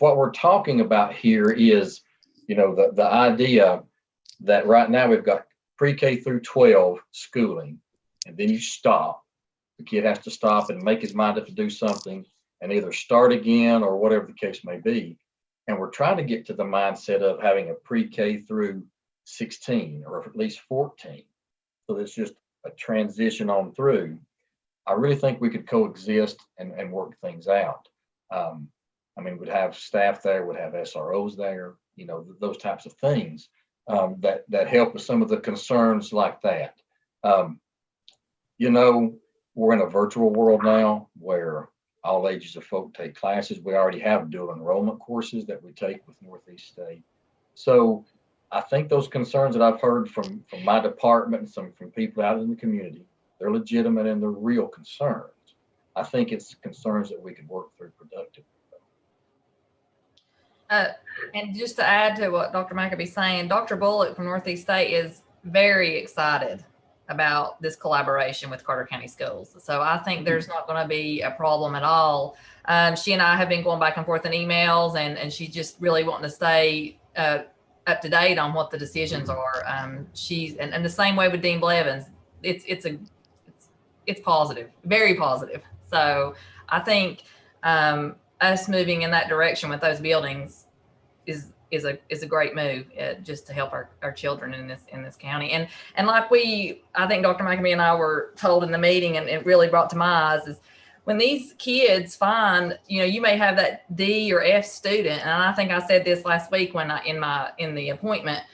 what we're talking about here is, the idea that right now we've got pre-K through 12 schooling, and then you stop. The kid has to stop and make his mind up to do something and either start again or whatever the case may be. And we're trying to get to the mindset of having a pre-K through 16 or at least 14. So it's just a transition on through. I really think we could coexist and work things out. We'd have staff there, would have SROs there, those types of things that help with some of the concerns like that. We're in a virtual world now where all ages of folk take classes. We already have dual enrollment courses that we take with Northeast State. So I think those concerns that I've heard from my department and some from people out in the community, they're legitimate and they're real concerns. I think it's concerns that we could work through productively. And just to add to what Dr. McAbee's saying, Dr. Bullock from Northeast State is very excited about this collaboration with Carter County Schools. So I think there's not going to be a problem at all. She and I have been going back and forth in emails, and she's just really wanting to stay up to date on what the decisions are. And the same way with Dean Blevins. It's positive, very positive. So I think us moving in that direction with those buildings is a great move just to help our children in this county. And like I think Dr. McAbee and I were told in the meeting, and it really brought to my eyes, is when these kids find, you may have that D or F student, and I think I said this last week when in the appointment,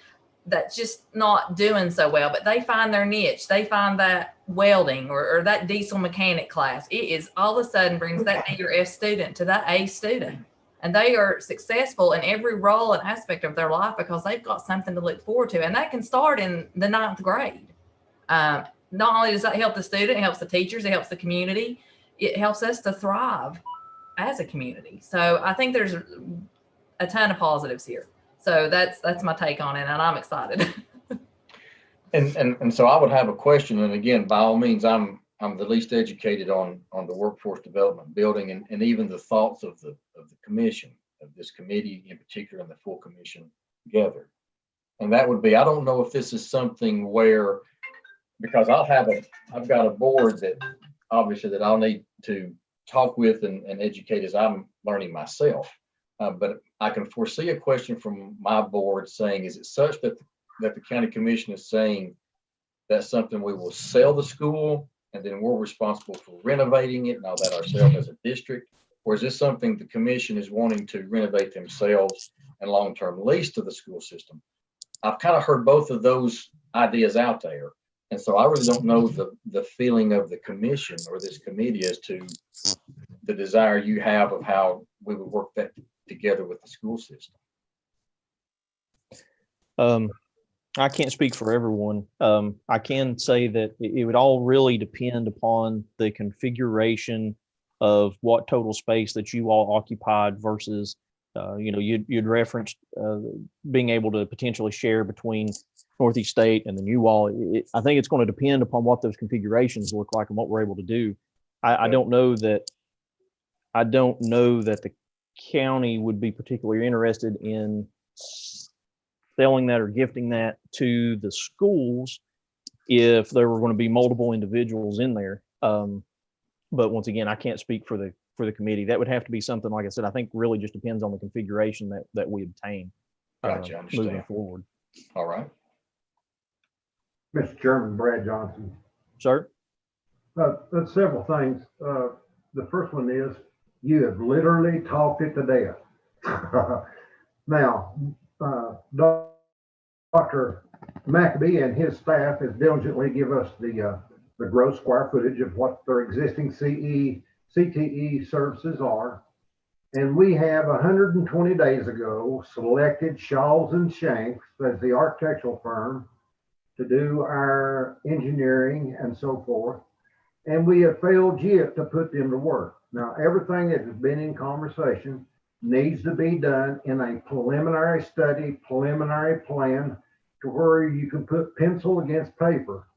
that's just not doing so well, but they find their niche. They find that welding or that diesel mechanic class. It is all of a sudden brings that D or F student to that A student. And they are successful in every role and aspect of their life because they've got something to look forward to. And that can start in the 9th grade. Not only does that help the student, it helps the teachers, it helps the community. It helps us to thrive as a community. So I think there's a ton of positives here. So that's my take on it, and I'm excited. And so I would have a question, and again, by all means, I'm the least educated on the workforce development building and even the thoughts of the commission, of this committee in particular, and the full commission together. And that would be, I don't know if this is something where, because I've got a board that obviously that I'll need to talk with and educate as I'm learning myself. But I can foresee a question from my board saying, is it such that the county commission is saying that's something we will sell the school and then we're responsible for renovating it and all that ourselves as a district? Or is this something the commission is wanting to renovate themselves and long-term lease to the school system? I've kind of heard both of those ideas out there. And so I really don't know the feeling of the commission or this committee as to the desire you have of how we would work that together with the school system. I can't speak for everyone. I can say that it would all really depend upon the configuration of what total space that you all occupied versus, you'd referenced being able to potentially share between Northeast State and the new wall. I think it's going to depend upon what those configurations look like and what we're able to do. I don't know that the county would be particularly interested in selling that or gifting that to the schools if there were going to be multiple individuals in there. But once again, I can't speak for the committee. That would have to be something, like I said, I think really just depends on the configuration that we obtain. Gotcha, Moving understand. forward. All right. Mr. Chairman, Brad Johnson. Sir? There's several things. The first one is you have literally talked it to death. Now, Dr. McAbee and his staff has diligently give us the gross square footage of what their existing CTE services are. And we have 120 days ago selected Shaws and Shanks as the architectural firm to do our engineering and so forth. And we have failed yet to put them to work. Now, everything that has been in conversation needs to be done in a preliminary study, preliminary plan, to where you can put pencil against paper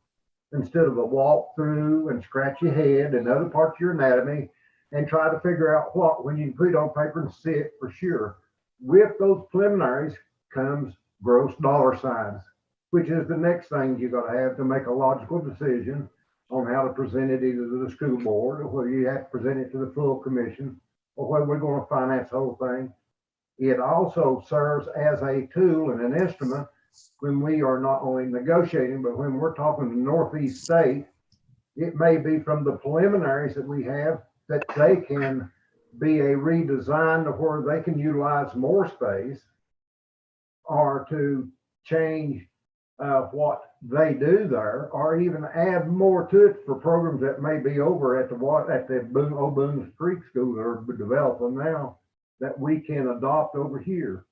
instead of a walk through and scratch your head and other parts of your anatomy and try to figure out what, when you can put it on paper and see it for sure. With those preliminaries comes gross dollar signs, which is the next thing you got to have to make a logical decision on how to present it either to the school board or whether you have to present it to the full commission or whether we're going to finance the whole thing. It also serves as a tool and an instrument when we are not only negotiating, but when we're talking to Northeast State, it may be from the preliminaries that we have that they can be a redesign to where they can utilize more space or to change what they do there, or even add more to it for programs that may be over at the Old Boones Creek School that are developing now that we can adopt over here.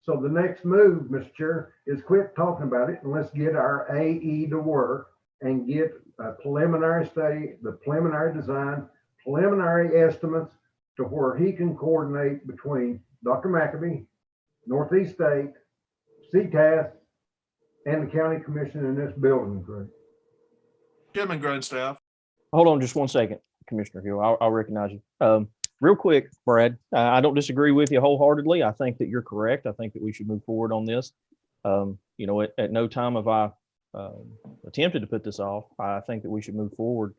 So the next move, Mr. Chair, is quit talking about it and let's get our AE to work and get a preliminary study, the preliminary design, preliminary estimates to where he can coordinate between Dr. McAbee, Northeast State, CTAS, and the county commission in this building group. Chairman Grandstaff. Hold on just one second, Commissioner Hill. I'll recognize you. Real quick, Brad, I don't disagree with you wholeheartedly. I think that you're correct. I think that we should move forward on this. You know, at no time have I attempted to put this off. I think that we should move forward.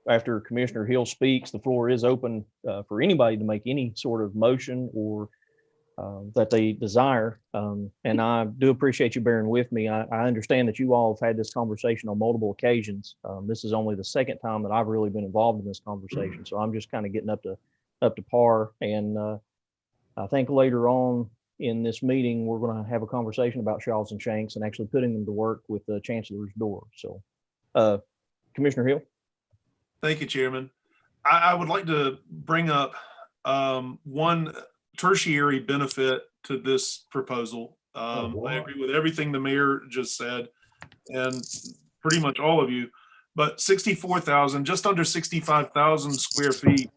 After Commissioner Hill speaks, the floor is open for anybody to make any sort of motion or that they desire. And I do appreciate you bearing with me. I understand that you all have had this conversation on multiple occasions. This is only the second time that I've really been involved in this conversation. So I'm just kind of getting up to par. And I think later on in this meeting, we're going to have a conversation about Shaws and Shanks and actually putting them to work with the chancellor's door. So Commissioner Hill. Thank you, Chairman. I would like to bring up one tertiary benefit to this proposal. I agree with everything the mayor just said and pretty much all of you, but 64,000, just under 65,000 square feet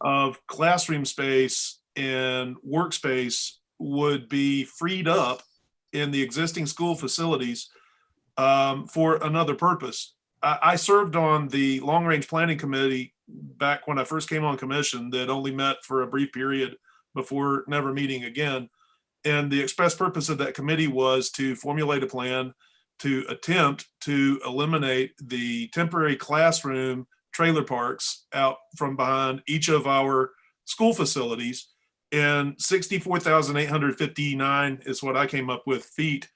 of classroom space and workspace would be freed up in the existing school facilities for another purpose. I served on the long range planning committee back when I first came on commission that only met for a brief period before never meeting again. And the express purpose of that committee was to formulate a plan to attempt to eliminate the temporary classroom trailer parks out from behind each of our school facilities. And 64,859 is what I came up with feet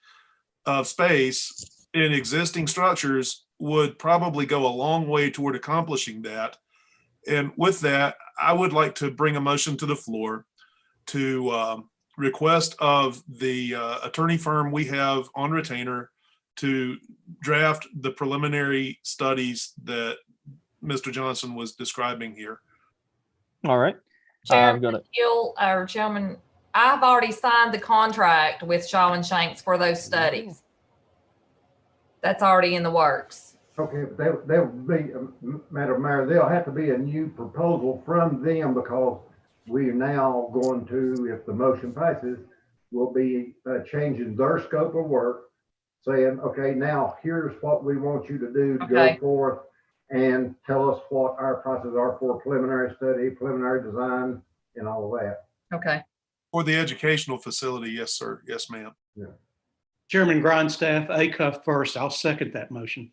of space in existing structures would probably go a long way toward accomplishing that. And with that, I would like to bring a motion to the floor to request of the attorney firm we have on retainer to draft the preliminary studies that Mr. Johnson was describing here. All right. Chairman Hill, or Chairman, I've already signed the contract with Shaw and Shanks for those studies. That's already in the works. Okay, but they'll be, Madam Mayor, there'll have to be a new proposal from them because we are now going to, if the motion passes, we'll be changing their scope of work, saying, okay, now here's what we want you to do to go forth and tell us what our processes are for preliminary study, preliminary design, and all of that. Okay. For the educational facility, yes, sir. Yes, ma'am. Yeah. Chairman Grindstaff, Acuff first. I'll second that motion.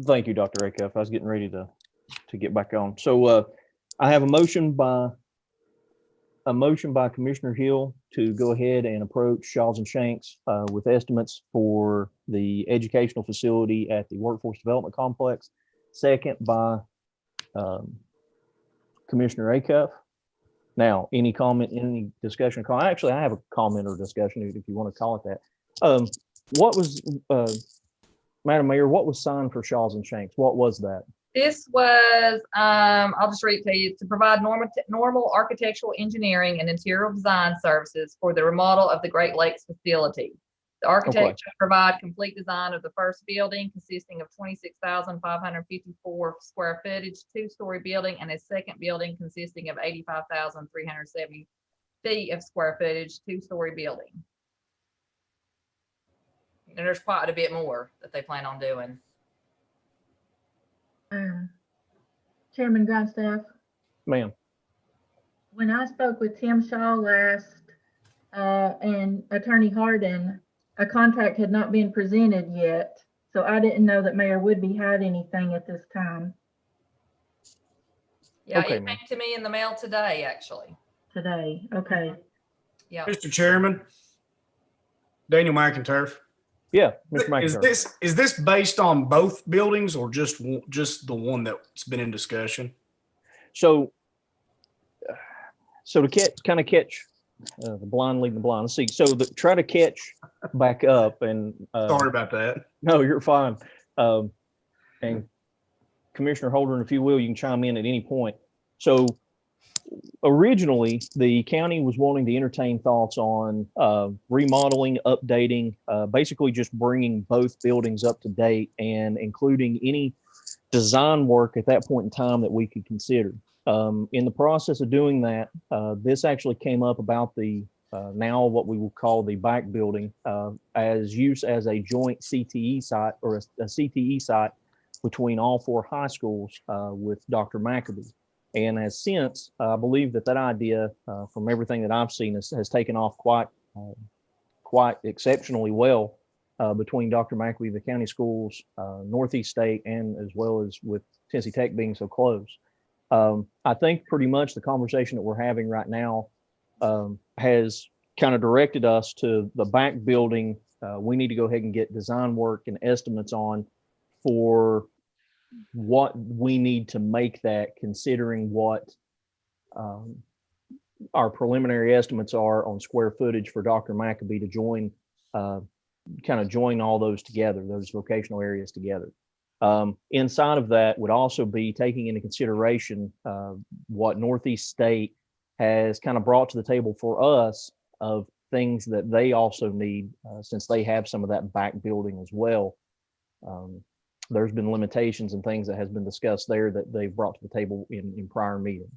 Thank you, Dr. Acuff. I was getting ready to get back on. So I have a motion by Commissioner Hill to go ahead and approach Shaws and Shanks with estimates for the educational facility at the Workforce Development Complex. Second by Commissioner Acuff. Now, any comment, any discussion? Actually, I have a comment or discussion if you want to call it that. What was, Madam Mayor, what was signed for Shaws and Shanks? What was that? This was, I'll just read it to you, to provide normal architectural engineering and interior design services for the remodel of the Great Lakes facility. The architect should provide complete design of the first building consisting of 26,554 square footage, 2-story building, and a second building consisting of 85,370 feet of square footage, 2-story building. And there's quite a bit more that they plan on doing. Chairman Grindstaff, Ma'am. when I spoke with Tim Shaw last and Attorney Harden, a contract had not been presented yet, so I didn't know that Mayor Woodby had anything at this time. Yeah, it came to me in the mail today, actually. Today, okay. Yeah. Mr. Chairman, Daniel McInturf. Yeah, Mr. McInturf. Is this based on both buildings or just the one that's been in discussion? So to catch the blind leading the blind. Let's see. So try to catch back up and. Sorry about that. No, you're fine. And Commissioner Holder, if you will, you can chime in at any point. So originally, the county was wanting to entertain thoughts on remodeling, updating, basically just bringing both buildings up to date and including any design work at that point in time that we could consider. In the process of doing that, this actually came up about the now what we will call the back building as use as a joint CTE site or a CTE site between all 4 high schools with Dr. McAbee. And as since, I believe that idea, from everything that I've seen, has taken off quite exceptionally well between Dr. McAbee, the county schools, Northeast State, and as well as with Tennessee Tech being so close. I think pretty much the conversation that we're having right now has kind of directed us to the back building. We need to go ahead and get design work and estimates on for what we need to make that, considering what our preliminary estimates are on square footage for Dr. McAbee to join, kind of join all those together, those vocational areas together. Inside of that would also be taking into consideration what Northeast State has kind of brought to the table for us of things that they also need, since they have some of that back building as well. There's been limitations and things that has been discussed there that they've brought to the table in prior meetings.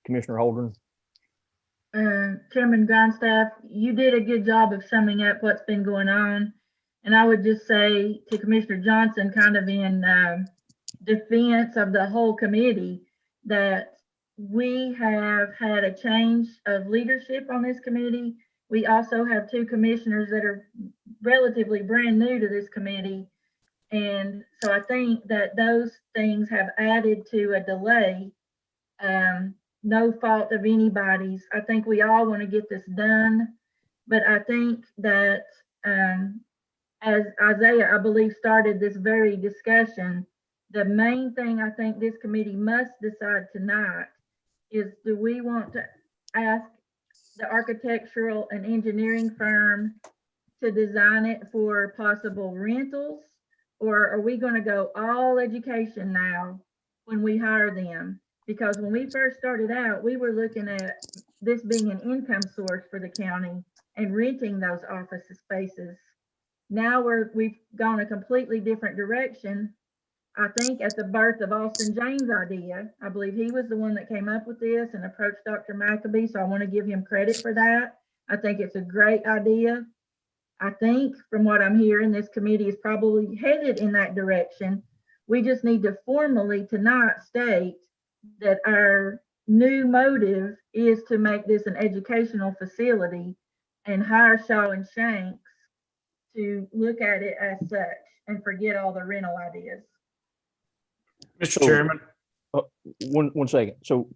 Commissioner Holden. Chairman Grindstaff, you did a good job of summing up what's been going on. And I would just say to Commissioner Johnson, kind of in defense of the whole committee, that we have had a change of leadership on this committee. We also have 2 commissioners that are relatively brand new to this committee. And so I think that those things have added to a delay. No fault of anybody's. I think we all want to get this done. But I think that as Isaiah, I believe, started this very discussion, the main thing I think this committee must decide tonight is, do we want to ask the architectural and engineering firm to design it for possible rentals? Or are we going to go all education now when we hire them? Because when we first started out, we were looking at this being an income source for the county and renting those office spaces. Now we've gone a completely different direction. I think at the birth of Austin James' idea, I believe he was the one that came up with this and approached Dr. McAbee. So I want to give him credit for that. I think it's a great idea. I think from what I'm hearing, this committee is probably headed in that direction. We just need to formally tonight state that our new motive is to make this an educational facility and hire Shaw and Shanks to look at it as such and forget all the rental ideas. Mr. Chairman. One second. So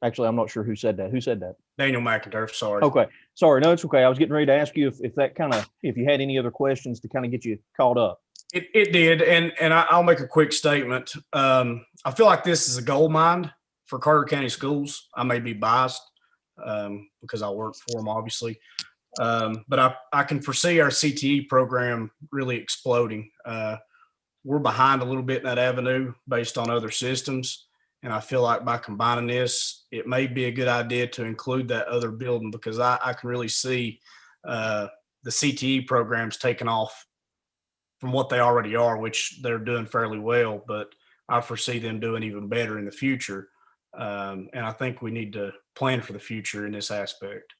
actually, I'm not sure who said that. Who said that? Daniel McInturf, sorry. Okay. Sorry. No, it's okay. I was getting ready to ask you if that kind of, if you had any other questions to kind of get you caught up. It did, and I'll make a quick statement. I feel like this is a gold mine for Carter County schools. I may be biased because I work for them, obviously, but I can foresee our CTE program really exploding. We're behind a little bit in that avenue based on other systems, and I feel like by combining this, it may be a good idea to include that other building because I can really see the CTE programs taking off from what they already are, which they're doing fairly well, but I foresee them doing even better in the future. And I think we need to plan for the future in this aspect.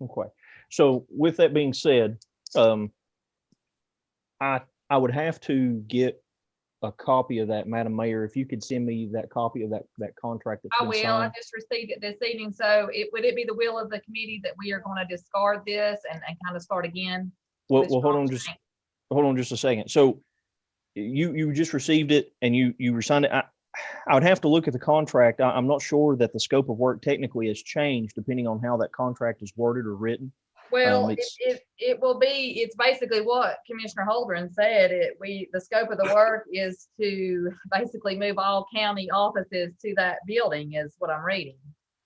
Okay. So with that being said, I would have to get a copy of that, Madam Mayor. If you could send me that copy of that contract. I will. I just received it this evening. So would it be the will of the committee that we are going to discard this and kind of start again? Well, hold on just a second. So you just received it and you signed it. I would have to look at the contract. I'm not sure that the scope of work technically has changed depending on how that contract is worded or written. Well, it will be, it's basically what Commissioner Holdren said. The scope of the work is to basically move all county offices to that building is what I'm reading.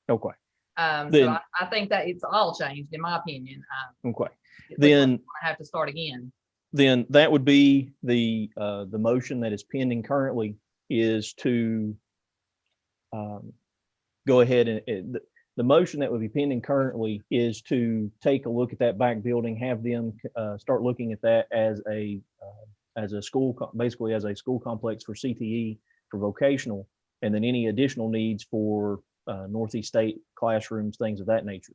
Okay. So I think that it's all changed in my opinion. Okay. Then I have to start again. Then that would be the motion that is pending currently is to go ahead and the motion that would be pending currently is to take a look at that back building, have them start looking at that as a school, basically as a school complex for CTE for vocational, and then any additional needs for Northeast State classrooms, things of that nature.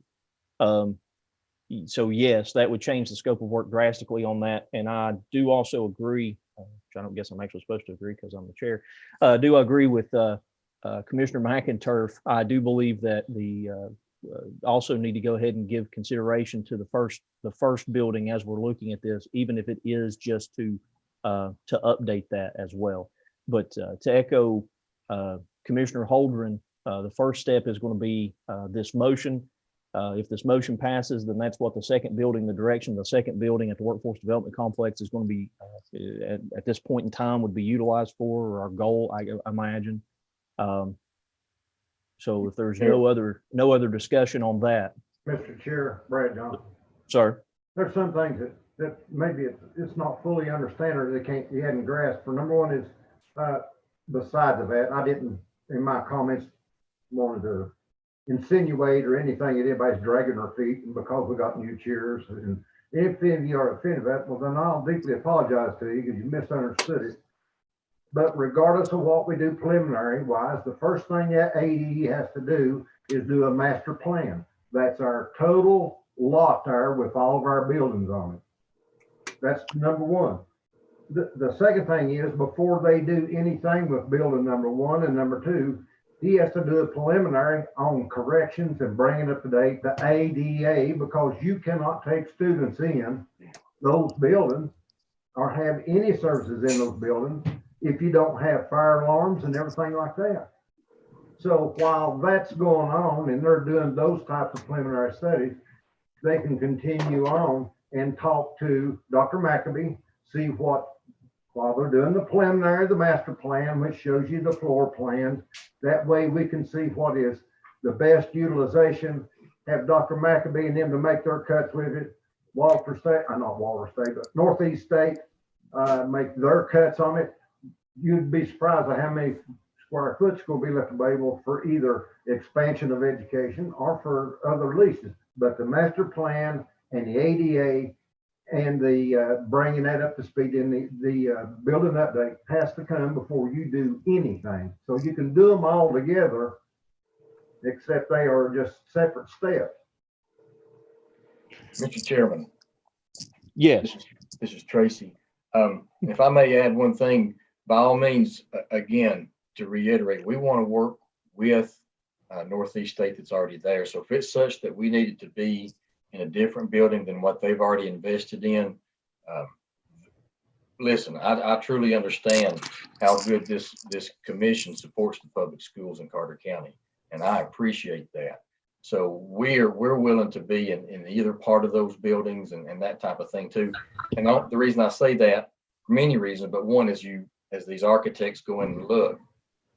So yes, that would change the scope of work drastically on that. And I do also agree, which I don't guess I'm actually supposed to agree because I'm the chair. Do I agree with Commissioner McInturf? I do believe that the also need to go ahead and give consideration to the first building as we're looking at this, even if it is just to update that as well. But to echo Commissioner Holdren, the first step is going to be this motion. If this motion passes, then that's what the second building, the direction of the second building at the Workforce Development Complex is going to be at this point in time would be utilized for, or our goal, I imagine. So if there's no other discussion on that. Mr. Chair, Brad Johnson. Sir. There's some things that maybe it's not fully understand or you hadn't grasped. For number one is besides of that, I didn't in my comments wanted to insinuate or anything that anybody's dragging their feet because we got new chairs. And if any of you are offended by that, well then I'll deeply apologize to you because you misunderstood it. But regardless of what we do preliminary wise, the first thing that AD has to do is do a master plan. That's our total lot there with all of our buildings on it. That's number one. The second thing is before they do anything with building number one and number two, he has to do a preliminary on corrections and bringing up to date the ADA, because you cannot take students in those buildings or have any services in those buildings if you don't have fire alarms and everything like that. So while that's going on and they're doing those types of preliminary studies, they can continue on and talk to Dr. McAbee, see what, while they're doing the preliminary, the master plan, which shows you the floor plans. That way we can see what is the best utilization, have Dr. McAbee and them to make their cuts with it. Walter State, not Walter State, but Northeast State, make their cuts on it. You'd be surprised at how many square foot's going to be left available for either expansion of education or for other leases. But the master plan and the ADA and the bringing that up to speed in the building update has to come before you do anything. So you can do them all together, except they are just separate steps. Mr. Chairman. Yes. This is Tracy. If I may add one thing, by all means, again, to reiterate, we want to work with Northeast State that's already there. So if it's such that we need it to be in a different building than what they've already invested in, listen, I truly understand how good this commission supports the public schools in Carter County, and I appreciate that. So we're willing to be in either part of those buildings and that type of thing too. And the reason I say that, for many reasons, but one is as these architects go in and look,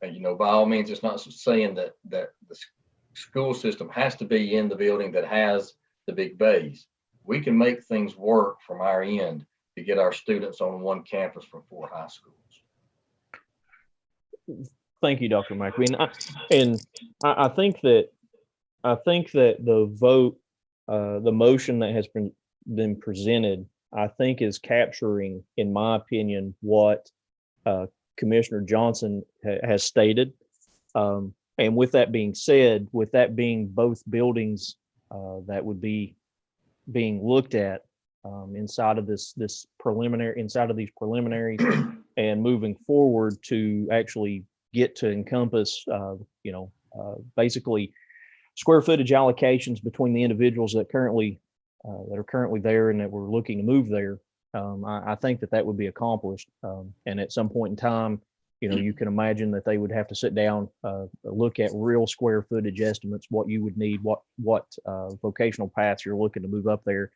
by all means, it's not saying that the school system has to be in the building that has the big bays. We can make things work from our end to get our students on one campus from 4 high schools. Thank you, Dr. McAbee. I think that the vote, the motion that has been presented, I think is capturing, in my opinion, what Commissioner Johnson has stated. And with that being said, with that being both buildings that would be being looked at inside of these preliminaries and moving forward to actually get to encompass, basically square footage allocations between the individuals that are currently there and that we're looking to move there. I think that would be accomplished. And at some point in time, you can imagine that they would have to sit down, look at real square footage estimates, what you would need, what vocational paths you're looking to move up there,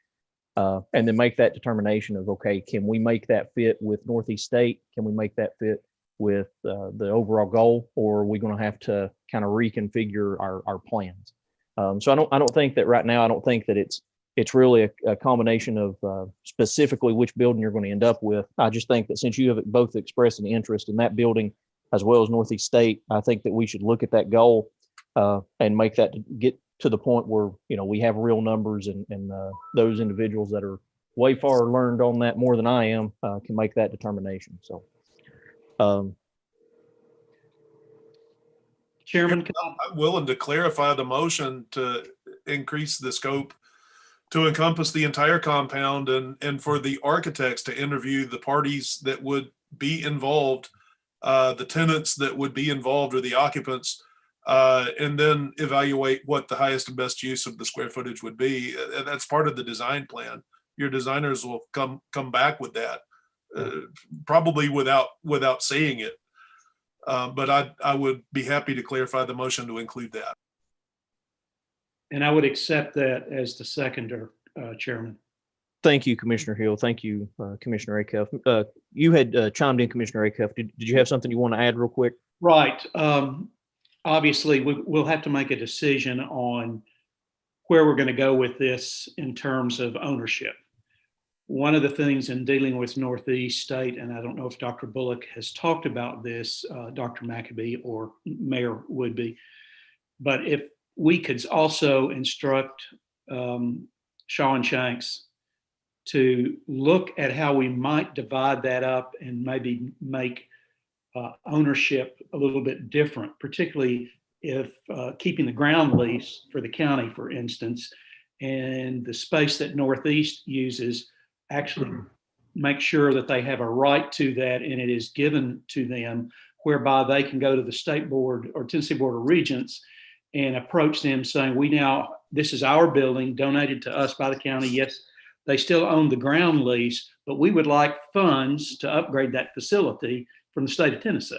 and then make that determination of, okay, can we make that fit with Northeast State? Can we make that fit with the overall goal, or are we going to have to kind of reconfigure our plans? So I don't think that right now, I don't think that it's really a combination of specifically which building you're going to end up with. I just think that since you have both expressed an interest in that building as well as Northeast State, I think that we should look at that goal and make that get to the point where, we have real numbers and those individuals that are way far learned on that more than I am can make that determination. So, Chairman, I'm willing to clarify the motion to increase the scope to encompass the entire compound and for the architects to interview the parties that would be involved, the tenants that would be involved or the occupants, and then evaluate what the highest and best use of the square footage would be. That's part of the design plan. Your designers will come back with that, probably without saying it. But I would be happy to clarify the motion to include that. and I would accept that as the seconder, Chairman. thank you, Commissioner Hill. Thank you, Commissioner Acuff. You had chimed in, Commissioner Acuff. Did you have something you want to add real quick? Right. Obviously, we'll have to make a decision on where we're going to go with this in terms of ownership. One of the things in dealing with Northeast State, and I don't know if Dr. Bullock has talked about this, Dr. McAbee or Mayor Woodby, but if we could also instruct Shawn Shanks to look at how we might divide that up and maybe make ownership a little bit different, particularly if keeping the ground lease for the county, for instance, and the space that Northeast uses, actually make sure that they have a right to that and it is given to them, whereby they can go to the State Board or Tennessee Board of Regents and approach them saying, this is our building donated to us by the county. Yes, they still own the ground lease, but we would like funds to upgrade that facility from the state of Tennessee.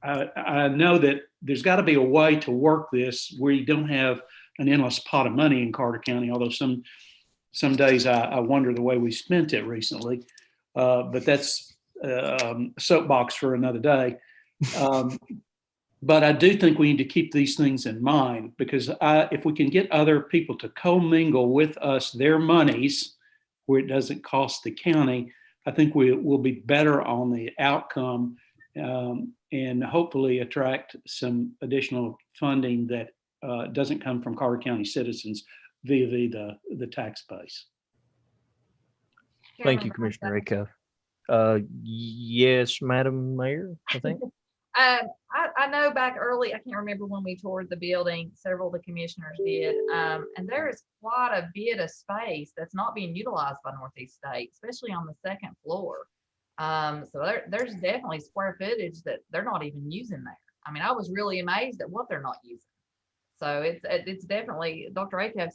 I know that there's got to be a way to work this where you don't have an endless pot of money in Carter County, although some days I wonder the way we spent it recently, but that's a soapbox for another day. But I do think we need to keep these things in mind, because if we can get other people to commingle with us their monies where it doesn't cost the county, I think we'll be better on the outcome and hopefully attract some additional funding that doesn't come from Carter County citizens via the tax base. Thank you, Commissioner Acuff. Yes, Madam Mayor, I think. I know back early, I can't remember when we toured the building, several of the commissioners did, and there is quite a bit of space that's not being utilized by Northeast State, especially on the second floor. So there's definitely square footage that they're not even using there. I mean, I was really amazed at what they're not using. So it's definitely, Dr. Acuff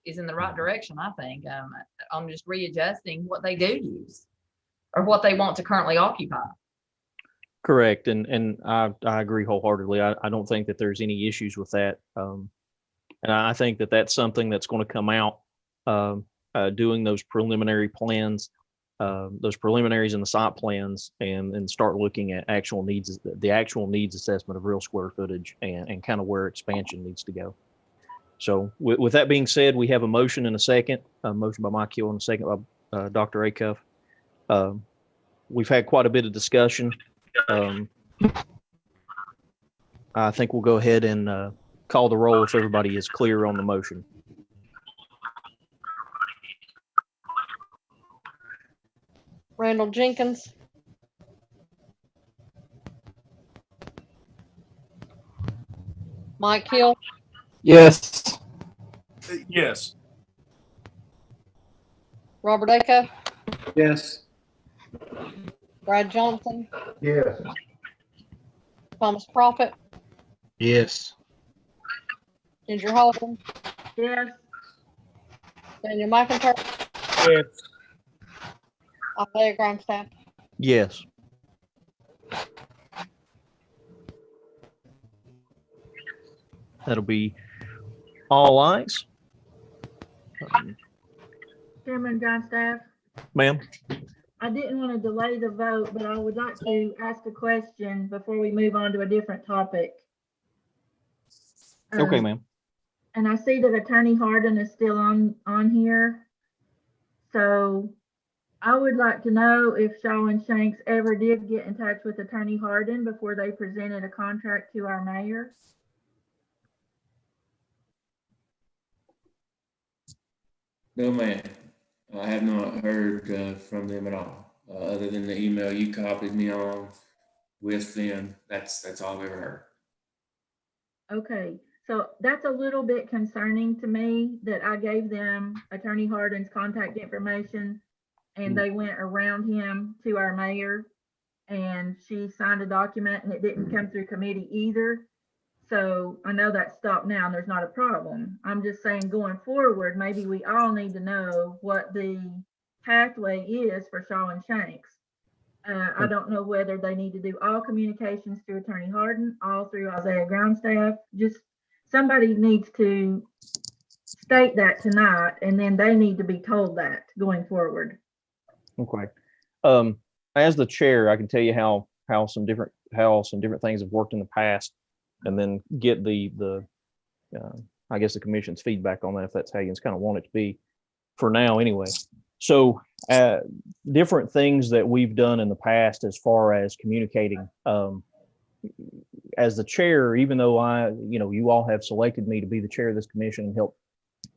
is in the right direction, I think. I'm just readjusting what they do use. or what they want to currently occupy. Correct, and I agree wholeheartedly. I don't think that there's any issues with that. And I think that that's something that's going to come out doing those preliminary plans, those preliminaries and the site plans, and start looking at actual needs, the actual needs assessment of real square footage and kind of where expansion needs to go. So with that being said, we have a motion and a second, a motion by Mike Hill and a second by Dr. Acuff. We've had quite a bit of discussion. I think we'll go ahead and call the roll if everybody is clear on the motion. Randall Jenkins. Mike Hill. Yes. Yes. Robert Acuff. Yes. Brad Johnson. Yes. Thomas Prophet. Yes. Ginger Holden. Yes. Daniel McIntyre. Yes. Isaiah Grindstaff. Yes. That'll be all ayes. Chairman Grindstaff, Ma'am? I didn't want to delay the vote, but I would like to ask a question before we move on to a different topic. Okay, ma'am. And I see that Attorney Harden is still on here. So I would like to know if Shaw and Shanks ever did get in touch with Attorney Harden before they presented a contract to our mayor. No, ma'am. I have not heard from them at all, other than the email you copied me on with them. That's all I've ever heard. Okay, so that's a little bit concerning to me that I gave them Attorney Harden's contact information and they went around him to our mayor and she signed a document and it didn't come through committee either. So I know that's stopped now and there's not a problem. I'm just saying going forward, maybe we all need to know what the pathway is for Shaw and Shanks. I don't know whether they need to do all communications through Attorney Harden, all through Isaiah Groundstaff. Just somebody needs to state that tonight, and then they need to be told that going forward. Okay. As the chair, I can tell you how some different things have worked in the past, and then get the I guess the commission's feedback on that if that's how you kind of want it to be for now anyway. So different things that we've done in the past as far as communicating, as the chair, even though you all have selected me to be the chair of this commission and help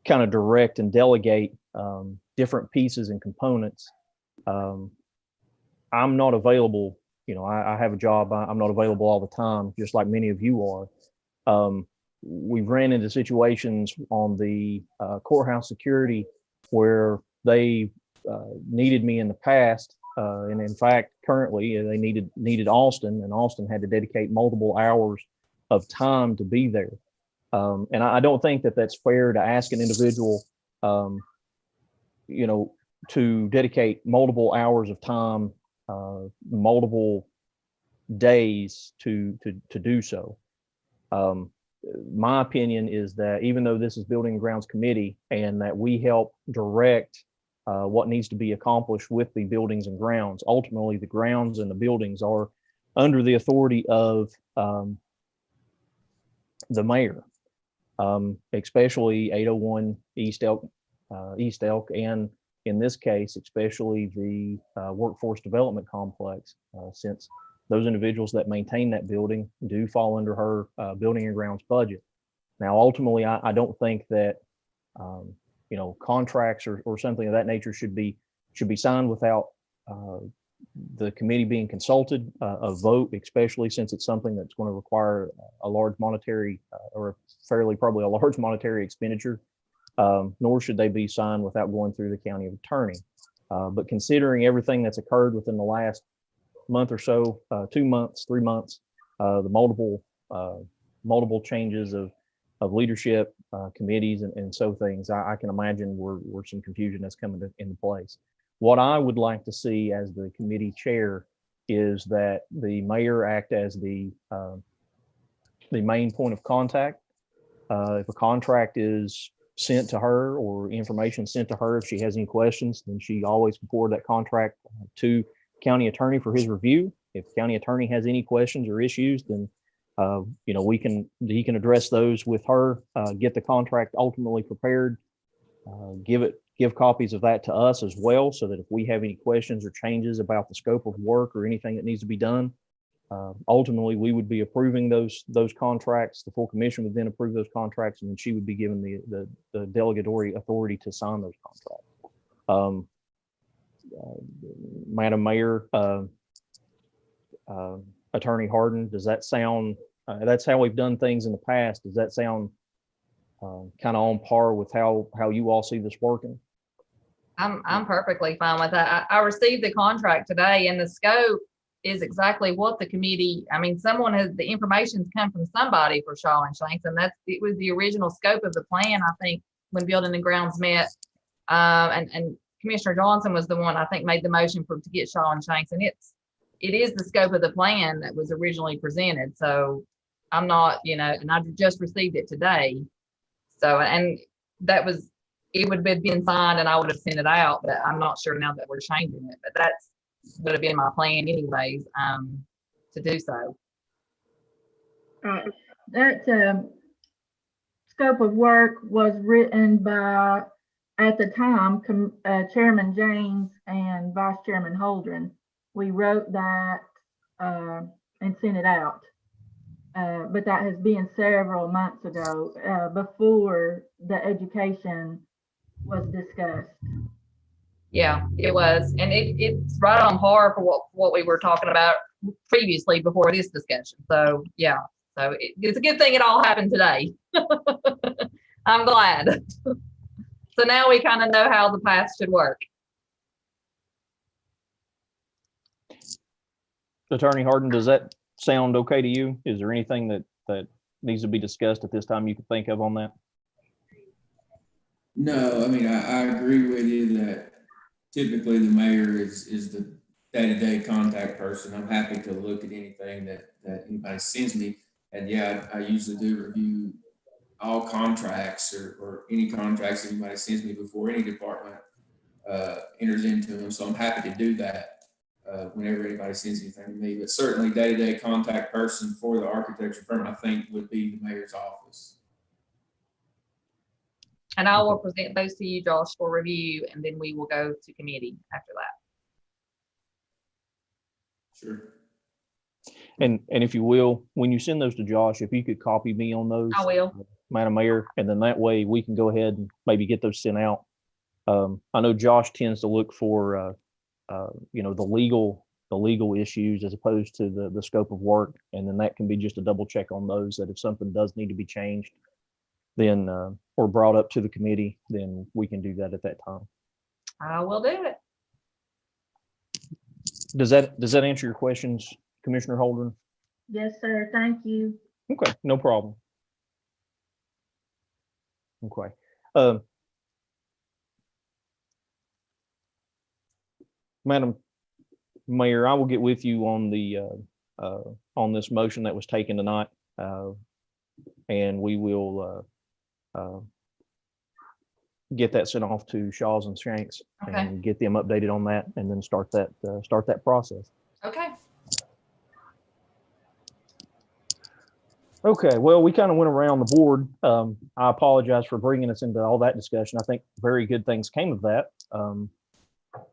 kind of direct and delegate different pieces and components, I'm not available. I have a job. I'm not available all the time, just like many of you are. We've ran into situations on the courthouse security where they needed me in the past, and in fact, currently they needed Austin, and Austin had to dedicate multiple hours of time to be there. And I don't think that that's fair to ask an individual, to dedicate multiple hours of time, multiple days to do so. My opinion is that even though this is Building and Grounds Committee and that we help direct what needs to be accomplished with the buildings and grounds, ultimately the grounds and the buildings are under the authority of the mayor, especially 801 East Elk, and in this case, especially the Workforce Development Complex, since those individuals that maintain that building do fall under her building and grounds budget. Now, ultimately, I don't think that contracts or something of that nature should be signed without the committee being consulted, a vote, especially since it's something that's going to require a large monetary or probably a large monetary expenditure. Nor should they be signed without going through the county attorney. But considering everything that's occurred within the last month or so, 2 months, 3 months, the multiple changes of leadership, committees, and so things, I can imagine where some confusion that's coming into place. What I would like to see as the committee chair is that the mayor act as the main point of contact. If a contract is sent to her or information sent to her, if she has any questions, then she always can forward that contract to county attorney for his review. If county attorney has any questions or issues, then you know, he can address those with her, get the contract ultimately prepared, give copies of that to us as well, so that if we have any questions or changes about the scope of work or anything that needs to be done, ultimately we would be approving those contracts. The full commission would then approve those contracts, and then she would be given the delegatory authority to sign those contracts. Madam Mayor, Attorney Harden, does that sound, that's how we've done things in the past. Does that sound kind of on par with how you all see this working? I'm perfectly fine with that. I received the contract today, and the scope is exactly what the committee, I mean, someone has, the information's come from somebody for Shaw and Shanks, and it was the original scope of the plan, I think, when Building and Grounds met. And Commissioner Johnson was the one, I think, made the motion to get Shaw and Shanks, and it is the scope of the plan that was originally presented. So I'm not, you know, and I just received it today. So, and that was, it would have been signed and I would have sent it out, but I'm not sure now that we're changing it, but that's would have been my plan anyways, to do so. That scope of work was written by, at the time, Chairman James and Vice Chairman Holdren. We wrote that and sent it out. But that has been several months ago, before the education was discussed. Yeah, it was. And it's right on par for what we were talking about previously before this discussion. So yeah, so it's a good thing it all happened today. I'm glad. So now we kind of know how the path should work. Attorney Harden, does that sound okay to you? Is there anything that needs to be discussed at this time you can think of on that? No, I mean, I agree with you that typically the mayor is the day-to-day contact person. I'm happy to look at anything that anybody sends me. And yeah, I usually do review all contracts or any contracts anybody sends me before any department enters into them. So I'm happy to do that whenever anybody sends anything to me. But certainly day-to-day contact person for the architecture firm, I think, would be the mayor's office. And I will present those to you, Josh, for review, and then we will go to committee after that. Sure. And if you will, when you send those to Josh, if you could copy me on those, I will. Madam Mayor, and then that way we can go ahead and maybe get those sent out. I know Josh tends to look for, you know, the legal issues as opposed to the scope of work, and then that can be just a double check on those, that if something does need to be changed, then or brought up to the committee, then we can do that at that time. I will do it. Does that answer your questions, Commissioner Holdren? Yes, sir. Thank you. Okay, no problem. Okay. Madam Mayor, I will get with you on the on this motion that was taken tonight, and we will get that sent off to Shaws and Shanks, Okay. and get them updated on that, and then start that process. Okay. Okay, well, we kind of went around the board. I apologize for bringing us into all that discussion. I think very good things came of that.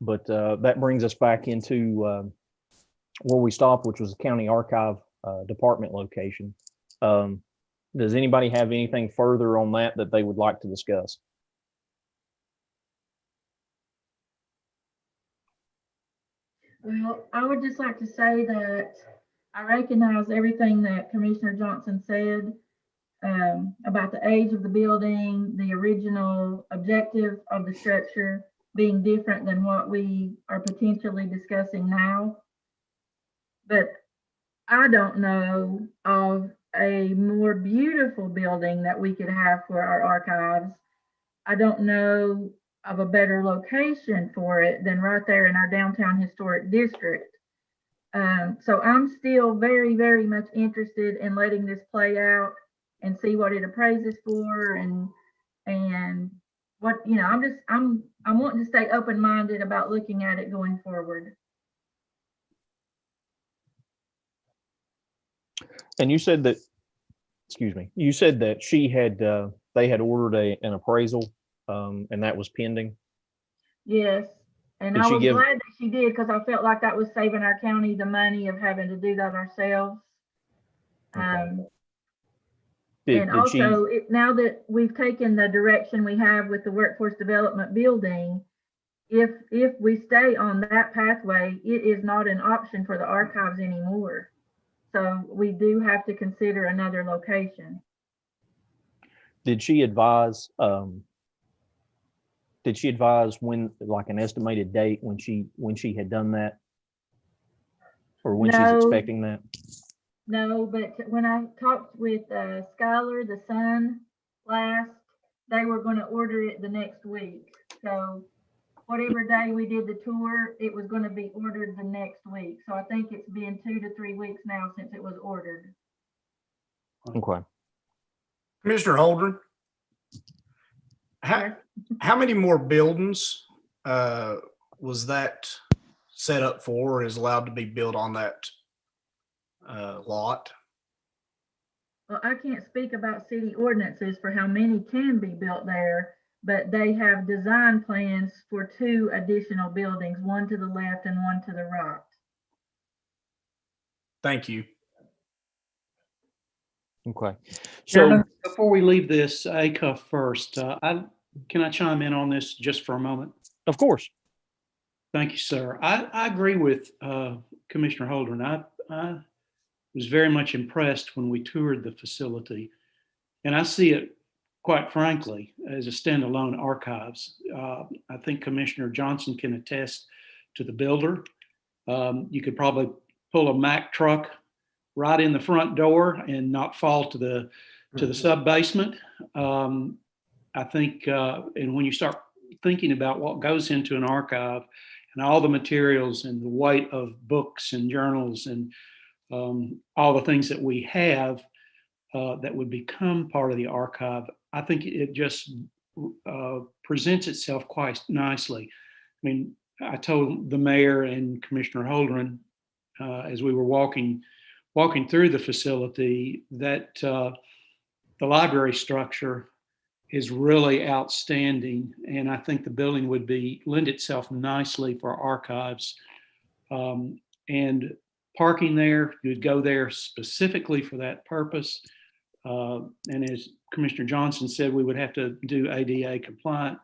But that brings us back into where we stopped, which was the county archive department location. Does anybody have anything further on that they would like to discuss? Well, I would just like to say that I recognize everything that Commissioner Johnson said about the age of the building, the original objective of the structure being different than what we are potentially discussing now. But I don't know of a more beautiful building that we could have for our archives. I don't know of a better location for it than right there in our downtown historic district. So I'm still very, very much interested in letting this play out and see what it appraises for and what, you know, I'm wanting to stay open-minded about looking at it going forward. And you said that, excuse me, you said that she had, they had ordered an appraisal, and that was pending. Yes, and Did I she was give- glad that she did because I felt like that was saving our county the money of having to do that ourselves. And Did she, also, now that we've taken the direction we have with the workforce development building, if we stay on that pathway, it is not an option for the archives anymore. So we do have to consider another location. did she advise when, like, an estimated date when she had done that? Or when she's No. expecting that? No, but when I talked with Skylar, the son, last, they were going to order it the next week. So whatever day we did the tour, it was going to be ordered the next week. So I think it's been 2 to 3 weeks now since it was ordered. Okay. Commissioner Holden, how many more buildings was that set up for or is allowed to be built on that lot? Well, I can't speak about city ordinances for how many can be built there, but they have design plans for 2 additional buildings, one to the left and one to the right. Thank you. Okay. Chairman, before we leave this ACUF first, can I chime in on this just for a moment? Of course. Thank you, sir. I agree with Commissioner Holden. I was very much impressed when we toured the facility, and I see it, quite frankly, as a standalone archives. I think Commissioner Johnson can attest to the builder. You could probably pull a Mack truck right in the front door and not fall to the sub basement. I think, and when you start thinking about what goes into an archive and all the materials and the weight of books and journals and all the things that we have that would become part of the archive, I think it just presents itself quite nicely. I mean, I told the mayor and Commissioner Holdren as we were walking through the facility that the library structure is really outstanding, and I think the building would lend itself nicely for archives. And parking there, you would go there specifically for that purpose. And as Commissioner Johnson said, we would have to do ADA compliant.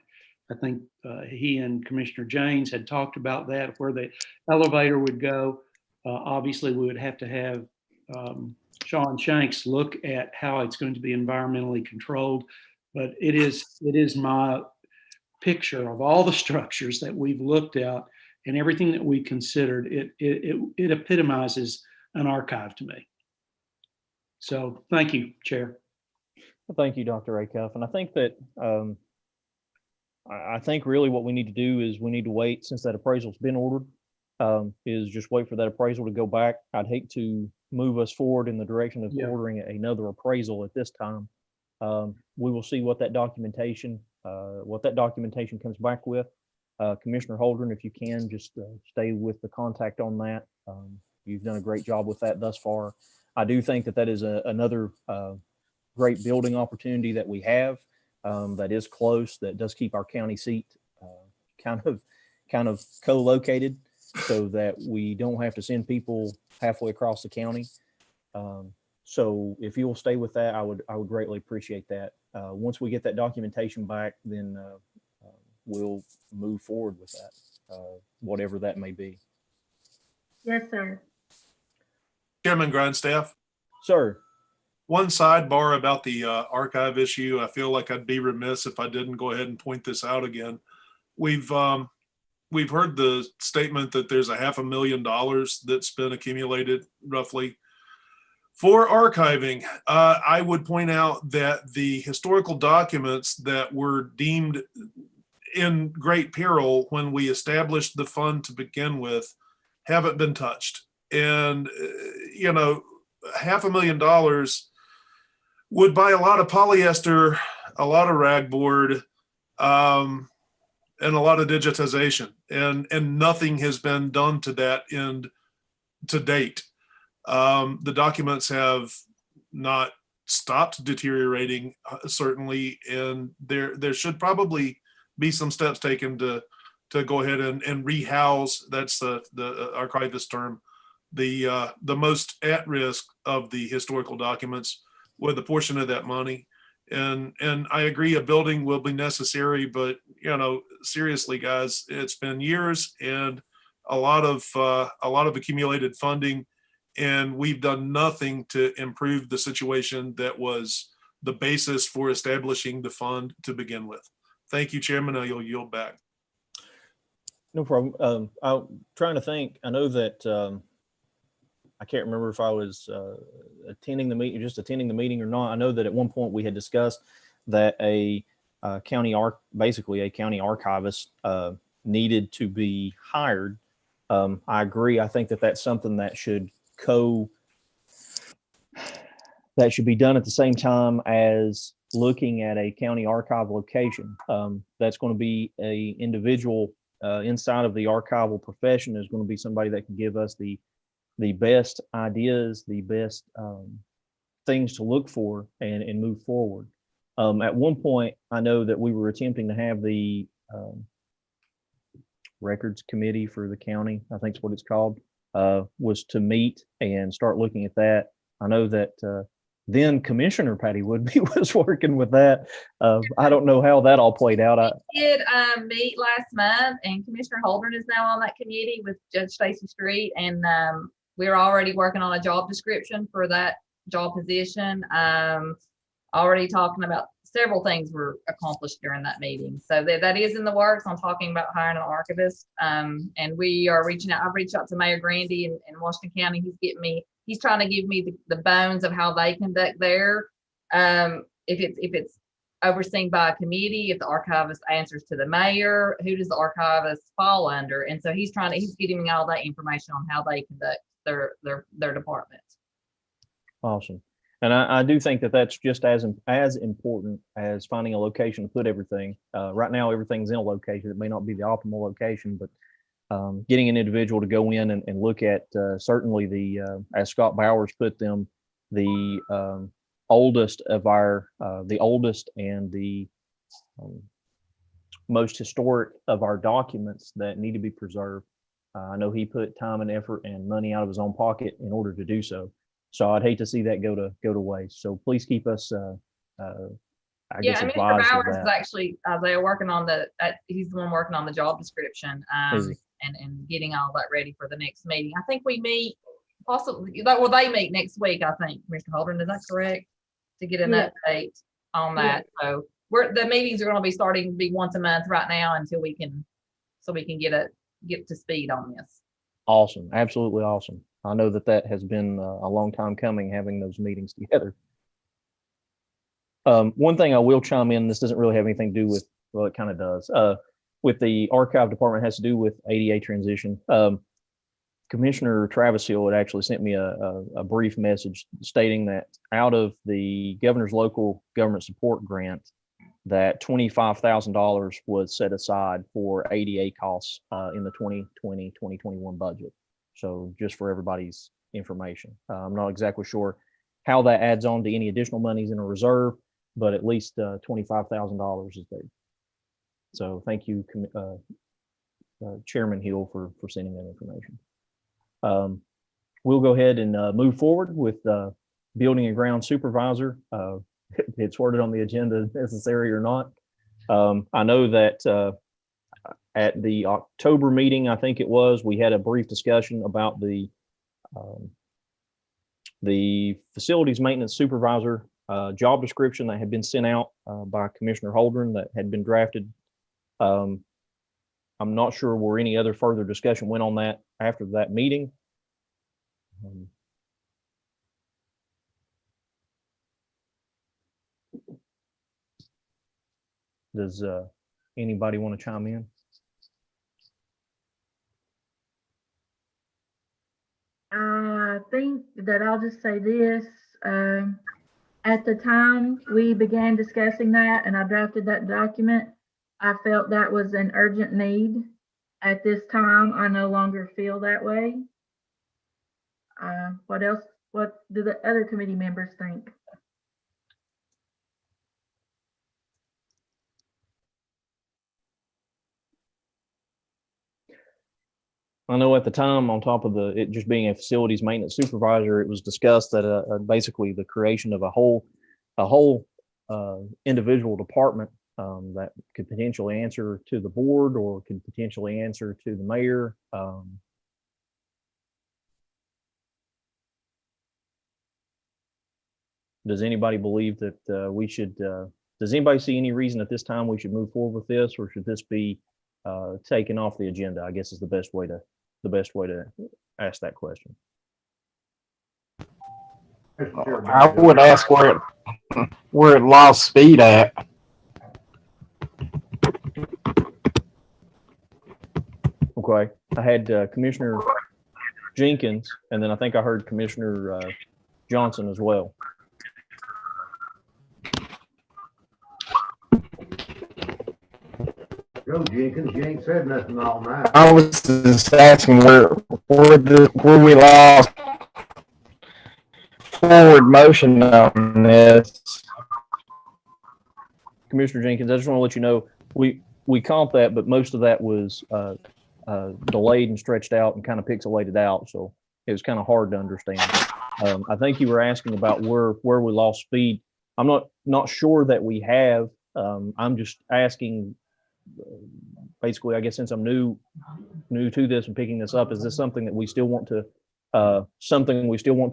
I think he and Commissioner Janes had talked about that, where the elevator would go. Obviously, we would have to have Sean Shanks look at how it's going to be environmentally controlled. But it is my picture of all the structures that we've looked at and everything that we considered. It epitomizes an archive to me. So thank you, Chair. Well, thank you, Dr. Acuff. And I think that I think really what we need to do is we need to wait, since that appraisal's been ordered, is just wait for that appraisal to go back. I'd hate to move us forward in the direction of ordering another appraisal at this time. We will see what that documentation comes back with. Commissioner Holdren, if you can, just stay with the contact on that. You've done a great job with that thus far. I do think that is another great building opportunity that we have, that is close, that does keep our county seat kind of co-located, so that we don't have to send people halfway across the county. So if you will stay with that, I would greatly appreciate that. Once we get that documentation back, then we'll move forward with that, whatever that may be. Yes, sir. Chairman Grindstaff. Sir. One sidebar about the archive issue. I feel like I'd be remiss if I didn't go ahead and point this out again. We've heard the statement that there's $500,000 that's been accumulated roughly for archiving. I would point out that the historical documents that were deemed in great peril when we established the fund to begin with haven't been touched. And, you know, $500,000 would buy a lot of polyester, a lot of ragboard, and a lot of digitization, and nothing has been done to that end to date. The documents have not stopped deteriorating, certainly, and there should probably be some steps taken to go ahead and rehouse. That's the archivist term, the most at risk of the historical documents with a portion of that money. And I agree, a building will be necessary, but you know, seriously, guys, it's been years and a lot of accumulated funding, and we've done nothing to improve the situation that was the basis for establishing the fund to begin with. Thank you, Chairman. I'll yield back. No problem. I'm trying to think. I know that I can't remember if I was attending the meeting or not. I know that at one point we had discussed that a county archivist needed to be hired. I agree. I think that that's something that should be done at the same time as looking at a county archive location. That's going to be a individual inside of the archival profession. Is going to be somebody that can give us the best ideas, the best things to look for and move forward. At one point, I know that we were attempting to have the records committee for the county, I think is what it's called, was to meet and start looking at that. I know that then Commissioner Patty Woodby was working with that. I don't know how that all played out. We did meet last month, and Commissioner Holdren is now on that committee with Judge Stacy Street, and we're already working on a job description for that job position. Already talking about several things were accomplished during that meeting. So that is in the works. I'm talking about hiring an archivist. And we are reaching out. I've reached out to Mayor Grandy in Washington County. He's trying to give me the bones of how they conduct their, if it's overseen by a committee, if the archivist answers to the mayor, who does the archivist fall under? And so he's getting me all that information on how they conduct their department. Awesome. And I do think that that's just as important as finding a location to put everything. Right now, everything's in a location. It may not be the optimal location, but getting an individual to go in and look at certainly the, as Scott Bowers put them, the oldest and the most historic of our documents that need to be preserved. I know he put time and effort and money out of his own pocket in order to do so. So I'd hate to see that go to waste. So please keep us, I guess, Mr. advised of Bowers that. is actually, they are working on he's the one working on the job description and getting all that ready for the next meeting. I think we meet possibly, they meet next week, I think, Mr. Holdren, is that correct? To get an update on that. So the meetings are going to be starting to be once a month right now until we can get to speed on this. Awesome. Absolutely awesome. I know that has been a long time coming, having those meetings together. One thing I will chime in, this doesn't really have anything to do with, well, it kind of does, with the archive department, has to do with ADA transition. Commissioner Travis Hill had actually sent me a brief message stating that out of the governor's local government support grant, that $25,000 was set aside for ADA costs in the 2020-2021 budget. So just for everybody's information, I'm not exactly sure how that adds on to any additional monies in a reserve, but at least $25,000 is there. So thank you, Chairman Hill, for sending that information. We'll go ahead and move forward with building and ground supervisor. It's worded on the agenda, necessary or not. I know that at the October meeting, I think it was, we had a brief discussion about the facilities maintenance supervisor job description that had been sent out by Commissioner Holdren that had been drafted. I'm not sure where any other further discussion went on that after that meeting. Does Anybody want to chime in? I think that I'll just say this. At the time we began discussing that and I drafted that document, I felt that was an urgent need. At this time, I no longer feel that way. What else? What do the other committee members think? I know at the time, on top of it just being a facilities maintenance supervisor, it was discussed that basically the creation of a whole individual department that could potentially answer to the board or could potentially answer to the mayor. Does anybody believe that we should? Does anybody see any reason at this time we should move forward with this, or should this be taken off the agenda? I guess is the best way to ask that question. I would ask where it lost speed at. Okay, I had Commissioner Jenkins, and then I think I heard Commissioner Johnson as well. Go Jenkins, you ain't said nothing all night. I was just asking where we lost forward motion on this. Commissioner Jenkins, I just want to let you know we caught that, but most of that was delayed and stretched out and kind of pixelated out, so it was kind of hard to understand. I think you were asking about where we lost speed. I'm not sure that we have. I'm just asking. Basically, I guess since I'm new to this and picking this up, is this something that we still want to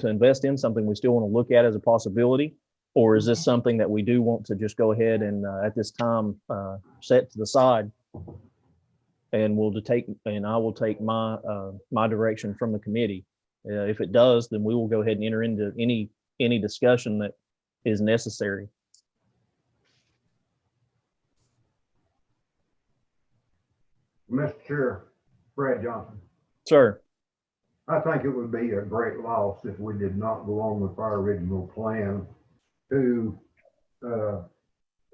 invest in, something we still want to look at as a possibility, or is this something that we do want to just go ahead and at this time set to the side, and I will take my direction from the committee. If it does, then we will go ahead and enter into any discussion that is necessary. Mr. Chair, Brad Johnson. Sir. I think it would be a great loss if we did not go on with our original plan to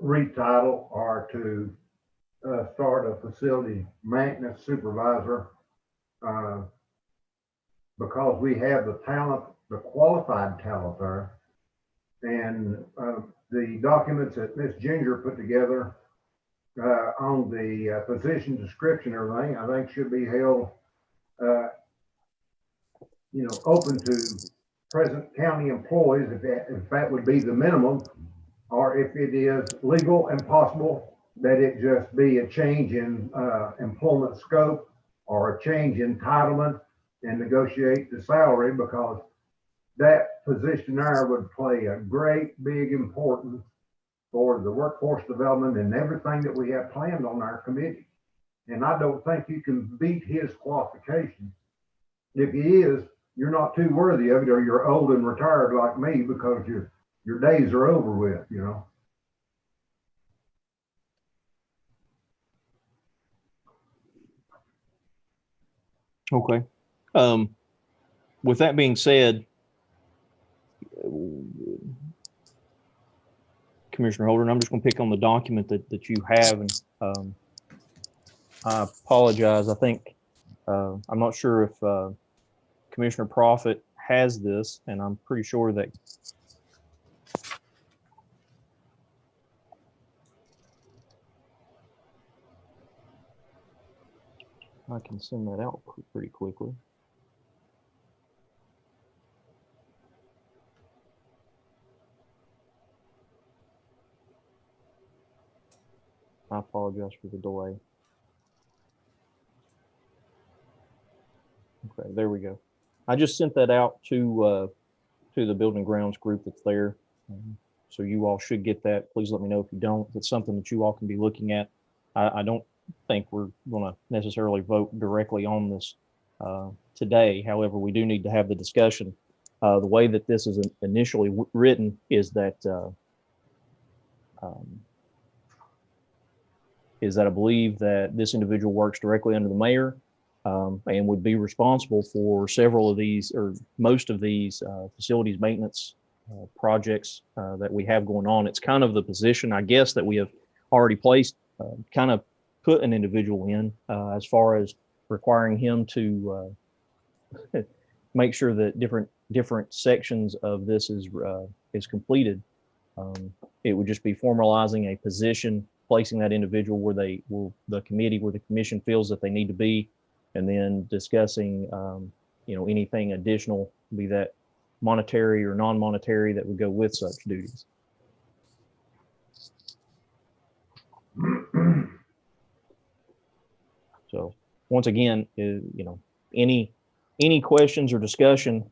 retitle or to start a facility maintenance supervisor because we have the talent, the qualified talent there. And the documents that Ms. Ginger put together on the position description, everything, I think should be held, open to present county employees, if that would be the minimum, or if it is legal and possible that it just be a change in employment scope or a change in entitlement and negotiate the salary, because that position there would play a great big importance for the workforce development and everything that we have planned on our committee. And I don't think you can beat his qualifications. If he is, you're not too worthy of it, or you're old and retired like me, because your days are over with, Okay. With that being said, Commissioner Holder, and I'm just going to pick on the document that you have, and I apologize. I think I'm not sure if Commissioner Profit has this, and I'm pretty sure that I can send that out pretty quickly. I apologize for the delay. Okay, there we go. I just sent that out to the Building Grounds group that's there. So you all should get that. Please let me know if you don't. It's something that you all can be looking at. I don't think we're going to necessarily vote directly on this today. However, we do need to have the discussion. The way that this is initially written is that is that I believe that this individual works directly under the mayor and would be responsible for several of these or most of these facilities maintenance projects that we have going on. It's kind of the position, I guess, that we have already placed, kind of put an individual in as far as requiring him to make sure that different sections of this is completed. It would just be formalizing a position, placing that individual where the commission feels that they need to be, and then discussing, anything additional, be that monetary or non-monetary, that would go with such duties. So once again, any questions or discussion,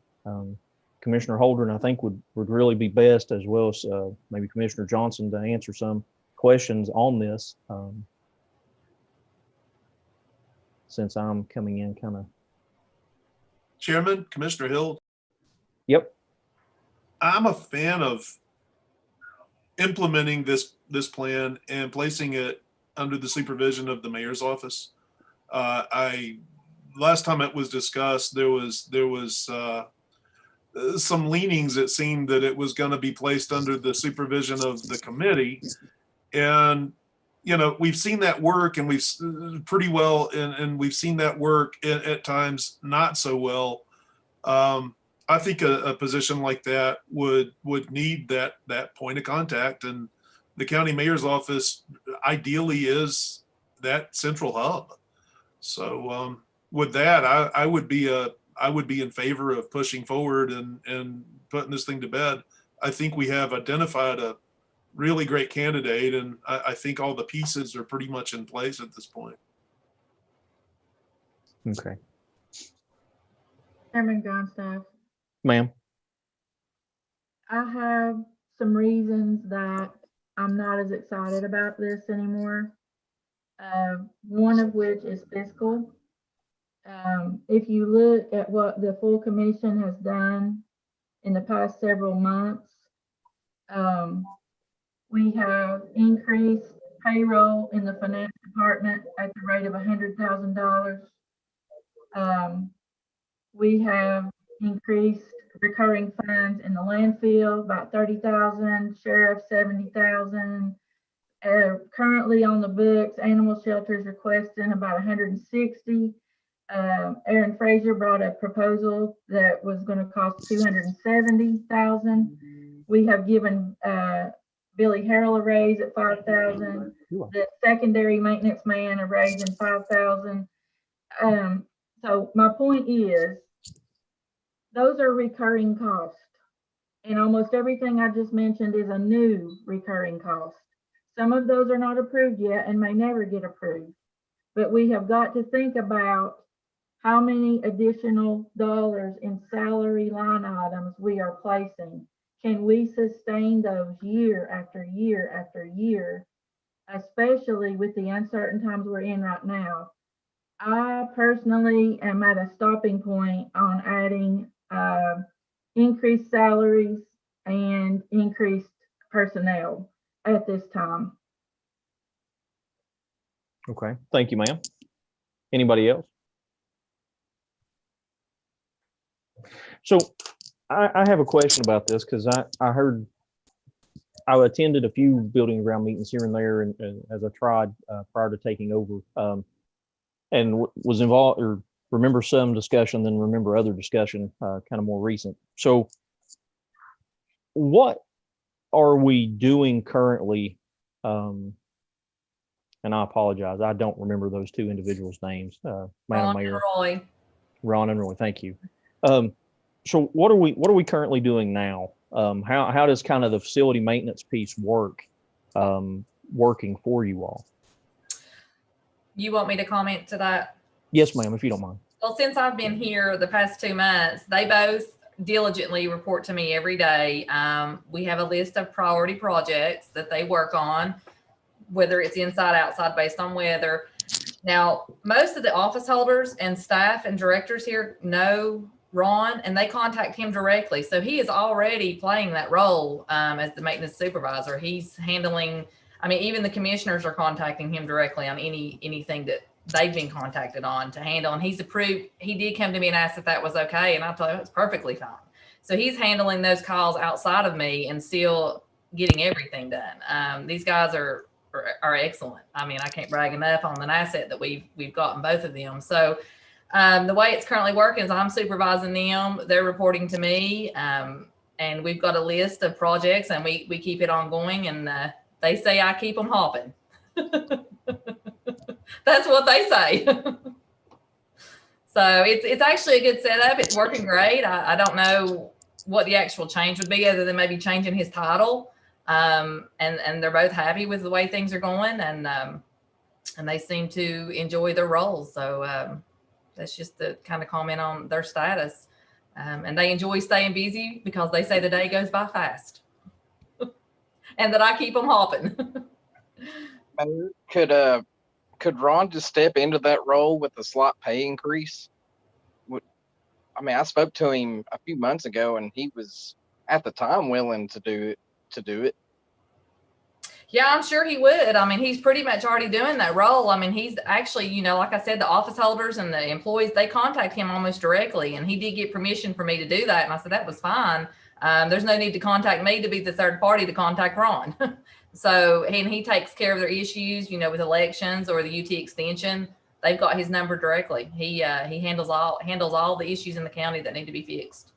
Commissioner Holden, I think would really be best, as well as maybe Commissioner Johnson, to answer some questions on this, since I'm coming in kind of. Chairman, Commissioner Hill. Yep. I'm a fan of implementing this plan and placing it under the supervision of the mayor's office. Last time it was discussed, there was some leanings. It seemed that it was going to be placed under the supervision of the committee, and we've seen that work, and we've pretty well, and we've seen that work at times not so well. I think a position like that would need that point of contact, and the county mayor's office ideally is that central hub. So with that, I would be in favor of pushing forward and putting this thing to bed. I think we have identified a really great candidate, and I think all the pieces are pretty much in place at this point. Okay. Chairman Grindstaff, Ma'am. I have some reasons that I'm not as excited about this anymore. One of which is fiscal. If you look at what the full commission has done in the past several months, we have increased payroll in the finance department at the rate of $100,000. We have increased recurring funds in the landfill about 30,000, sheriff 70,000. Currently on the books, animal shelters requesting about 160. Aaron Fraser brought a proposal that was going to cost 270,000. We have given Billy Harrell a raise at 5,000. The secondary maintenance man a raise in 5,000. So my point is, those are recurring costs, and almost everything I just mentioned is a new recurring cost. Some of those are not approved yet and may never get approved, but we have got to think about how many additional dollars in salary line items we are placing. Can we sustain those year after year after year, especially with the uncertain times we're in right now? I personally am at a stopping point on adding increased salaries and increased personnel at this time. Okay, thank you, ma'am. Anybody else? So I have a question about this, because I heard, I attended a few building and ground meetings here and there, and as I tried prior to taking over, and was involved, or remember some discussion, then remember other discussion, kind of more recent. So what are we doing currently? And I apologize, I don't remember those two individuals' names. Madam Mayor. Roy. Ron and Roy, thank you. So what are we currently doing now? How does kind of the facility maintenance piece work, working for you all? You want me to comment to that? Yes, ma'am, if you don't mind. Well, since I've been here the past 2 months, they both diligently report to me every day. We have a list of priority projects that they work on, whether it's inside, outside, based on weather. Now, most of the office holders and staff and directors here know Ron, and they contact him directly. So he is already playing that role as the maintenance supervisor. He's handling I mean, even the commissioners are contacting him directly on anything that they've been contacted on to handle. And he's approved. He did come to me and ask if that was okay. And I told him it's perfectly fine. So he's handling those calls outside of me and still getting everything done. These guys are excellent. I mean, I can't brag enough on an asset that we've gotten both of them. So the way it's currently working is I'm supervising them. They're reporting to me. And we've got a list of projects and we keep it ongoing, and they say I keep them hopping. That's what they say. So it's actually a good setup. It's working great. I don't know what the actual change would be other than maybe changing his title. And they're both happy with the way things are going, and they seem to enjoy their roles. So that's just the kind of comment on their status. And they enjoy staying busy because they say the day goes by fast and that I keep them hopping. Could Ron just step into that role with a slight pay increase? I mean, I spoke to him a few months ago and he was at the time willing to do it. Yeah, I'm sure he would. I mean, he's pretty much already doing that role. I mean, he's actually, you know, like I said, the office holders and the employees, they contact him almost directly. And he did get permission for me to do that. And I said, that was fine. There's no need to contact me to be the third party to contact Ron. So, and he takes care of their issues, you know, with elections or the UT extension. They've got his number directly. He handles all the issues in the county that need to be fixed.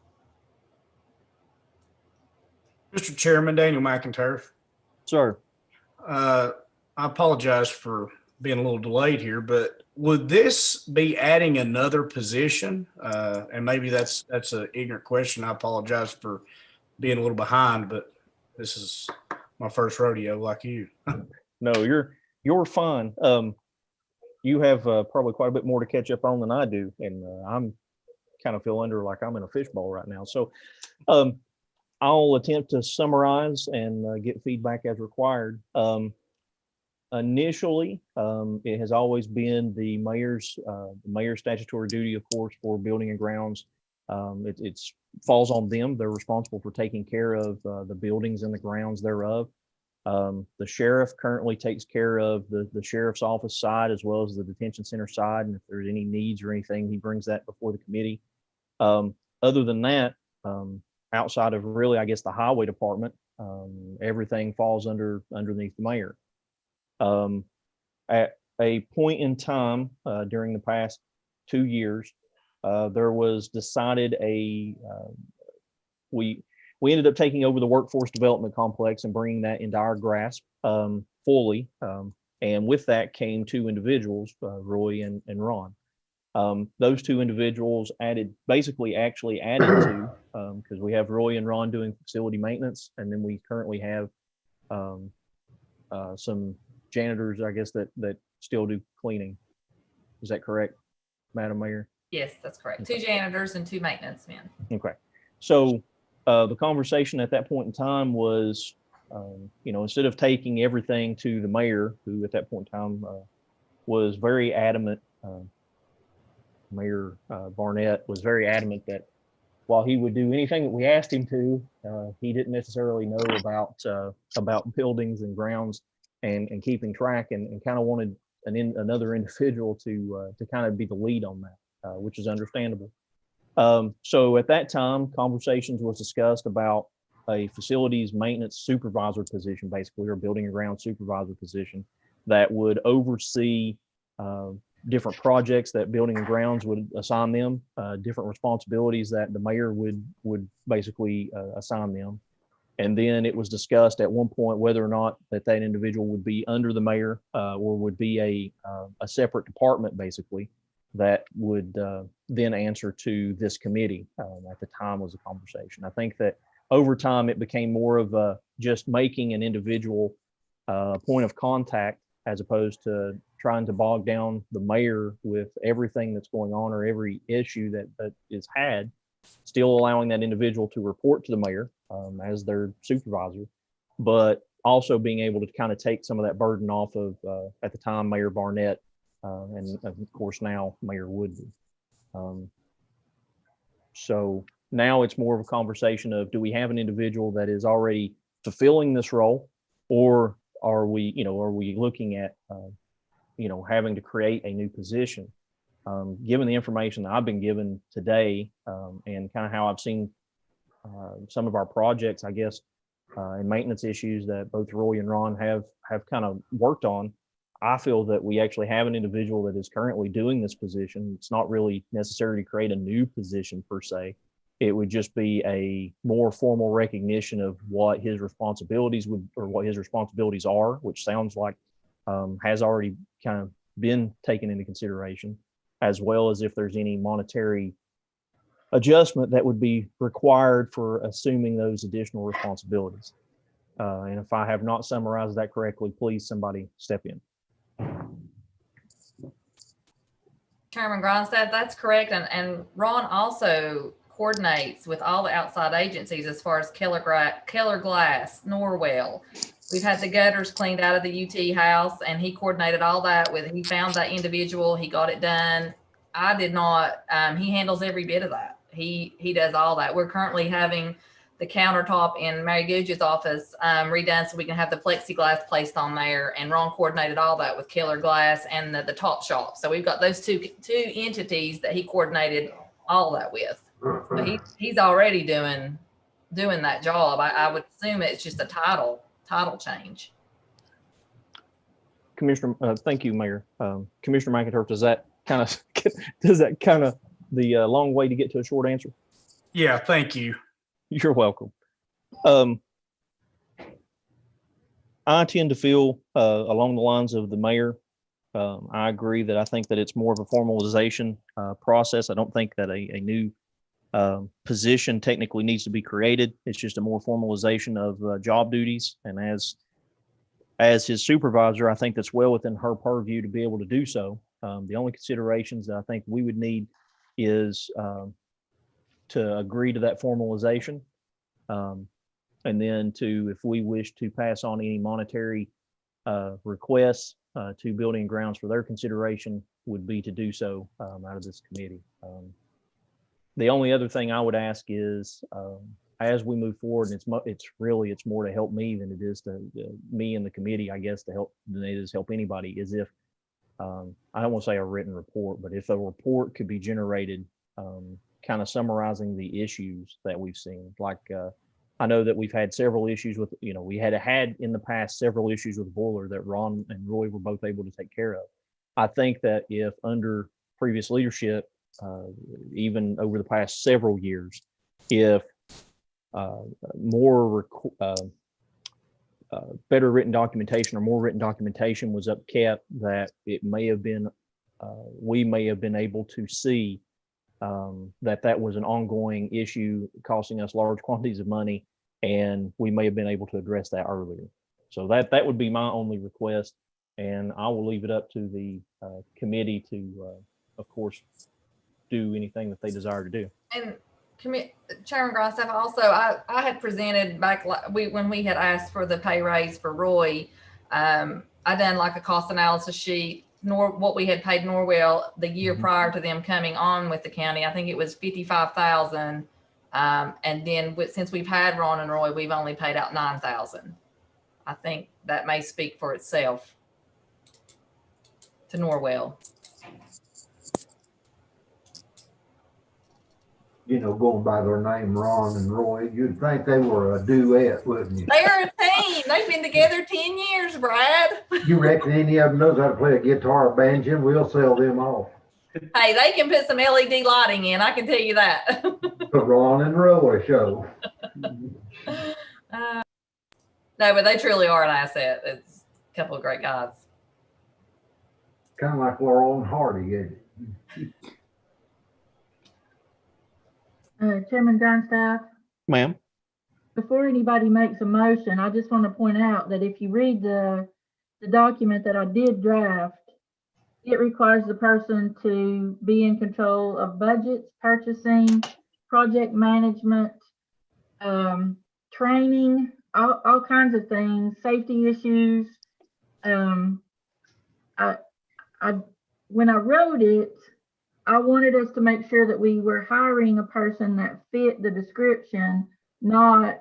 Mr. Chairman, Daniel McIntyre. Sir. I apologize for being a little delayed here, but would this be adding another position? And maybe that's an ignorant question. I apologize for being a little behind, but this is my first rodeo like you. No, you're fine. You have probably quite a bit more to catch up on than I do, and I'm kind of feel under like I'm in a fishbowl right now. So I'll attempt to summarize and get feedback as required. Initially, it has always been the mayor's statutory duty, of course, for building and grounds. It falls on them. They're responsible for taking care of the buildings and the grounds thereof. The sheriff currently takes care of the sheriff's office side as well as the detention center side. And if there's any needs or anything, he brings that before the committee. Other than that, outside of really, I guess, the highway department, everything falls underneath the mayor. At a point in time during the past 2 years, there was decided we ended up taking over the workforce development complex and bringing that into our grasp fully. And with that came two individuals, Roy and Ron. Those two individuals actually added to, because we have Roy and Ron doing facility maintenance, and then we currently have some janitors, I guess, that still do cleaning. Is that correct, Madam Mayor? Yes, that's correct. 2 janitors and 2 maintenance men. Okay. So the conversation at that point in time was, instead of taking everything to the mayor, who at that point in time was very adamant, Mayor Barnett was very adamant that while he would do anything that we asked him to, he didn't necessarily know about buildings and grounds and keeping track, and kind of wanted another individual to kind of be the lead on that, which is understandable. So at that time, conversations was discussed about a facilities maintenance supervisor position, basically, or building and ground supervisor position that would oversee different projects that building and grounds would assign them, different responsibilities that the mayor would basically assign them. And then it was discussed at one point whether or not that individual would be under the mayor or would be a separate department, basically, that would then answer to this committee. At the time was a conversation. I think that over time it became more of just making an individual point of contact as opposed to trying to bog down the mayor with everything that's going on or every issue that is had, still allowing that individual to report to the mayor as their supervisor, but also being able to kind of take some of that burden off of, at the time, Mayor Barnett, and of course now Mayor Woodby. So now it's more of a conversation of, do we have an individual that is already fulfilling this role, or are we looking at, having to create a new position? Given the information that I've been given today, and kind of how I've seen some of our projects, I guess, and maintenance issues that both Roy and Ron have kind of worked on, I feel that we actually have an individual that is currently doing this position. It's not really necessary to create a new position per se. It would just be a more formal recognition of what his responsibilities are, which sounds like has already kind of been taken into consideration, as well as if there's any monetary adjustment that would be required for assuming those additional responsibilities. And if I have not summarized that correctly, please somebody step in. Chairman Grindstaff, that's correct. And Ron also coordinates with all the outside agencies as far as Keller Glass, Norwell. We've had the gutters cleaned out of the UT house, and he coordinated all that he found that individual, he got it done. I did not, he handles every bit of that. He does all that. We're currently having the countertop in Mary Googe's office redone so we can have the plexiglass placed on there, and Ron coordinated all that with Keller Glass and the top shop. So we've got those two entities that he coordinated all that with. But he's already doing that job. I would assume it's just a title change. Commissioner, thank you, Mayor. Commissioner McInturf, does that kind of the long way to get to a short answer? Yeah, thank you. You're welcome. I tend to feel along the lines of the mayor. I agree that I think that it's more of a formalization process. I don't think that a new position technically needs to be created. It's just a more formalization of job duties. And as his supervisor, I think that's well within her purview to be able to do so. The only considerations that I think we would need is to agree to that formalization. And then if we wish to pass on any monetary requests to Building and Grounds for their consideration, would be to do so out of this committee. The only other thing I would ask is, as we move forward, and it's more to help me than it is to me and the committee, I guess, than it is help anybody, is if, I don't want to say a written report, but if a report could be generated kind of summarizing the issues that we've seen. Like, I know that we've had several issues with, we had in the past several issues with the boiler that Ron and Roy were both able to take care of. I think that if under previous leadership, even over the past several years, if better written documentation or more written documentation was upkept, that it may have been, we may have been able to see that was an ongoing issue costing us large quantities of money, and we may have been able to address that earlier. So that would be my only request, and I will leave it up to the committee to, of course, do anything that they desire to do. And Chairman Grindstaff, also, I had presented back when we had asked for the pay raise for Roy. I done like a cost analysis sheet, what we had paid Norwell the year prior to them coming on with the county. I think it was $55,000. And then since we've had Ron and Roy, we've only paid out $9,000. I think that may speak for itself to Norwell. Going by their name, Ron and Roy, you'd think they were a duet, wouldn't you? They're a team. They've been together 10 years, Brad. You reckon any of them knows how to play a guitar or banjo? We'll sell them off. Hey, they can put some LED lighting in. I can tell you that. The Ron and Roy show. No, but they truly are an asset. It's a couple of great guys. Kind of like Laurel and Hardy, isn't it? Chairman Grindstaff, Ma'am. before anybody makes a motion, I just want to point out that if you read the document that I did draft, it requires the person to be in control of budgets, purchasing, project management, training, all kinds of things, safety issues. When I wrote it, I wanted us to make sure that we were hiring a person that fit the description, not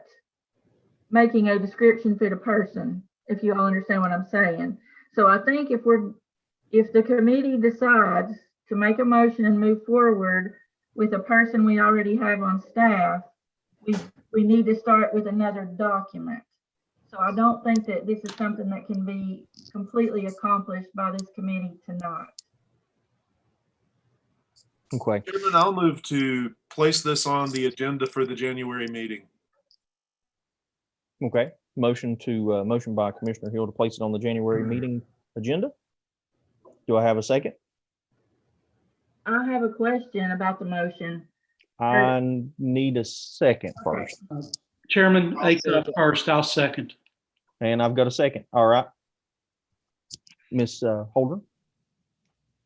making a description fit a person. if you all understand what I'm saying. So I think if the committee decides to make a motion and move forward with a person we already have on staff, we need to start with another document. So I don't think that this is something that can be completely accomplished by this committee tonight. Okay. Chairman, I'll move to place this on the agenda for the January meeting. Okay. Motion by Commissioner Hill to place it on the January meeting agenda. Do I have a second? I have a question about the motion. I need a second first. Chairman, first, I'll second. And I've got a second. All right. Ms. Holder?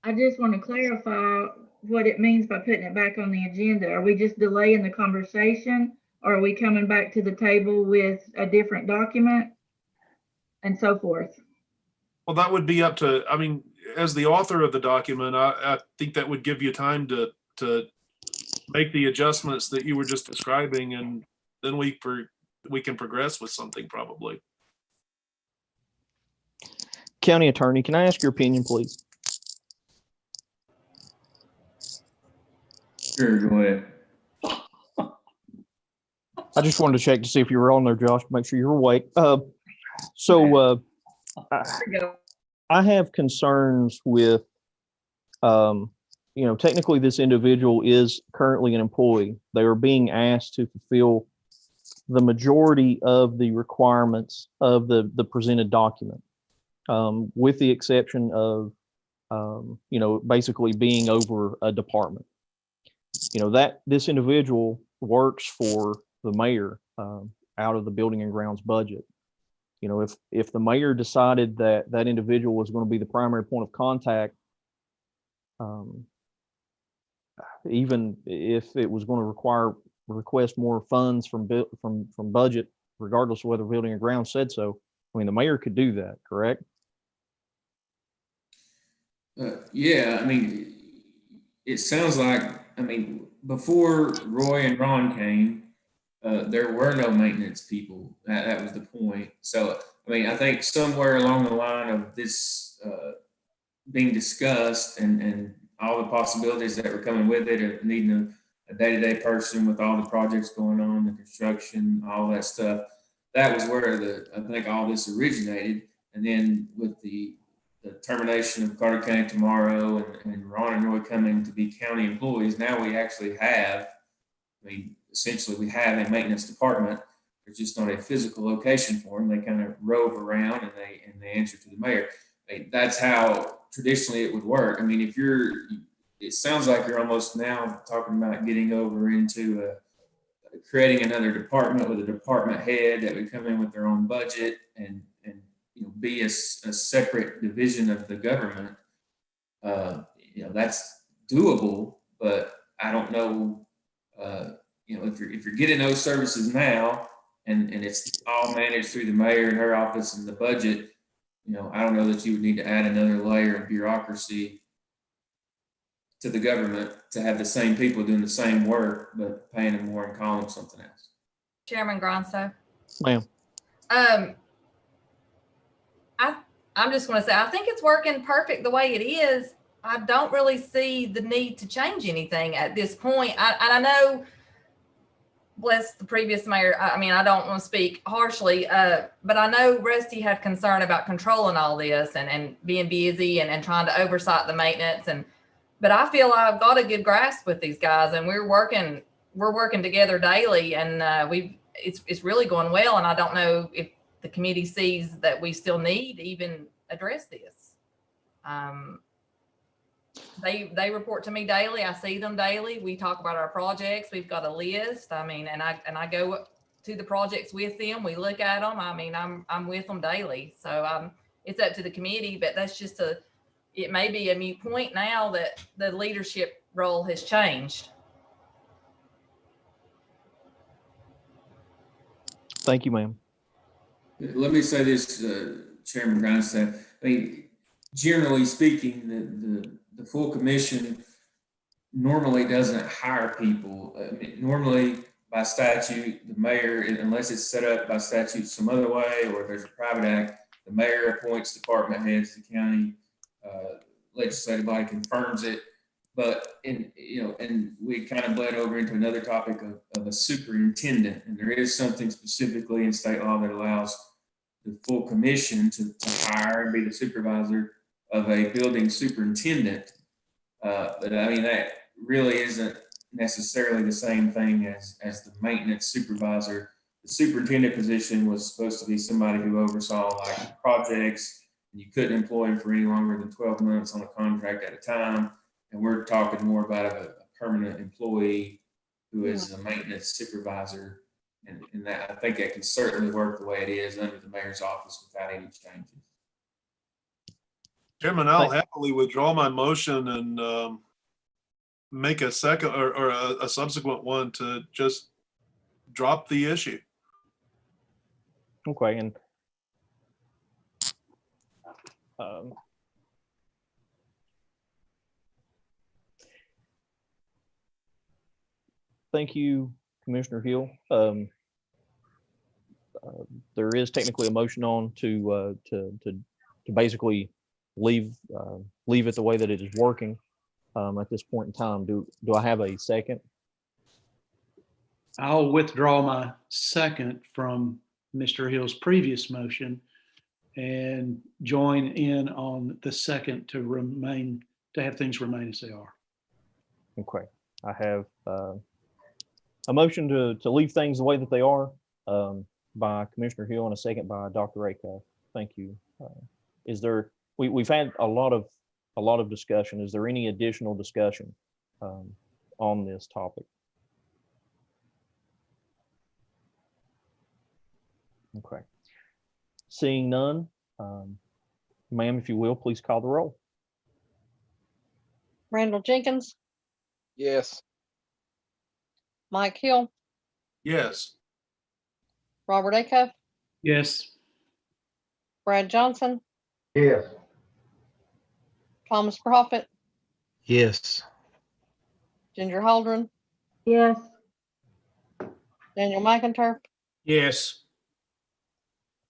I just want to clarify what it means by putting it back on the agenda. Are we just delaying the conversation? Or are we coming back to the table with a different document and so forth? Well, that would be up to, I mean, as the author of the document, I think that would give you time to make the adjustments that you were just describing, and then we can progress with something probably. County Attorney, can I ask your opinion, please? Sure, go ahead. I just wanted to check to see if you were on there, Josh, to make sure you're awake. I have concerns with, technically this individual is currently an employee. They are being asked to fulfill the majority of the requirements of the presented document, with the exception of, basically being over a department. That this individual works for the mayor out of the building and grounds budget. If the mayor decided that that individual was going to be the primary point of contact, even if it was going to request more funds from budget, regardless of whether building and grounds said so, I mean, the mayor could do that, correct? Yeah, I mean, it sounds like, before Roy and Ron came, there were no maintenance people. That was the point. So, I think somewhere along the line of this being discussed and all the possibilities that were coming with it, of needing a day-to-day person with all the projects going on, the construction, all that stuff, that was where I think all this originated. And then with the termination of Carter County tomorrow and Ron and Roy coming to be county employees, now we actually have, essentially we have a maintenance department. There's just not a physical location for them. They kind of rove around and they answer to the mayor. That's how traditionally it would work. It sounds like you're almost now talking about getting over into creating another department with a department head that would come in with their own budget and be a separate division of the government. That's doable, but I don't know. If you're getting those services now and it's all managed through the mayor and her office and the budget, I don't know that you would need to add another layer of bureaucracy to the government to have the same people doing the same work, but paying them more and calling them something else. Chairman Gronso. Ma'am. I'm just going to say, I think it's working perfect the way it is. I don't really see the need to change anything at this point. I know, bless the previous mayor, I don't want to speak harshly, but I know Rusty had concern about controlling all this and being busy and trying to oversight the maintenance. But I feel I've got a good grasp with these guys, and we're working together daily, and it's really going well. And I don't know if the committee sees that we still need to even address this. They report to me daily. I see them daily. We talk about our projects. We've got a list. And I go to the projects with them. We look at them. I'm with them daily. So it's up to the committee, but that's just it may be a moot point now that the leadership role has changed. Thank you, ma'am. Let me say this, Chairman Grindstaff. Generally speaking, the full commission normally doesn't hire people. Normally, by statute, the mayor, unless it's set up by statute some other way or there's a private act, The mayor appoints department heads, the county legislative body confirms it. But and we kind of bled over into another topic of a superintendent, and there is something specifically in state law that allows the full commission to hire and be the supervisor of a building superintendent. But I mean, that really isn't necessarily the same thing as the maintenance supervisor. The superintendent position was supposed to be somebody who oversaw like projects, and you couldn't employ him for any longer than 12 months on a contract at a time. And we're talking more about a permanent employee who is a maintenance supervisor. And that, I think that can certainly work the way it is under the mayor's office without any changes. Chairman, I'll happily withdraw my motion and make a second or a subsequent one to just drop the issue. Okay, and thank you, Commissioner Hill. There is technically a motion on to basically leave it the way that it is working at this point in time. Do I have a second? I'll withdraw my second from Mr. Hill's previous motion and join in on the second to have things remain as they are. Okay, I have a motion to leave things the way that they are by Commissioner Hill and a second by Dr. Acuff. Thank you. Is there? We've had a lot of discussion. Is there any additional discussion on this topic? Okay. Seeing none, ma'am, if you will, please call the roll. Randall Jenkins, Yes. Mike Hill, Yes. Robert Acuff, Yes. Brad Johnson, Yes. Thomas Prophet, Yes. Ginger Holdren, Yes. Daniel McInturf, Yes.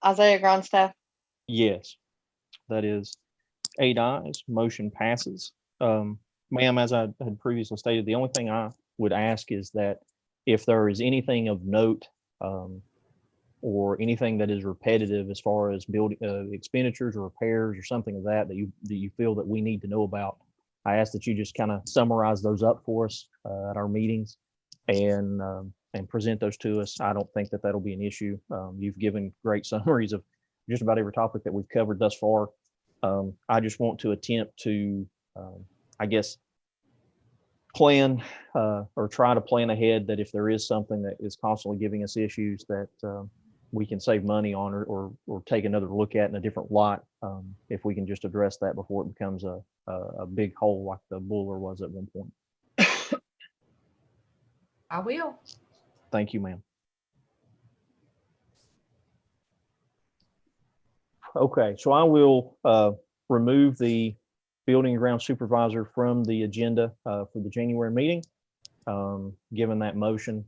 Isaiah Grindstaff. Yes, that is 8 ayes. Motion passes. Ma'am, as I had previously stated, the only thing I would ask is that if there is anything of note or anything that is repetitive as far as building expenditures or repairs or something of that you feel that we need to know about, I ask that you just kind of summarize those up for us at our meetings and present those to us. I don't think that that'll be an issue. You've given great summaries of just about every topic that we've covered thus far. I just want to attempt to, I guess, plan or try to plan ahead that if there is something that is constantly giving us issues that we can save money on or take another look at in a different light, if we can just address that before it becomes a big hole like the Buller was at one point. I will. Thank you, ma'am. Okay, so I will remove the building and ground supervisor from the agenda for the January meeting, given that motion.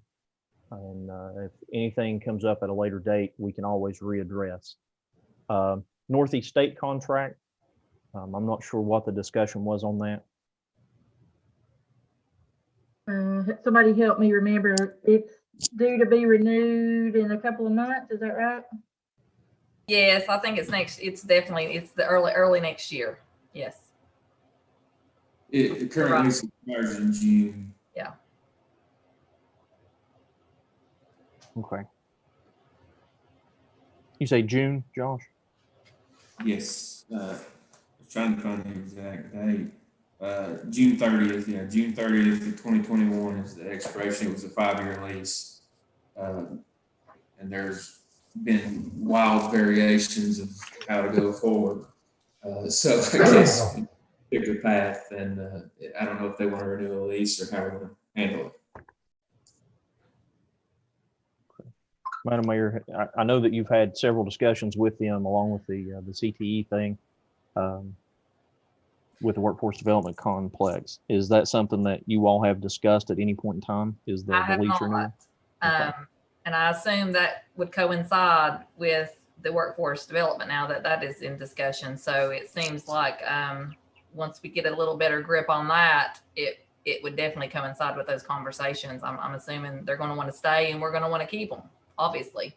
And if anything comes up at a later date, we can always readdress. Northeast State contract, I'm not sure what the discussion was on that. Somebody help me remember. It's due to be renewed in a couple of months. Is that right? Yes, I think it's the early next year. Yes. It currently expires in June. Yeah. Okay. You say June, Josh? Yes. I was trying to find the exact date. June 30th. Yeah, June 30th of 2021 is the expiration. It was a 5-year lease. And there's been wild variations of how to go forward. So I guess pick a path, and I don't know if they want to renew a lease or how we're going to handle it. Madam Mayor, I know that you've had several discussions with them along with the CTE thing with the Workforce Development Complex. Is that something that you all have discussed at any point in time? Is the lease renewal? And I assume that would coincide with the workforce development now that is in discussion. So it seems like once we get a little better grip on that, it would definitely coincide with those conversations. I'm assuming they're going to want to stay and we're going to want to keep them, obviously.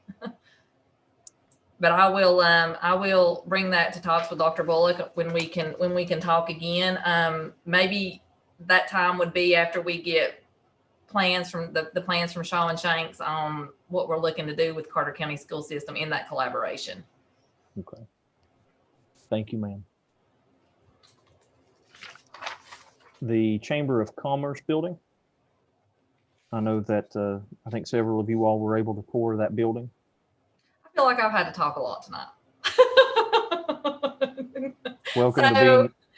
But I will bring that to talks with Dr. Bullock when we can talk again. Maybe that time would be after we get plans from the plans from Shaw and Shanks on what we're looking to do with Carter County school system in that collaboration. Okay. Thank you, ma'am. The Chamber of Commerce building. I know that I think several of you all were able to tour that building. I feel like I've had to talk a lot tonight.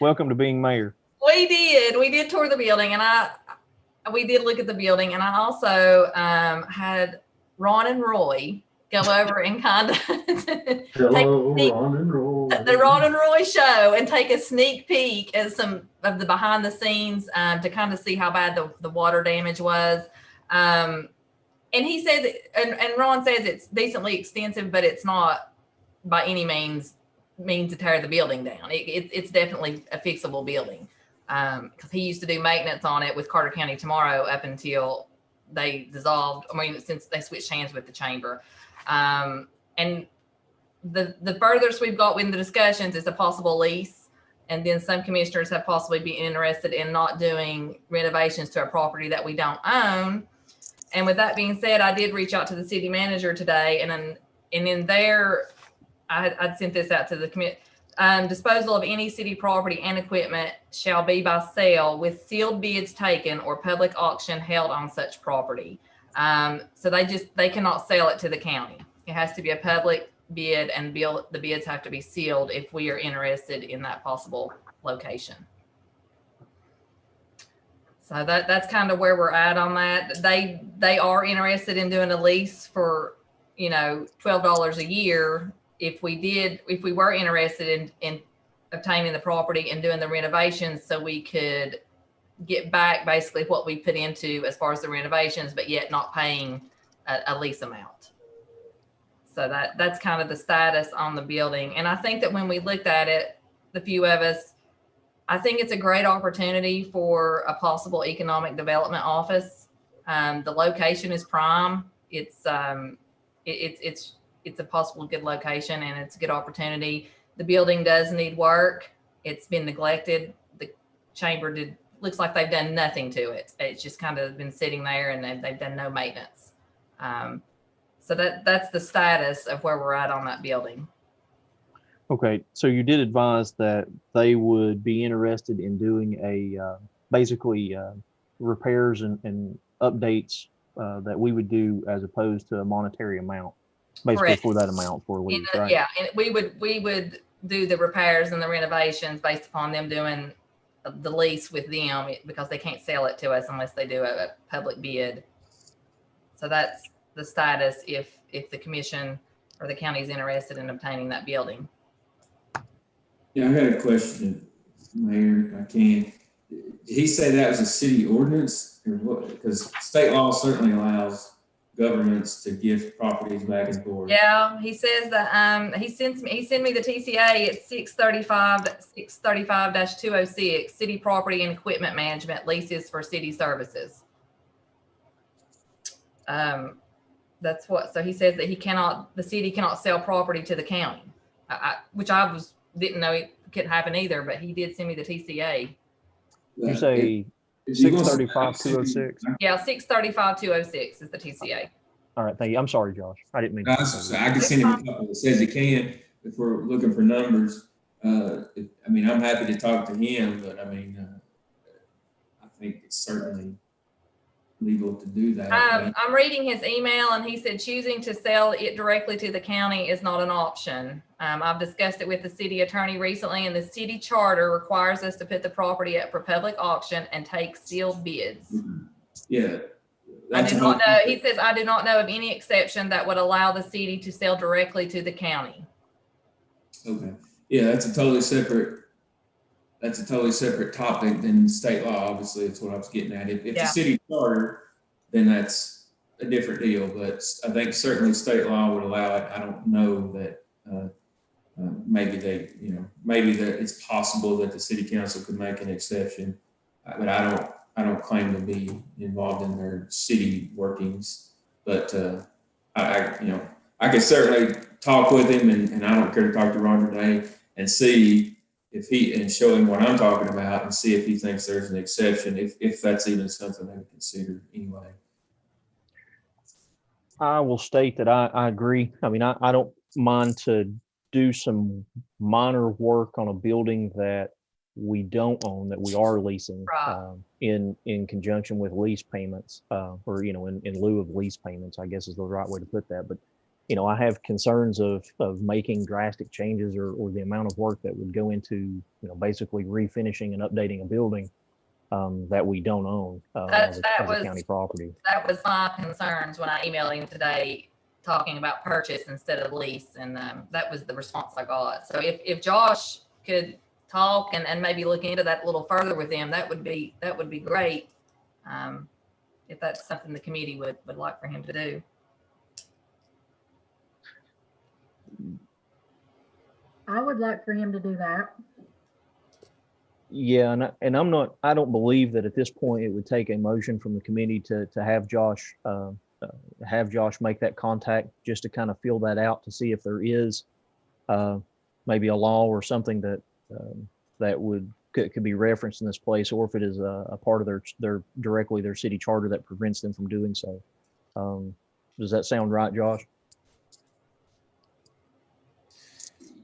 Welcome to being mayor. We did tour the building, and we did look at the building, and I also had Ron and Roy go over and kind of Hello, Ron and Roy. The Ron and Roy show and take a sneak peek at some of the behind the scenes to kind of see how bad the water damage was. And he says, and Ron says it's decently extensive, but it's not by any means to tear the building down. It's definitely a fixable building. Because he used to do maintenance on it with Carter County Tomorrow up until they dissolved. I mean, since they switched hands with the chamber. And the furthest we've got in the discussions is a possible lease. And then some commissioners have possibly been interested in not doing renovations to a property that we don't own. And with that being said, I did reach out to the city manager today, and in there, I'd sent this out to the committee. Disposal of any city property and equipment shall be by sale with sealed bids taken or public auction held on such property. So they cannot sell it to the county. It has to be a public bid, and the bids have to be sealed if we are interested in that possible location. So that's kind of where we're at on that. They are interested in doing a lease for, $12 a year. If we were interested in obtaining the property and doing the renovations, so we could get back basically what we put into as far as the renovations, but yet not paying a lease amount. So that's kind of the status on the building. And I think that when we looked at it, the few of us, I think it's a great opportunity for a possible economic development office. The location is prime. It's a possible good location, and it's a good opportunity. The building does need work. It's been neglected. The chamber looks like they've done nothing to it. It's just kind of been sitting there, and they've done no maintenance. So that's the status of where we're at on that building. Okay, so you did advise that they would be interested in doing basically repairs and updates that we would do as opposed to a monetary amount, basically. Correct. For that amount for a lease, right? Yeah, and we would do the repairs and the renovations based upon them doing the lease with them, because they can't sell it to us unless they do a public bid. So that's the status if the commission or the county is interested in obtaining that building. Yeah, I got a question, Mayor, if I can. Did he say that was a city ordinance, or what? Because state law certainly allows governments to give properties back and forth. Yeah, he says that he sent me the TCA at 635-206, city property and equipment management leases for city services. That's what. So he says that the city cannot sell property to the county, which I didn't know it could happen either, but he did send me the TCA. You say 635-206? Yeah, 635-206 is the TCA. All right, thank you. I'm sorry, Josh. I didn't mean to. I can send him a couple that says he can if we're looking for numbers. I'm happy to talk to him, but I think it's certainly legal to do that. I'm reading his email, and he said choosing to sell it directly to the county is not an option. I've discussed it with the city attorney recently, and the city charter requires us to put the property up for public auction and take sealed bids. Mm-hmm. Yeah. I do not know. He says, I do not know of any exception that would allow the city to sell directly to the county. Okay. Yeah, that's a totally separate topic than state law. Obviously, that's what I was getting at. If the city charter, then that's a different deal. But I think certainly state law would allow it. I don't know that maybe maybe that it's possible that the city council could make an exception, but I don't claim to be involved in their city workings. But I can certainly talk with him, and I don't care to talk to Roger Day and see and show him what I'm talking about, and see if he thinks there's an exception, if that's even something they would consider anyway. I will state that I agree. I mean, I don't mind to do some minor work on a building that we don't own, that we are leasing, in conjunction with lease payments, or, in lieu of lease payments, I guess is the right way to put that. But, I have concerns of making drastic changes or the amount of work that would go into, basically refinishing and updating a building that we don't own as a county property. That was my concerns when I emailed him today, talking about purchase instead of lease, and that was the response I got. So if Josh could talk and maybe look into that a little further with him, that would be great. If that's something the committee would like for him to do. I would like for him to do that. Yeah, and I don't believe that at this point it would take a motion from the committee to have Josh make that contact, just to kind of feel that out, to see if there is maybe a law or something that could be referenced in this place, or if it is a part of their city charter that prevents them from doing so. Does that sound right, Josh?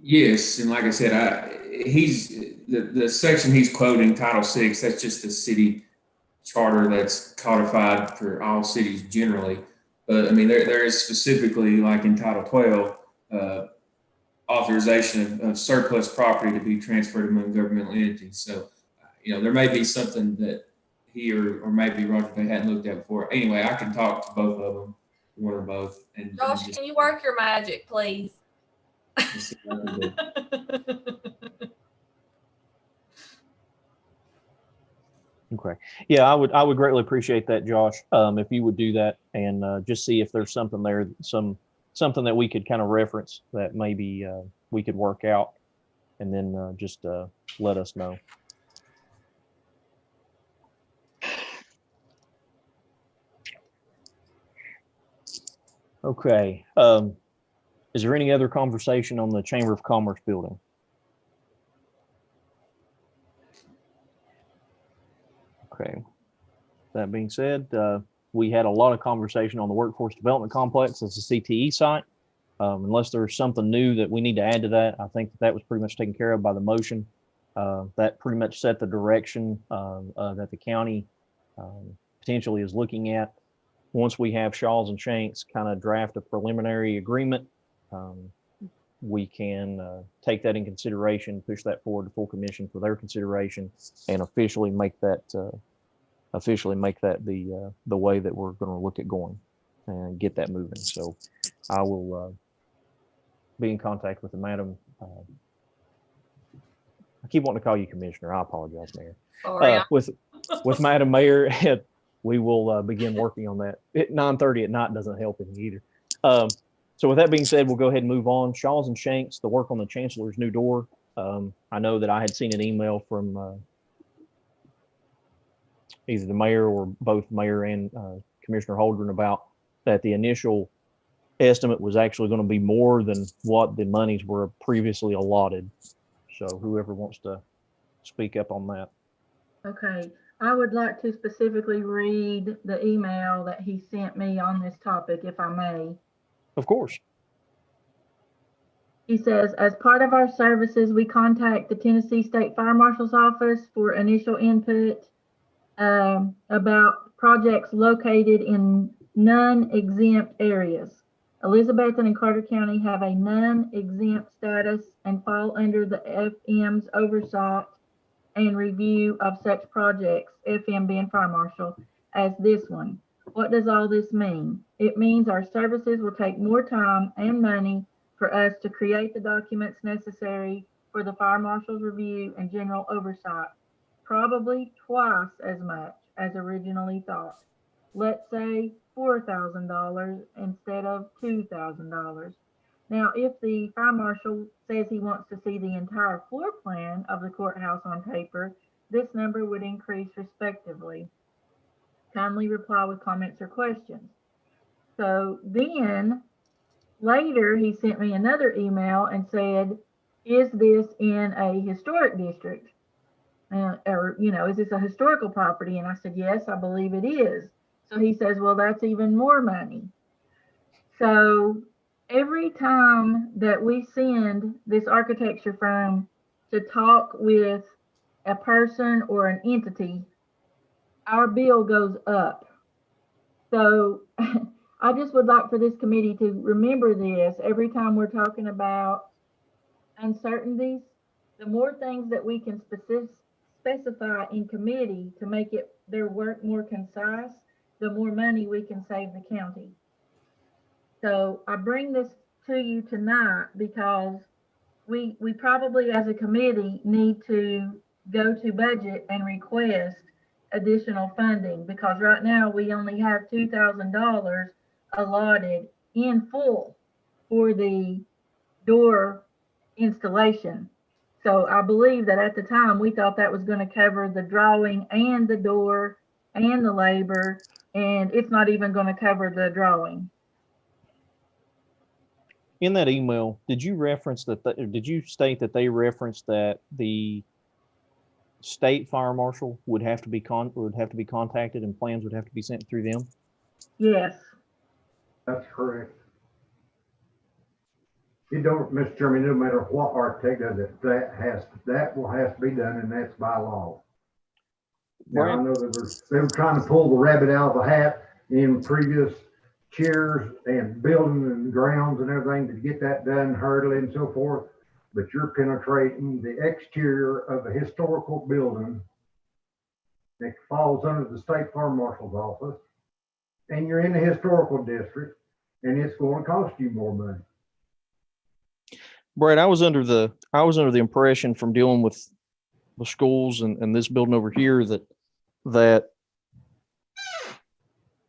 Yes, and like I said, the section he's quoting, Title VI, that's just the city charter that's codified for all cities generally. But I mean, there is specifically, like in Title 12, authorization of surplus property to be transferred among governmental entities. So, there may be something that he or maybe Roger Day hadn't looked at before. Anyway, I can talk to both of them, one or both. And Josh, can you work your magic, please? Okay. Yeah, I would greatly appreciate that, Josh. If you would do that, and just see if there's something there, something that we could kind of reference that maybe we could work out, and then just let us know. Okay. Is there any other conversation on the Chamber of Commerce building? Okay. That being said, we had a lot of conversation on the Workforce Development Complex as a CTE site. Unless there's something new that we need to add to that, I think that was pretty much taken care of by the motion. That pretty much set the direction that the county potentially is looking at. Once we have Shaws and Shanks kind of draft a preliminary agreement, we can take that in consideration, push that forward to full commission for their consideration, and officially make that the way that we're going to look at going and get that moving. So I will be in contact with the madam. I keep wanting to call you commissioner. I apologize, Mayor. Sorry. With Madam Mayor, we will begin working on that. At 9:30 at night doesn't help any either. So with that being said, we'll go ahead and move on. Shaws and Shanks, the work on the Chancellor's new door. I know that I had seen an email from either the mayor or both mayor and Commissioner Holdren about that the initial estimate was actually going to be more than what the monies were previously allotted. So whoever wants to speak up on that. Okay, I would like to specifically read the email that he sent me on this topic, if I may. Of course. He says, as part of our services, we contact the Tennessee State Fire Marshal's Office for initial input about projects located in non-exempt areas. Elizabethton and Carter County have a non-exempt status and fall under the FM's oversight and review of such projects, FM being fire marshal, as this one. What does all this mean? It means our services will take more time and money for us to create the documents necessary for the fire marshal's review and general oversight, probably twice as much as originally thought. Let's say $4,000 instead of $2,000. Now, if the fire marshal says he wants to see the entire floor plan of the courthouse on paper, this number would increase respectively. Kindly reply with comments or questions. So then later he sent me another email and said, is this in a historic district? Or, is this a historical property? And I said, yes, I believe it is. So he says, well, that's even more money. So every time that we send this architecture firm to talk with a person or an entity, our bill goes up. So I just would like for this committee to remember this every time we're talking about uncertainties. The more things that we can specify in committee to make their work more concise, the more money we can save the county. So I bring this to you tonight because we probably as a committee need to go to budget and request additional funding, because right now we only have $2,000 allotted in full for the door installation. So I believe that at the time we thought that was going to cover the drawing and the door and the labor, and it's not even going to cover the drawing. In that email, did you reference that? Did you state that they referenced that the state fire marshal would have to be contacted and plans would have to be sent through them? Yes, That's correct. You don't, Mr. Chairman, no matter what architect does it, that will have to be done, and that's by law. Now, I know they were trying to pull the rabbit out of the hat in previous chairs and building and grounds and everything to get that done, hurdle and so forth. But you're penetrating the exterior of a historical building that falls under the state fire marshal's office, and you're in the historical district, and it's going to cost you more money. Brad, I was under the impression from dealing with the schools and this building over here that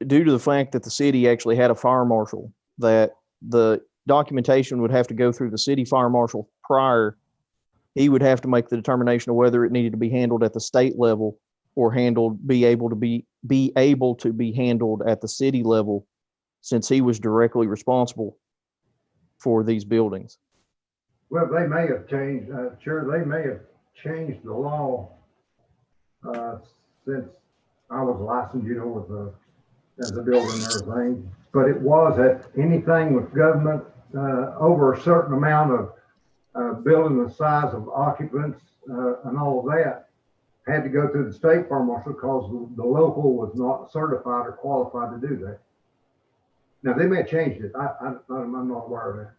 due to the fact that the city actually had a fire marshal, that the documentation would have to go through the city fire marshal prior. He would have to make the determination of whether it needed to be handled at the state level or be able to be handled at the city level, since he was directly responsible for these buildings. Well, they may have changed, they may have changed the law since I was licensed, as a building and everything. But it was that anything with government over a certain amount of building the size of occupants and all of that had to go through the state fire marshal because the local was not certified or qualified to do that. Now, they may have changed it. I'm not aware of that.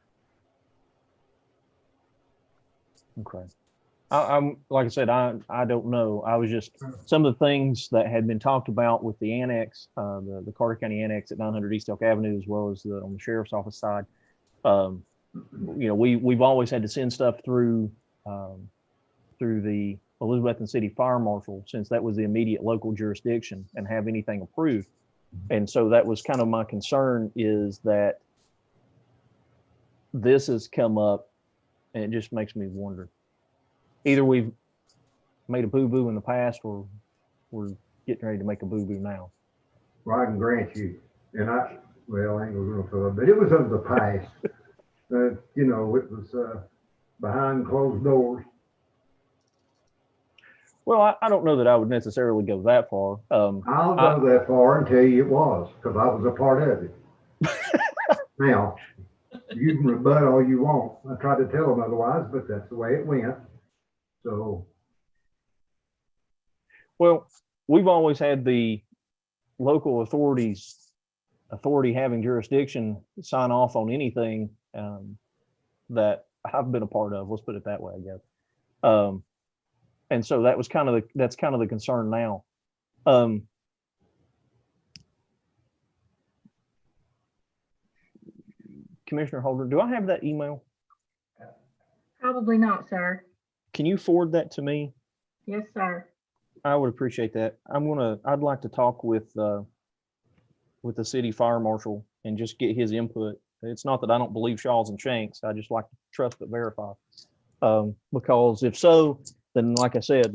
Okay. I'm like I said, I don't know. I was just, some of the things that had been talked about with the annex, the Carter County annex at 900 East Elk Avenue, as well as on the sheriff's office side. We've always had to send stuff through the Elizabethton City Fire Marshal, since that was the immediate local jurisdiction, and have anything approved. And so that was kind of my concern, is that this has come up, and it just makes me wonder. Either we've made a boo-boo in the past, or we're getting ready to make a boo-boo now. Well, I can grant you, and I ain't going to fill it, but it was of the past. It was behind closed doors. Well, I don't know that I would necessarily go that far. I'll go that far and tell you it was, because I was a part of it. Now, you can rebut all you want. I tried to tell them otherwise, but that's the way it went. So, well, we've always had the local authority having jurisdiction sign off on anything that I've been a part of. Let's put it that way, I guess. And so that's kind of the concern now. Commissioner Holder, do I have that email? probably not, sir. Can you forward that to me? Yes, sir. I would appreciate that. I'd like to talk with the city fire marshal and just get his input It's not that I don't believe Shaws and Shanks. I just like to trust but verify. Because if so, then like I said,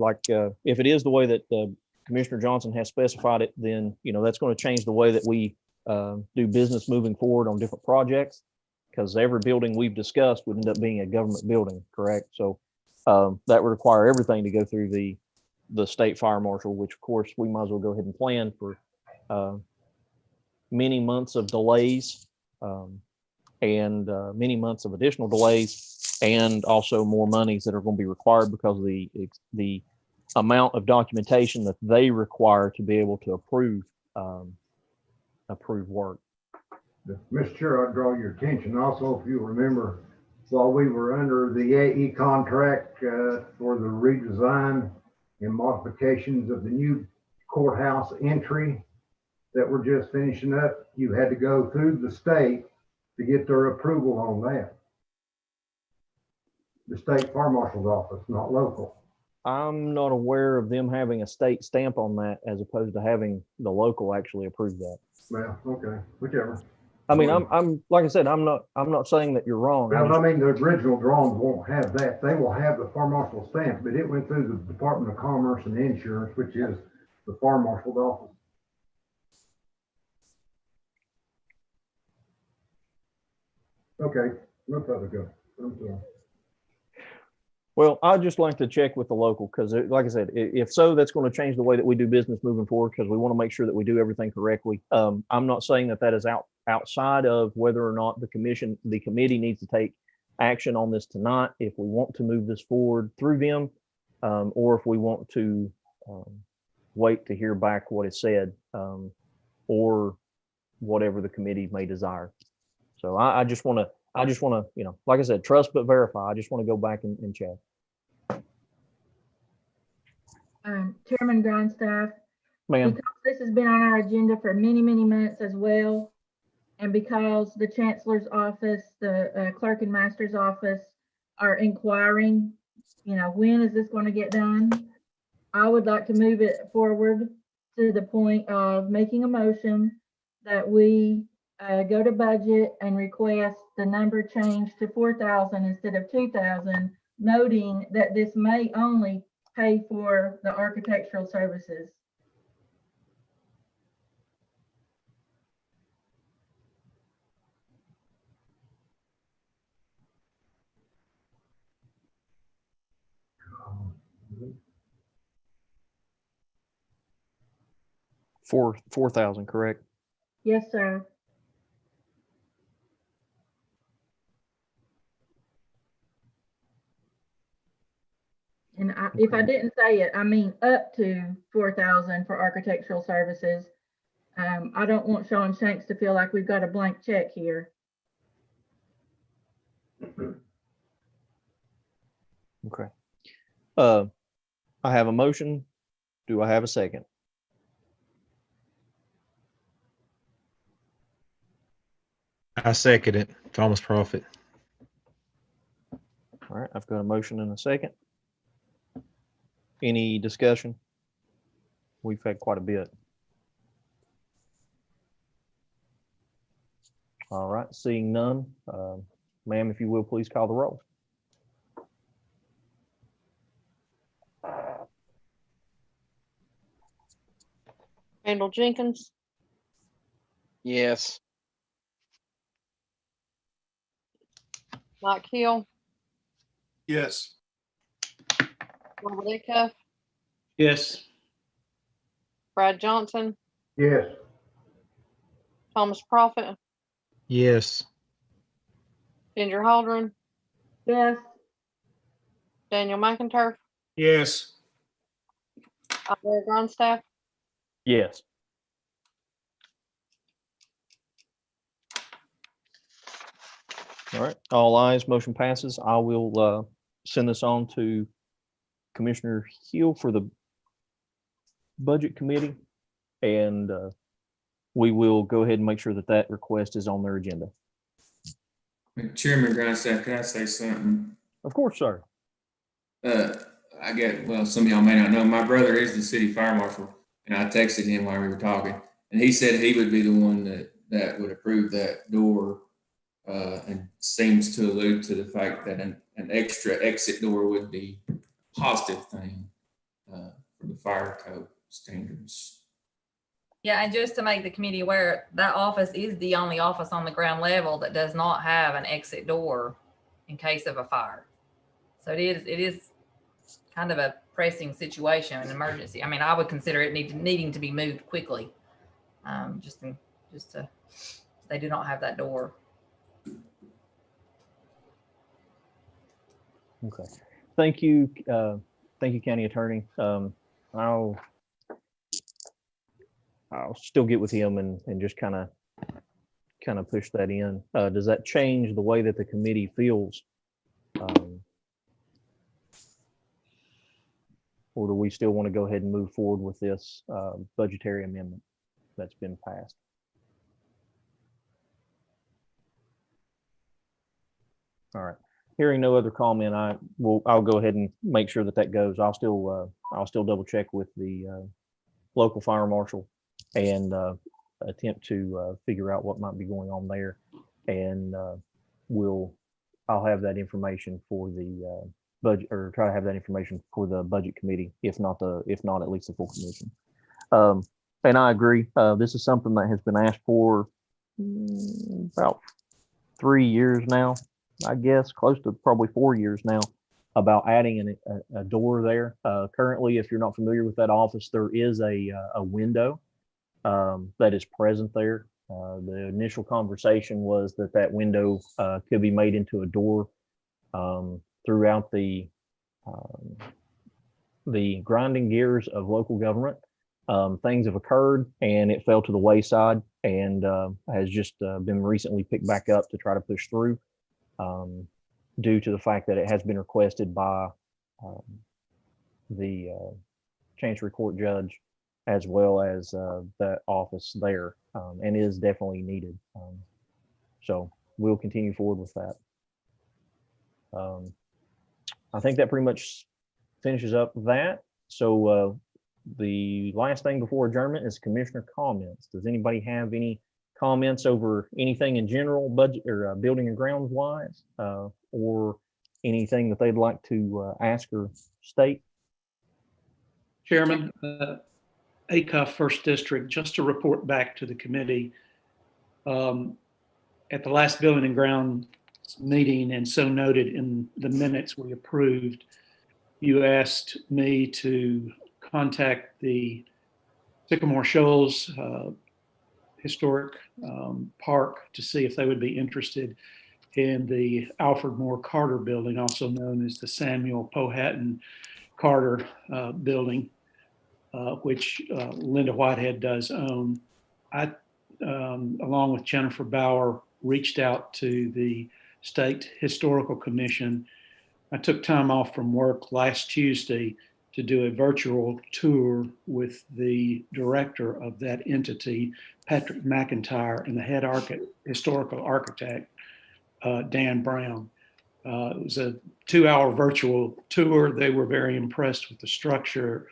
if it is the way that Commissioner Johnson has specified it, then, that's going to change the way that we do business moving forward on different projects, because every building we've discussed would end up being a government building, correct? So that would require everything to go through the state fire marshal, which of course we might as well go ahead and plan for many months of delays and many months of additional delays, and also more monies that are going to be required because of the amount of documentation that they require to be able to approve work. Mr. Chair, I'd draw your attention also, if you remember, while we were under the AE contract for the redesign and modifications of the new courthouse entry that we're just finishing up, you had to go through the state to get their approval on that. The state fire marshal's office, not local. I'm not aware of them having a state stamp on that as opposed to having the local actually approve that. Well, okay, whichever. I mean, I'm like I said, I'm not saying that you're wrong. Well, I mean, the original drawings won't have that. They will have the fire marshal stamp, but it went through the Department of Commerce and Insurance, which is the fire marshal's office. Okay, no further go. I'm sorry. Well, I'd just like to check with the local, because like I said, if so, that's going to change the way that we do business moving forward, because we want to make sure that we do everything correctly. I'm not saying that is outside of whether or not the committee needs to take action on this tonight, if we want to move this forward through them, or if we want to wait to hear back what is said, or whatever the committee may desire. So I just want to, like I said, trust but verify. I just want to go back and check. Chairman Grindstaff, Ma'am. because this has been on our agenda for many, many months as well, and because the Chancellor's office, the Clerk and Master's office are inquiring, when is this going to get done? I would like to move it forward to the point of making a motion that we go to budget and request the number change to 4,000 instead of 2,000, noting that this may only pay for the architectural services. $4,000, correct? Yes, sir. And if I didn't say it, I mean up to 4,000 for architectural services. I don't want Shaw & Shanks to feel like we've got a blank check here. Okay. I have a motion. Do I have a second? I second it. Thomas Prophet. All right, I've got a motion and a second. Any discussion? We've had quite a bit. All right, seeing none, ma'am, if you will, please call the roll. Randall Jenkins, Yes. Mike Hill, Yes. Robert Acuff, Yes. Brad Johnson, Yes. Thomas Prophet, Yes. Ginger Holdren, Yes. Daniel McInturf, Yes. Isaiah Grindstaff, Yes. All right, all ayes, motion passes. I will send this on to Commissioner Hill for the Budget Committee, and we will go ahead and make sure that that request is on their agenda. Chairman Grindstaff, can I say something? Of course, sir. Some of y'all may not know, my brother is the city fire marshal, and I texted him while we were talking, and he said he would be the one that would approve that door and seems to allude to the fact that an extra exit door would be a positive thing for the fire code standards. Yeah, and just to make the committee aware, that office is the only office on the ground level that does not have an exit door in case of a fire. So it is kind of a pressing situation, an emergency. I mean, I would consider it needing to be moved quickly. They do not have that door. Okay. Thank you. Thank you, County Attorney. I'll still get with him and just kind of push that in. Does that change the way that the committee feels? Or do we still want to go ahead and move forward with this budgetary amendment that's been passed? All right. Hearing no other comment, I'll go ahead and make sure that goes. I'll still double check with the local fire marshal and attempt to figure out what might be going on there, and I'll have that information for the budget, or try to have that information for the budget committee, if not at least the full commission. And I agree. This is something that has been asked for about 3 years now, I guess, close to probably 4 years now, about adding a door there. Currently, if you're not familiar with that office, there is a window that is present there. The initial conversation was that window could be made into a door. Throughout the grinding gears of local government, things have occurred and it fell to the wayside, and has just been recently picked back up to try to push through, due to the fact that it has been requested by the Chancery Court judge, as well as that office there, and is definitely needed. So we'll continue forward with that. I think that pretty much finishes up that. So the last thing before adjournment is commissioner comments. Does anybody have any comments over anything in general, budget or building and grounds wise, or anything that they'd like to ask or state? Chairman, ACUF First District, just to report back to the committee, at the last building and ground meeting, and so noted in the minutes we approved, you asked me to contact the Sycamore Shoals Historic Park to see if they would be interested in the Alfred Moore Carter building, also known as the Samuel Powhatan Carter building, which Linda Whitehead does own. I, along with Jennifer Bauer, reached out to the State Historical Commission. I took time off from work last Tuesday to do a virtual tour with the director of that entity, Patrick McIntyre, and the head historical architect, Dan Brown. It was a 2-hour virtual tour. They were very impressed with the structure,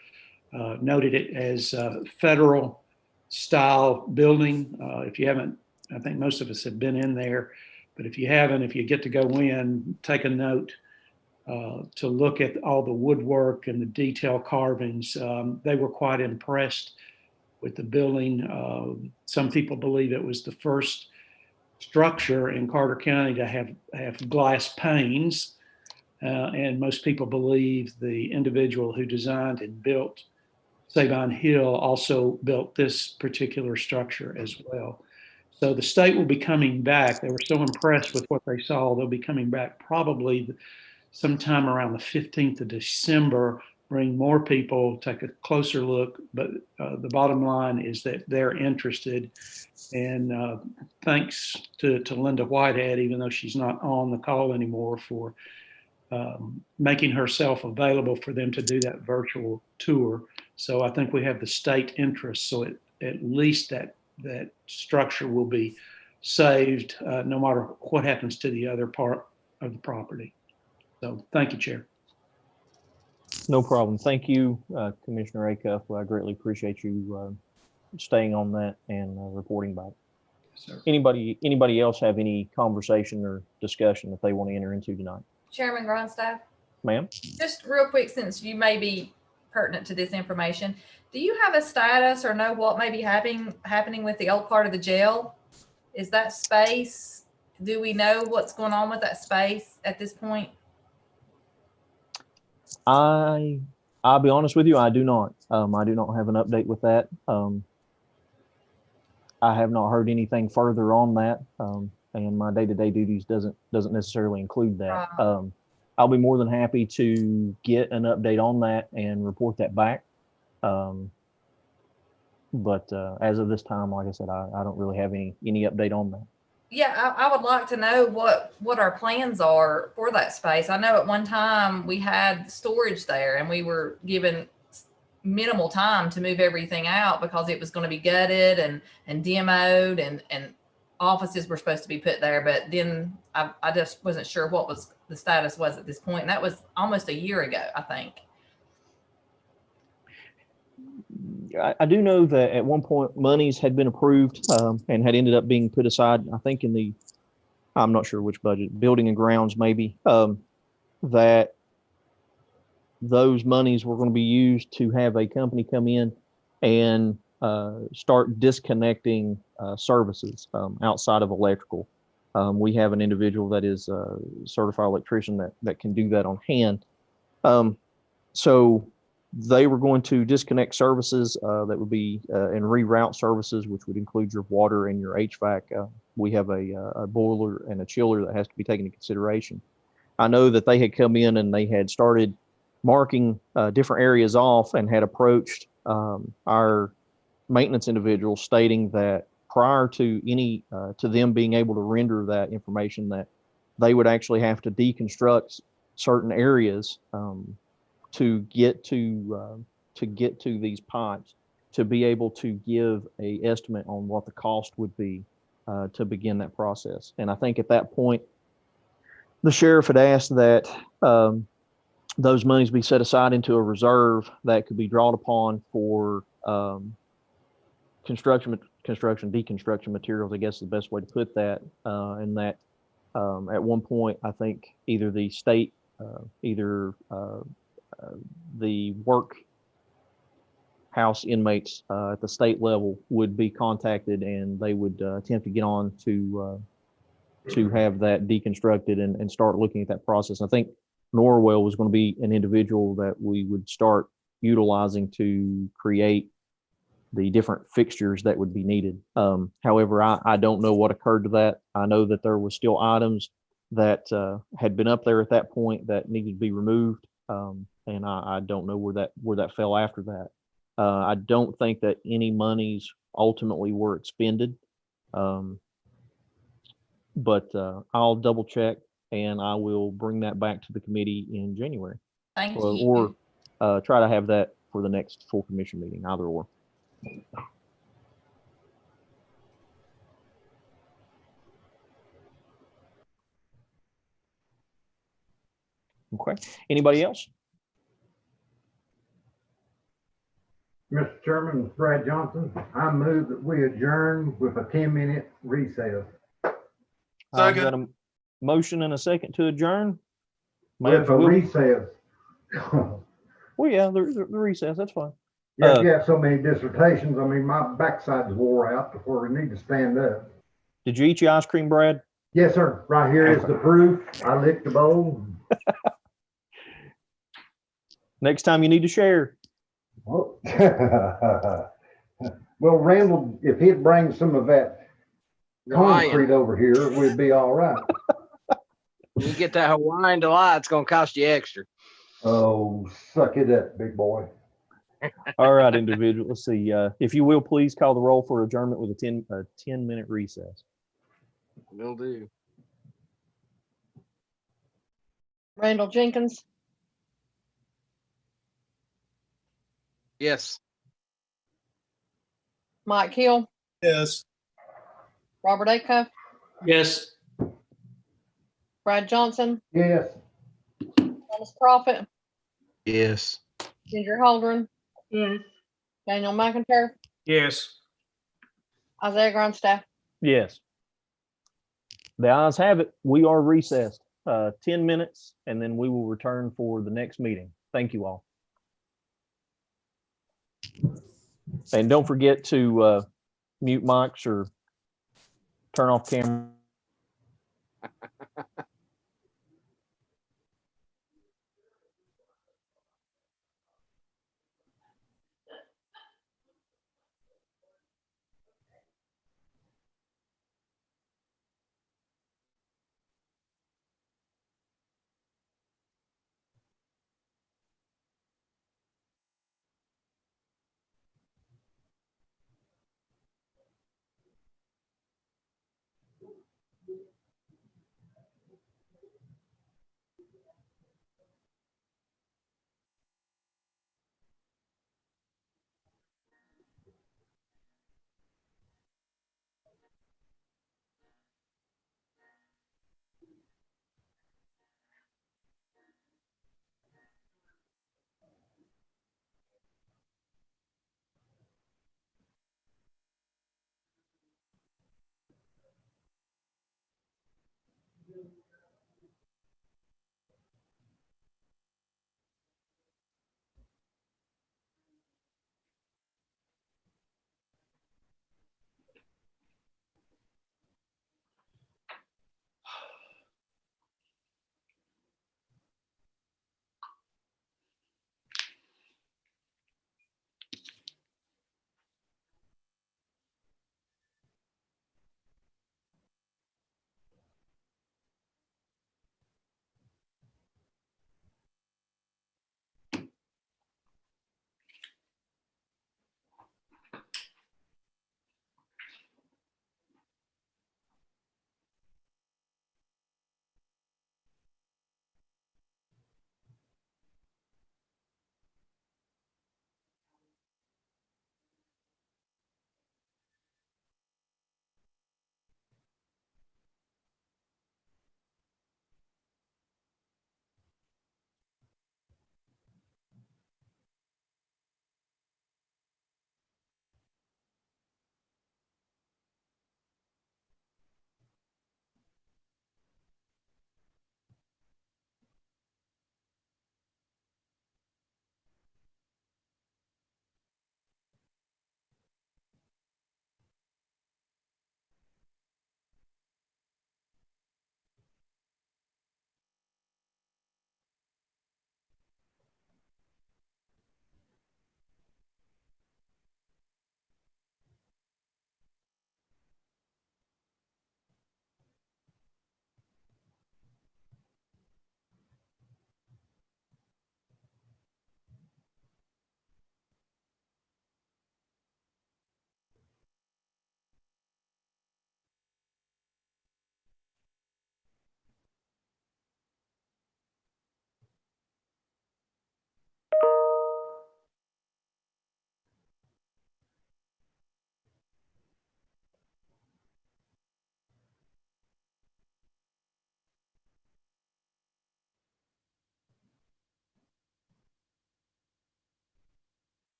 noted it as a federal style building. If you haven't, I think most of us have been in there, but if you haven't, if you get to go in, take a note to look at all the woodwork and the detail carvings. They were quite impressed with the building. Some people believe it was the first structure in Carter County to have glass panes. And most people believe the individual who designed and built Sabine Hill also built this particular structure as well. So the state will be coming back. They were so impressed with what they saw, they'll be coming back probably sometime around the 15th of December, bring more people, take a closer look. But the bottom line is that they're interested. And thanks to Linda Whitehead, even though she's not on the call anymore, for making herself available for them to do that virtual tour. So I think we have the state interest. So at least that structure will be saved, no matter what happens to the other part of the property. So thank you, Chair. No problem. Thank you, Commissioner Acuff. I greatly appreciate you staying on that and reporting back. Anybody else have any conversation or discussion that they want to enter into tonight? Chairman Grindstaff, Ma'am? just real quick, since you may be pertinent to this information, do you have a status or know what may be happening with the old part of the jail? Is that space, do we know what's going on with that space at this point? I'll be honest with you, I do not. I do not have an update with that. I have not heard anything further on that, and my day-to-day duties doesn't necessarily include that. I'll be more than happy to get an update on that and report that back. But as of this time, like I said, I don't really have any update on that. Yeah, I would like to know what our plans are for that space. I know at one time we had storage there and we were given minimal time to move everything out because it was going to be gutted and demoed and offices were supposed to be put there. But then I just wasn't sure what was the status was at this point. And that was almost a year ago, I think. I do know that at one point monies had been approved and had ended up being put aside, I think in I'm not sure which budget, building and grounds maybe, that those monies were going to be used to have a company come in and start disconnecting services outside of electrical. We have an individual that is a certified electrician that can do that on hand. So they were going to disconnect services that would be and reroute services, which would include your water and your HVAC. We have a boiler and a chiller that has to be taken into consideration. I know that they had come in and they had started marking different areas off and had approached our maintenance individuals stating that prior to any to them being able to render that information, that they would actually have to deconstruct certain areas to get to these pipes to be able to give a estimate on what the cost would be to begin that process. And I think at that point, the sheriff had asked that those monies be set aside into a reserve that could be drawn upon for deconstruction materials, I guess is the best way to put that. And that at one point, I think either the state, the work house inmates at the state level would be contacted and they would attempt to get on to have that deconstructed and start looking at that process. I think Norwell was going to be an individual that we would start utilizing to create the different fixtures that would be needed. However, I don't know what occurred to that. I know that there were still items that had been up there at that point that needed to be removed. And I don't know where that fell after that. I don't think that any monies ultimately were expended. But I'll double check and I will bring that back to the committee in January. Thank you. Or try to have that for the next full commission meeting, either or. Okay. Anybody else? Mr. Chairman, Brad Johnson, I move that we adjourn with a 10-minute recess. I've got a motion and a second to adjourn. With a recess. Well, yeah, the recess, that's fine. Yeah, you have so many dissertations. I mean, my backside's wore out before we need to stand up. Did you eat your ice cream, Brad? Yes, sir. Right here is the proof. I licked the bowl. Next time you need to share. Oh. Well, Randall, if he'd bring some of that concrete over here, we'd be all right. You get that Hawaiian Delight, it's going to cost you extra. Oh, suck it up, big boy. All right, individual. Let's see. If you will, please call the roll for adjournment with a 10-minute recess. Will do. Randall Jenkins, Yes. Mike Hill, Yes. Robert Acuff, Yes. Brad Johnson, Yes. Thomas Prophet, Yes. Ginger Holdren, Yes. Daniel McIntyre, Yes. Isaiah Grindstaff. Yes. The ayes have it. We are recessed 10 minutes, and then we will return for the next meeting. Thank you all. And don't forget to mute mics or turn off camera.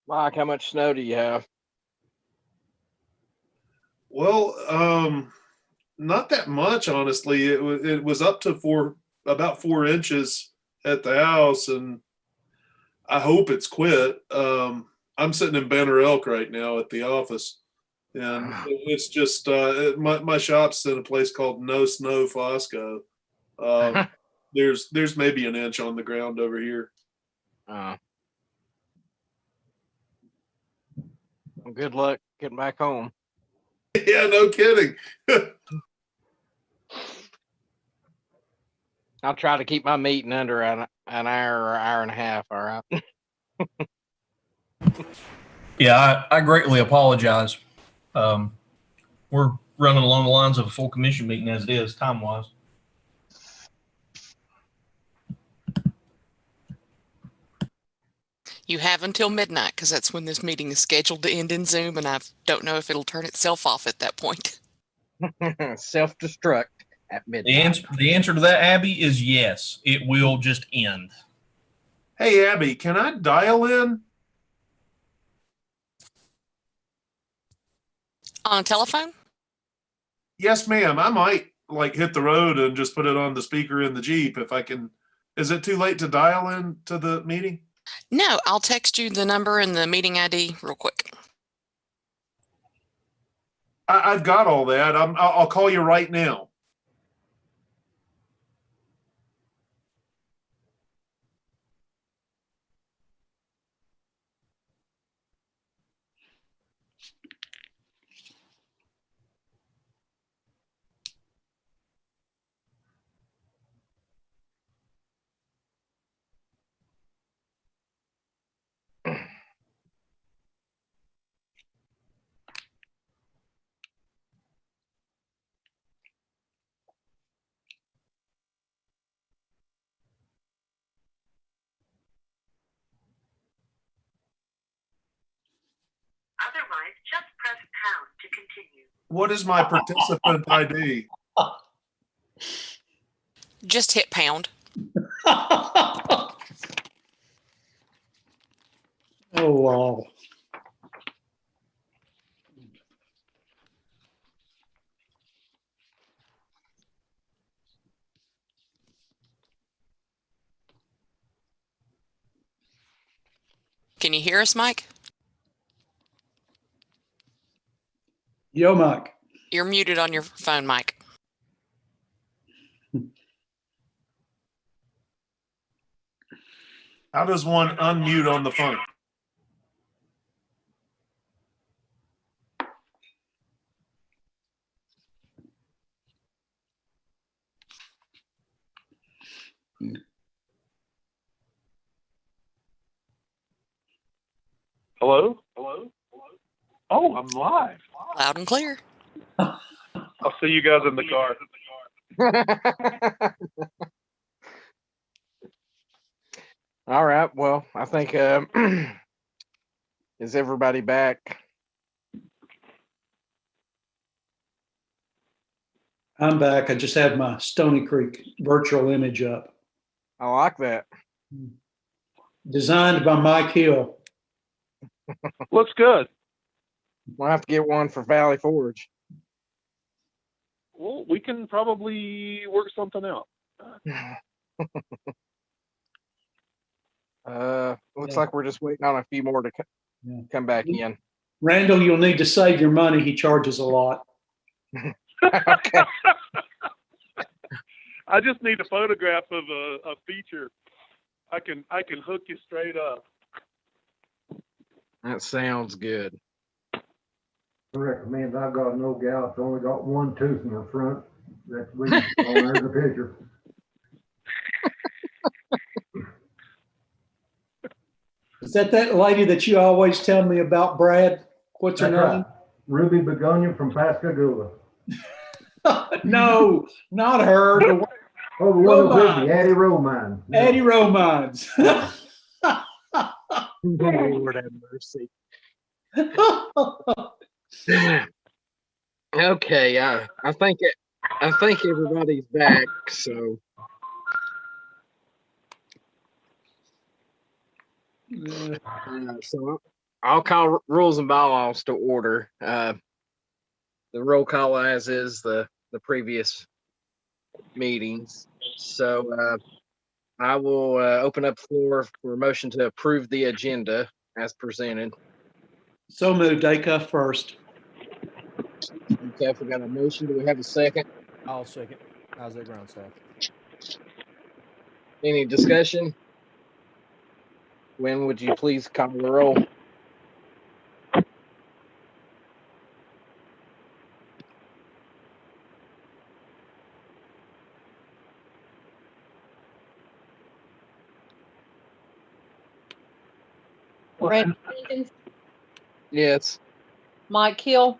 Mike, how much snow do you have? Well, not that much, honestly. It was up to about 4 inches at the house, and I hope it's quit. I'm sitting in Banner Elk right now at the office, and it's just my shop's in a place called No Snow Fosco. There's maybe an inch on the ground over here. Well, good luck getting back home. Yeah, no kidding. I'll try to keep my meeting under an hour or hour and a half. All right. Yeah, I greatly apologize. We're running along the lines of a full commission meeting as it is, time-wise. You have until midnight because that's when this meeting is scheduled to end in Zoom, and I don't know if it'll turn itself off at that point. Self-destruct at midnight. The answer to that, Abby, is yes. It will just end. Hey, Abby, can I dial in? On a telephone? Yes, ma'am. I might hit the road and just put it on the speaker in the Jeep if I can. Is it too late to dial in to the meeting? No, I'll text you the number and the meeting ID real quick. I've got all that. I'll call you right now. Otherwise, just press pound to continue. What is my participant ID? Just hit pound. Oh, wow. Can you hear us, Mike? Yo, Mike. You're muted on your phone, Mike. How does one unmute on the phone? Hello? Hello? Oh, I'm live. Loud and clear. I'll see you guys in the car. All right. Well, I think is everybody back? I'm back. I just had my Stony Creek virtual image up. I like that. Designed by Mike Hill. Looks good. We'll have to get one for Valley Forge. Well, we can probably work something out. Looks like we're just waiting on a few more to come back in. Randall, you'll need to save your money. He charges a lot. Okay. I just need a photograph of a feature. I can hook you straight up. That sounds good. I recommend I've got no gal. It's only got one tooth in the front. That's we there's the picture. Is that lady that you always tell me about, Brad? What's her name? Right. Ruby Begonia from Pascagoula. No, not her. The one Addie Romine. Addie Romines. Lord have mercy. Okay, I think everybody's back. So I'll call rules and bylaws to order. The roll call as is the previous meetings. So I will open up the floor for a motion to approve the agenda as presented. So moved. Acuff first. Okay, we got a motion. Do we have a second? I'll second. Isaiah Grindstaff. Any discussion? Gwen, would you please call the roll? Randy Jenkins, Yes. Mike Hill,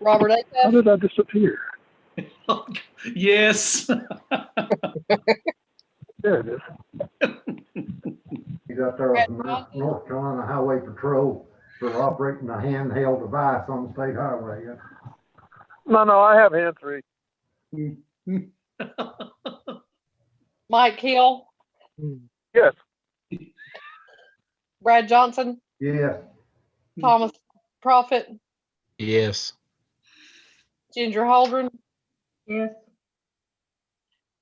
Robert How Acuff, did I disappear? Yes. There it is. He's out there on the North Carolina Highway Patrol for operating a handheld device on the state highway. No, I have hand free. Mike Hill, Yes. Brad Johnson, Yes. Thomas Prophet, Yes. Ginger Holdren, Yes.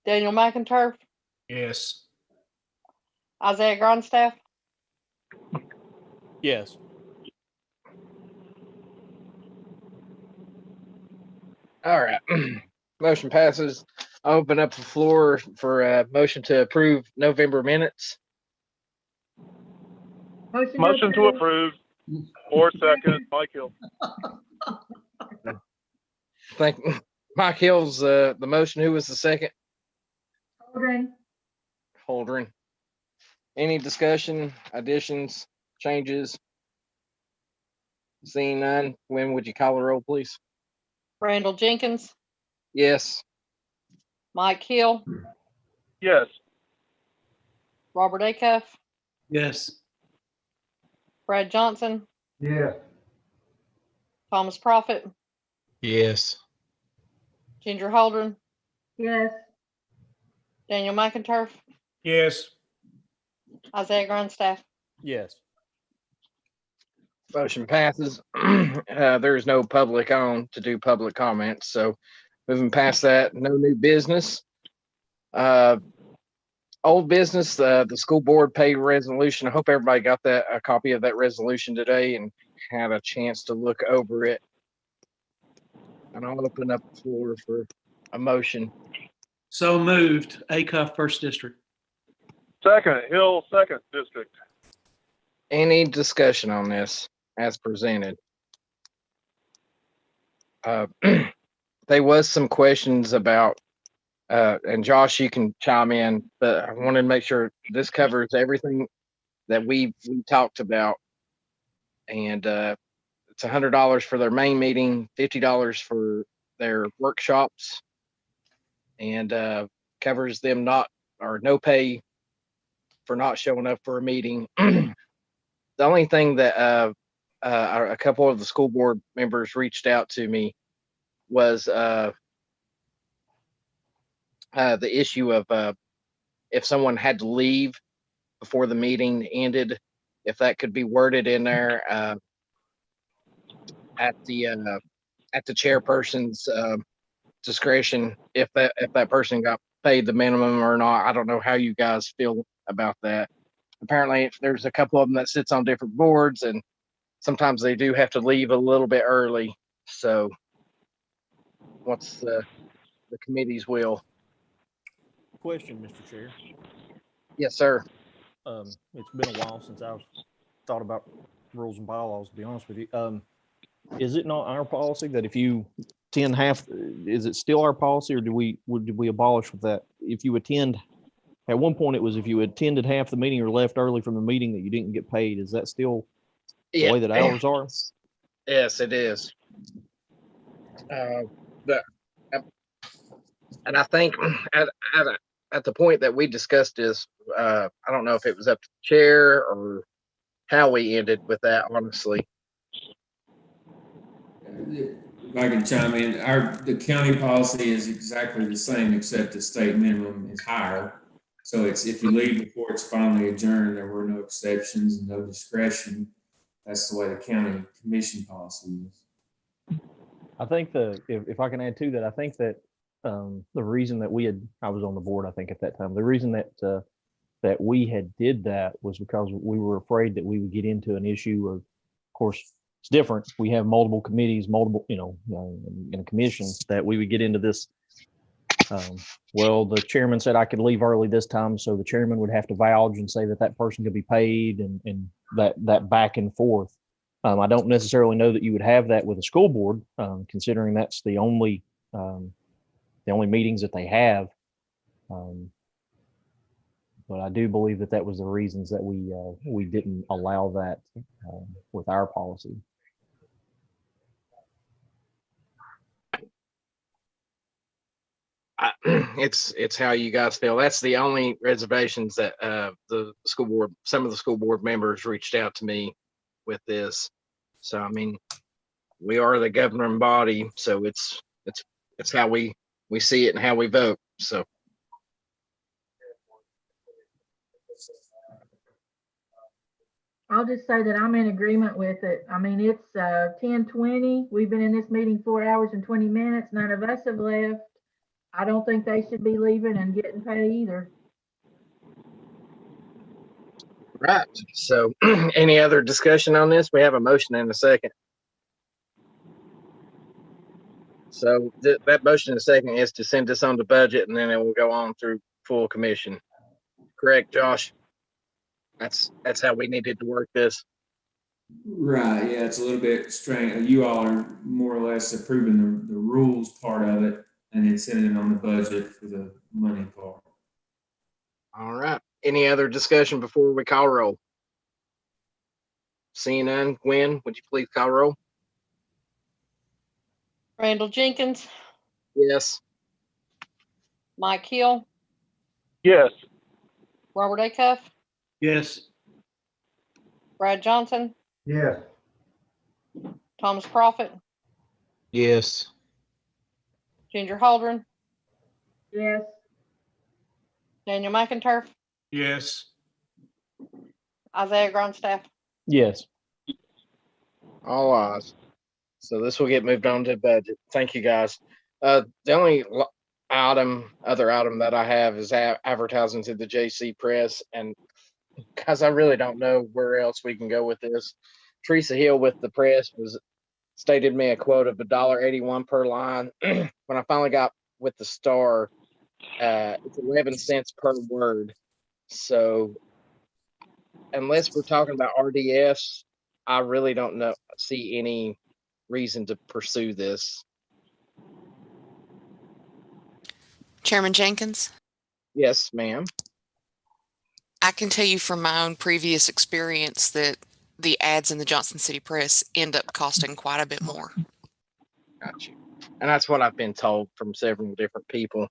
Daniel McInturf, Yes. Isaiah Grindstaff, Yes. All right. Motion passes. I'll open up the floor for a motion to approve November minutes. Motion to approve. Or second, Mike Hill. Thank Mike Hill's the motion. Who was the second? Holdren. Holdren. Any discussion, additions, changes? Seeing none, Gwen, would you call the roll, please? Randall Jenkins, Yes. Mike Hill, Yes. Robert Acuff, Yes. Brad Johnson, Yes. Thomas Prophet, Yes. Ginger Holdren, Yes. Daniel McInturf, Yes. Isaiah Grindstaff. Yes. Motion passes. There is no public on to do public comments. So moving past that, no new business. Old business, the school board pay resolution. I hope everybody got a copy of that resolution today and had a chance to look over it. And I'll open up the floor for a motion. So moved. Acuff first district. Second, Hill, second district. Any discussion on this as presented? There was some questions about, and Josh, you can chime in, but I wanted to make sure this covers everything that we talked about. And it's $100 for their main meeting, $50 for their workshops, and covers them no pay for not showing up for a meeting. The only thing that a couple of the school board members reached out to me was the issue of if someone had to leave before the meeting ended, if that could be worded in there at the chairperson's discretion, if that person got paid the minimum or not. I don't know how you guys feel about that. Apparently, if there's a couple of them that sits on different boards, and sometimes they do have to leave a little bit early. So what's the committee's will? Question, Mr. Chair. Yes, sir. It's been a while since I've thought about rules and bylaws, to be honest with you. Is it not our policy that if you attend half, is it still our policy, or did we abolish with that? If you attend, at one point it was if you attended half the meeting or left early from the meeting that you didn't get paid. Is that still the way that ours are? Yes, it is. And I think at the point that we discussed this, I don't know if it was up to the chair or how we ended with that, honestly. If I can chime in, the county policy is exactly the same, except the state minimum is higher. So it's, if you leave before it's finally adjourned, there were no exceptions and no discretion. That's the way the county commission policy is. I think if I can add to that, I think that the reason that I was on the board, I think at that time, the reason that we had did that was because we were afraid that we would get into an issue of course, it's different. We have multiple committees, in a commission, that we would get into this. Well, the chairman said I could leave early this time, so the chairman would have to vouch and say that person could be paid, and that back and forth. I don't necessarily know that you would have that with a school board, considering that's the only meetings that they have. But I do believe that was the reasons that we didn't allow that with our policy. It's how you guys feel. That's the only reservations that some of the school board members reached out to me with this. So I mean, we are the governing body, so it's how we see it and how we vote. So I'll just say that I'm in agreement with it. I mean, it's 10:20. We've been in this meeting 4 hours and 20 minutes. None of us have left. I don't think they should be leaving and getting paid either. right. So any other discussion on this? We have a motion and a second. So that motion and a second is to send this on the budget, and then it will go on through full commission. Correct, Josh? That's how we needed to work this. Right. Yeah, it's a little bit strange. You all are more or less approving the rules part of it, and then sending it on the budget for the money part. All right. Any other discussion before we call roll? Seeing none, Gwen, would you please call roll? Randall Jenkins, Yes. Mike Hill, Yes. Robert Acuff, Yes. Brad Johnson, Yes. Thomas Prophet, Yes. Ginger Holdren, Yes. Daniel McInturf, Yes. Isaiah Grandstaff. Yes. All ayes. So this will get moved on to budget. Thank you, guys. The only other item that I have is advertising to the JC Press, and guys, I really don't know where else we can go with this. Teresa Hill with the Press stated me a quote of $1.81 per line. When I finally got with the Star, it's 11 cents per word. So unless we're talking about RDS, I really don't see any reason to pursue this. Chairman Jenkins? Yes, ma'am. I can tell you from my own previous experience that the ads in the Johnson City Press end up costing quite a bit more. Got you. And that's what I've been told from several different people.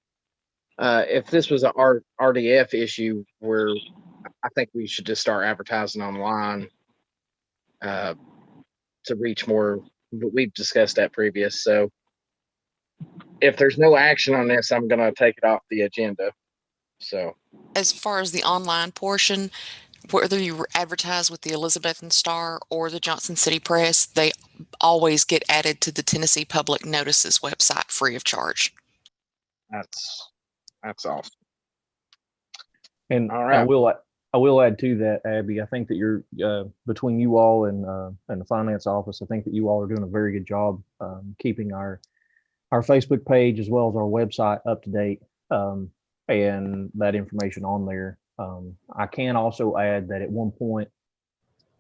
If this was an RDF issue, where I think we should just start advertising online to reach more, but we've discussed that previous. So if there's no action on this, I'm going to take it off the agenda. So as far as the online portion, whether you advertise with the Elizabethan Star or the Johnson City Press, they always get added to the Tennessee Public Notices website free of charge. That's awesome. And all right. I will add to that, Abby. I think that you're between you all and the finance office. I think that you all are doing a very good job keeping our Facebook page as well as our website up to date, and that information on there. I can also add that at one point,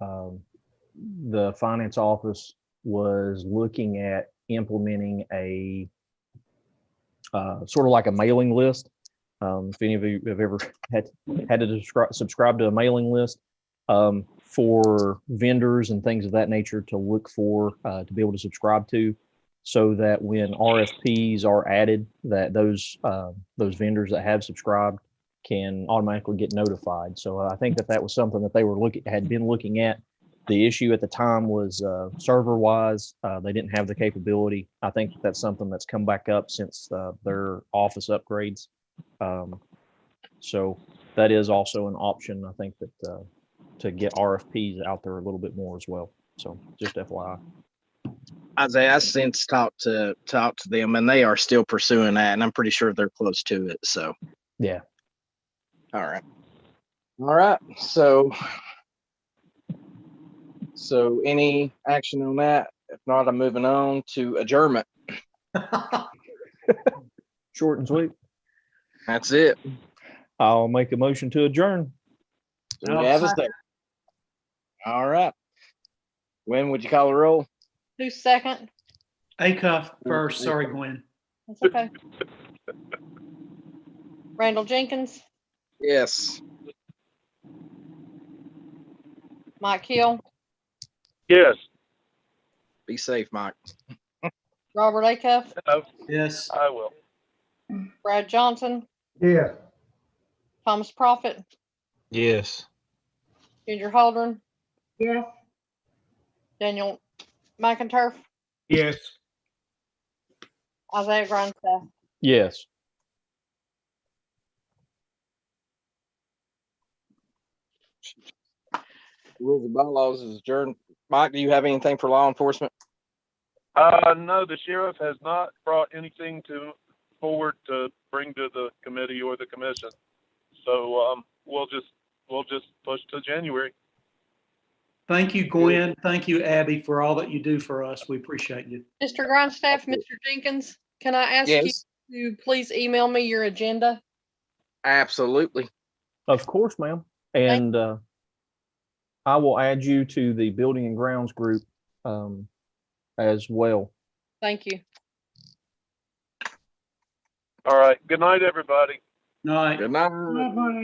the finance office was looking at implementing a sort of like a mailing list. If any of you have ever had to subscribe to a mailing list for vendors and things of that nature to look for, to be able to subscribe to, so that when RFPs are added, that those vendors that have subscribed can automatically get notified. So I think that was something that they had been looking at. The issue at the time was server wise, they didn't have the capability. I think that's something that's come back up since their office upgrades. So that is also an option. I think that to get RFPs out there a little bit more as well. So just FYI. Isaiah, I since talked to them, and they are still pursuing that, and I'm pretty sure they're close to it. So yeah. All right. So any action on that? If not, I'm moving on to adjournment. Short and sweet. That's it. I'll make a motion to adjourn. So we have a second. All right. Gwen, would you call the roll? Who's second? Acuff first. Sorry, Gwen. That's okay. Randall Jenkins, Yes. Mike Hill, Yes. Be safe, Mike. Robert Acuff, Yes. I will. Brad Johnson, Yes. Thomas Prophet, Yes. Ginger Holdren, Yes. Daniel McInturf, Yes. Isaiah Grindstaff. Yes. Rules and bylaws is adjourned. Mike, do you have anything for law enforcement? No, the sheriff has not brought anything forward to bring to the committee or the commission. So we'll just push to January. Thank you, Gwen. Thank you, Abby, for all that you do for us. We appreciate you. Mr. Grindstaff, Mr. Jenkins, can I ask Yes. you to please email me your agenda? Absolutely. Of course, ma'am. And I will add you to the building and grounds group as well. Thank you. All right. Good night, everybody. Night. Good night.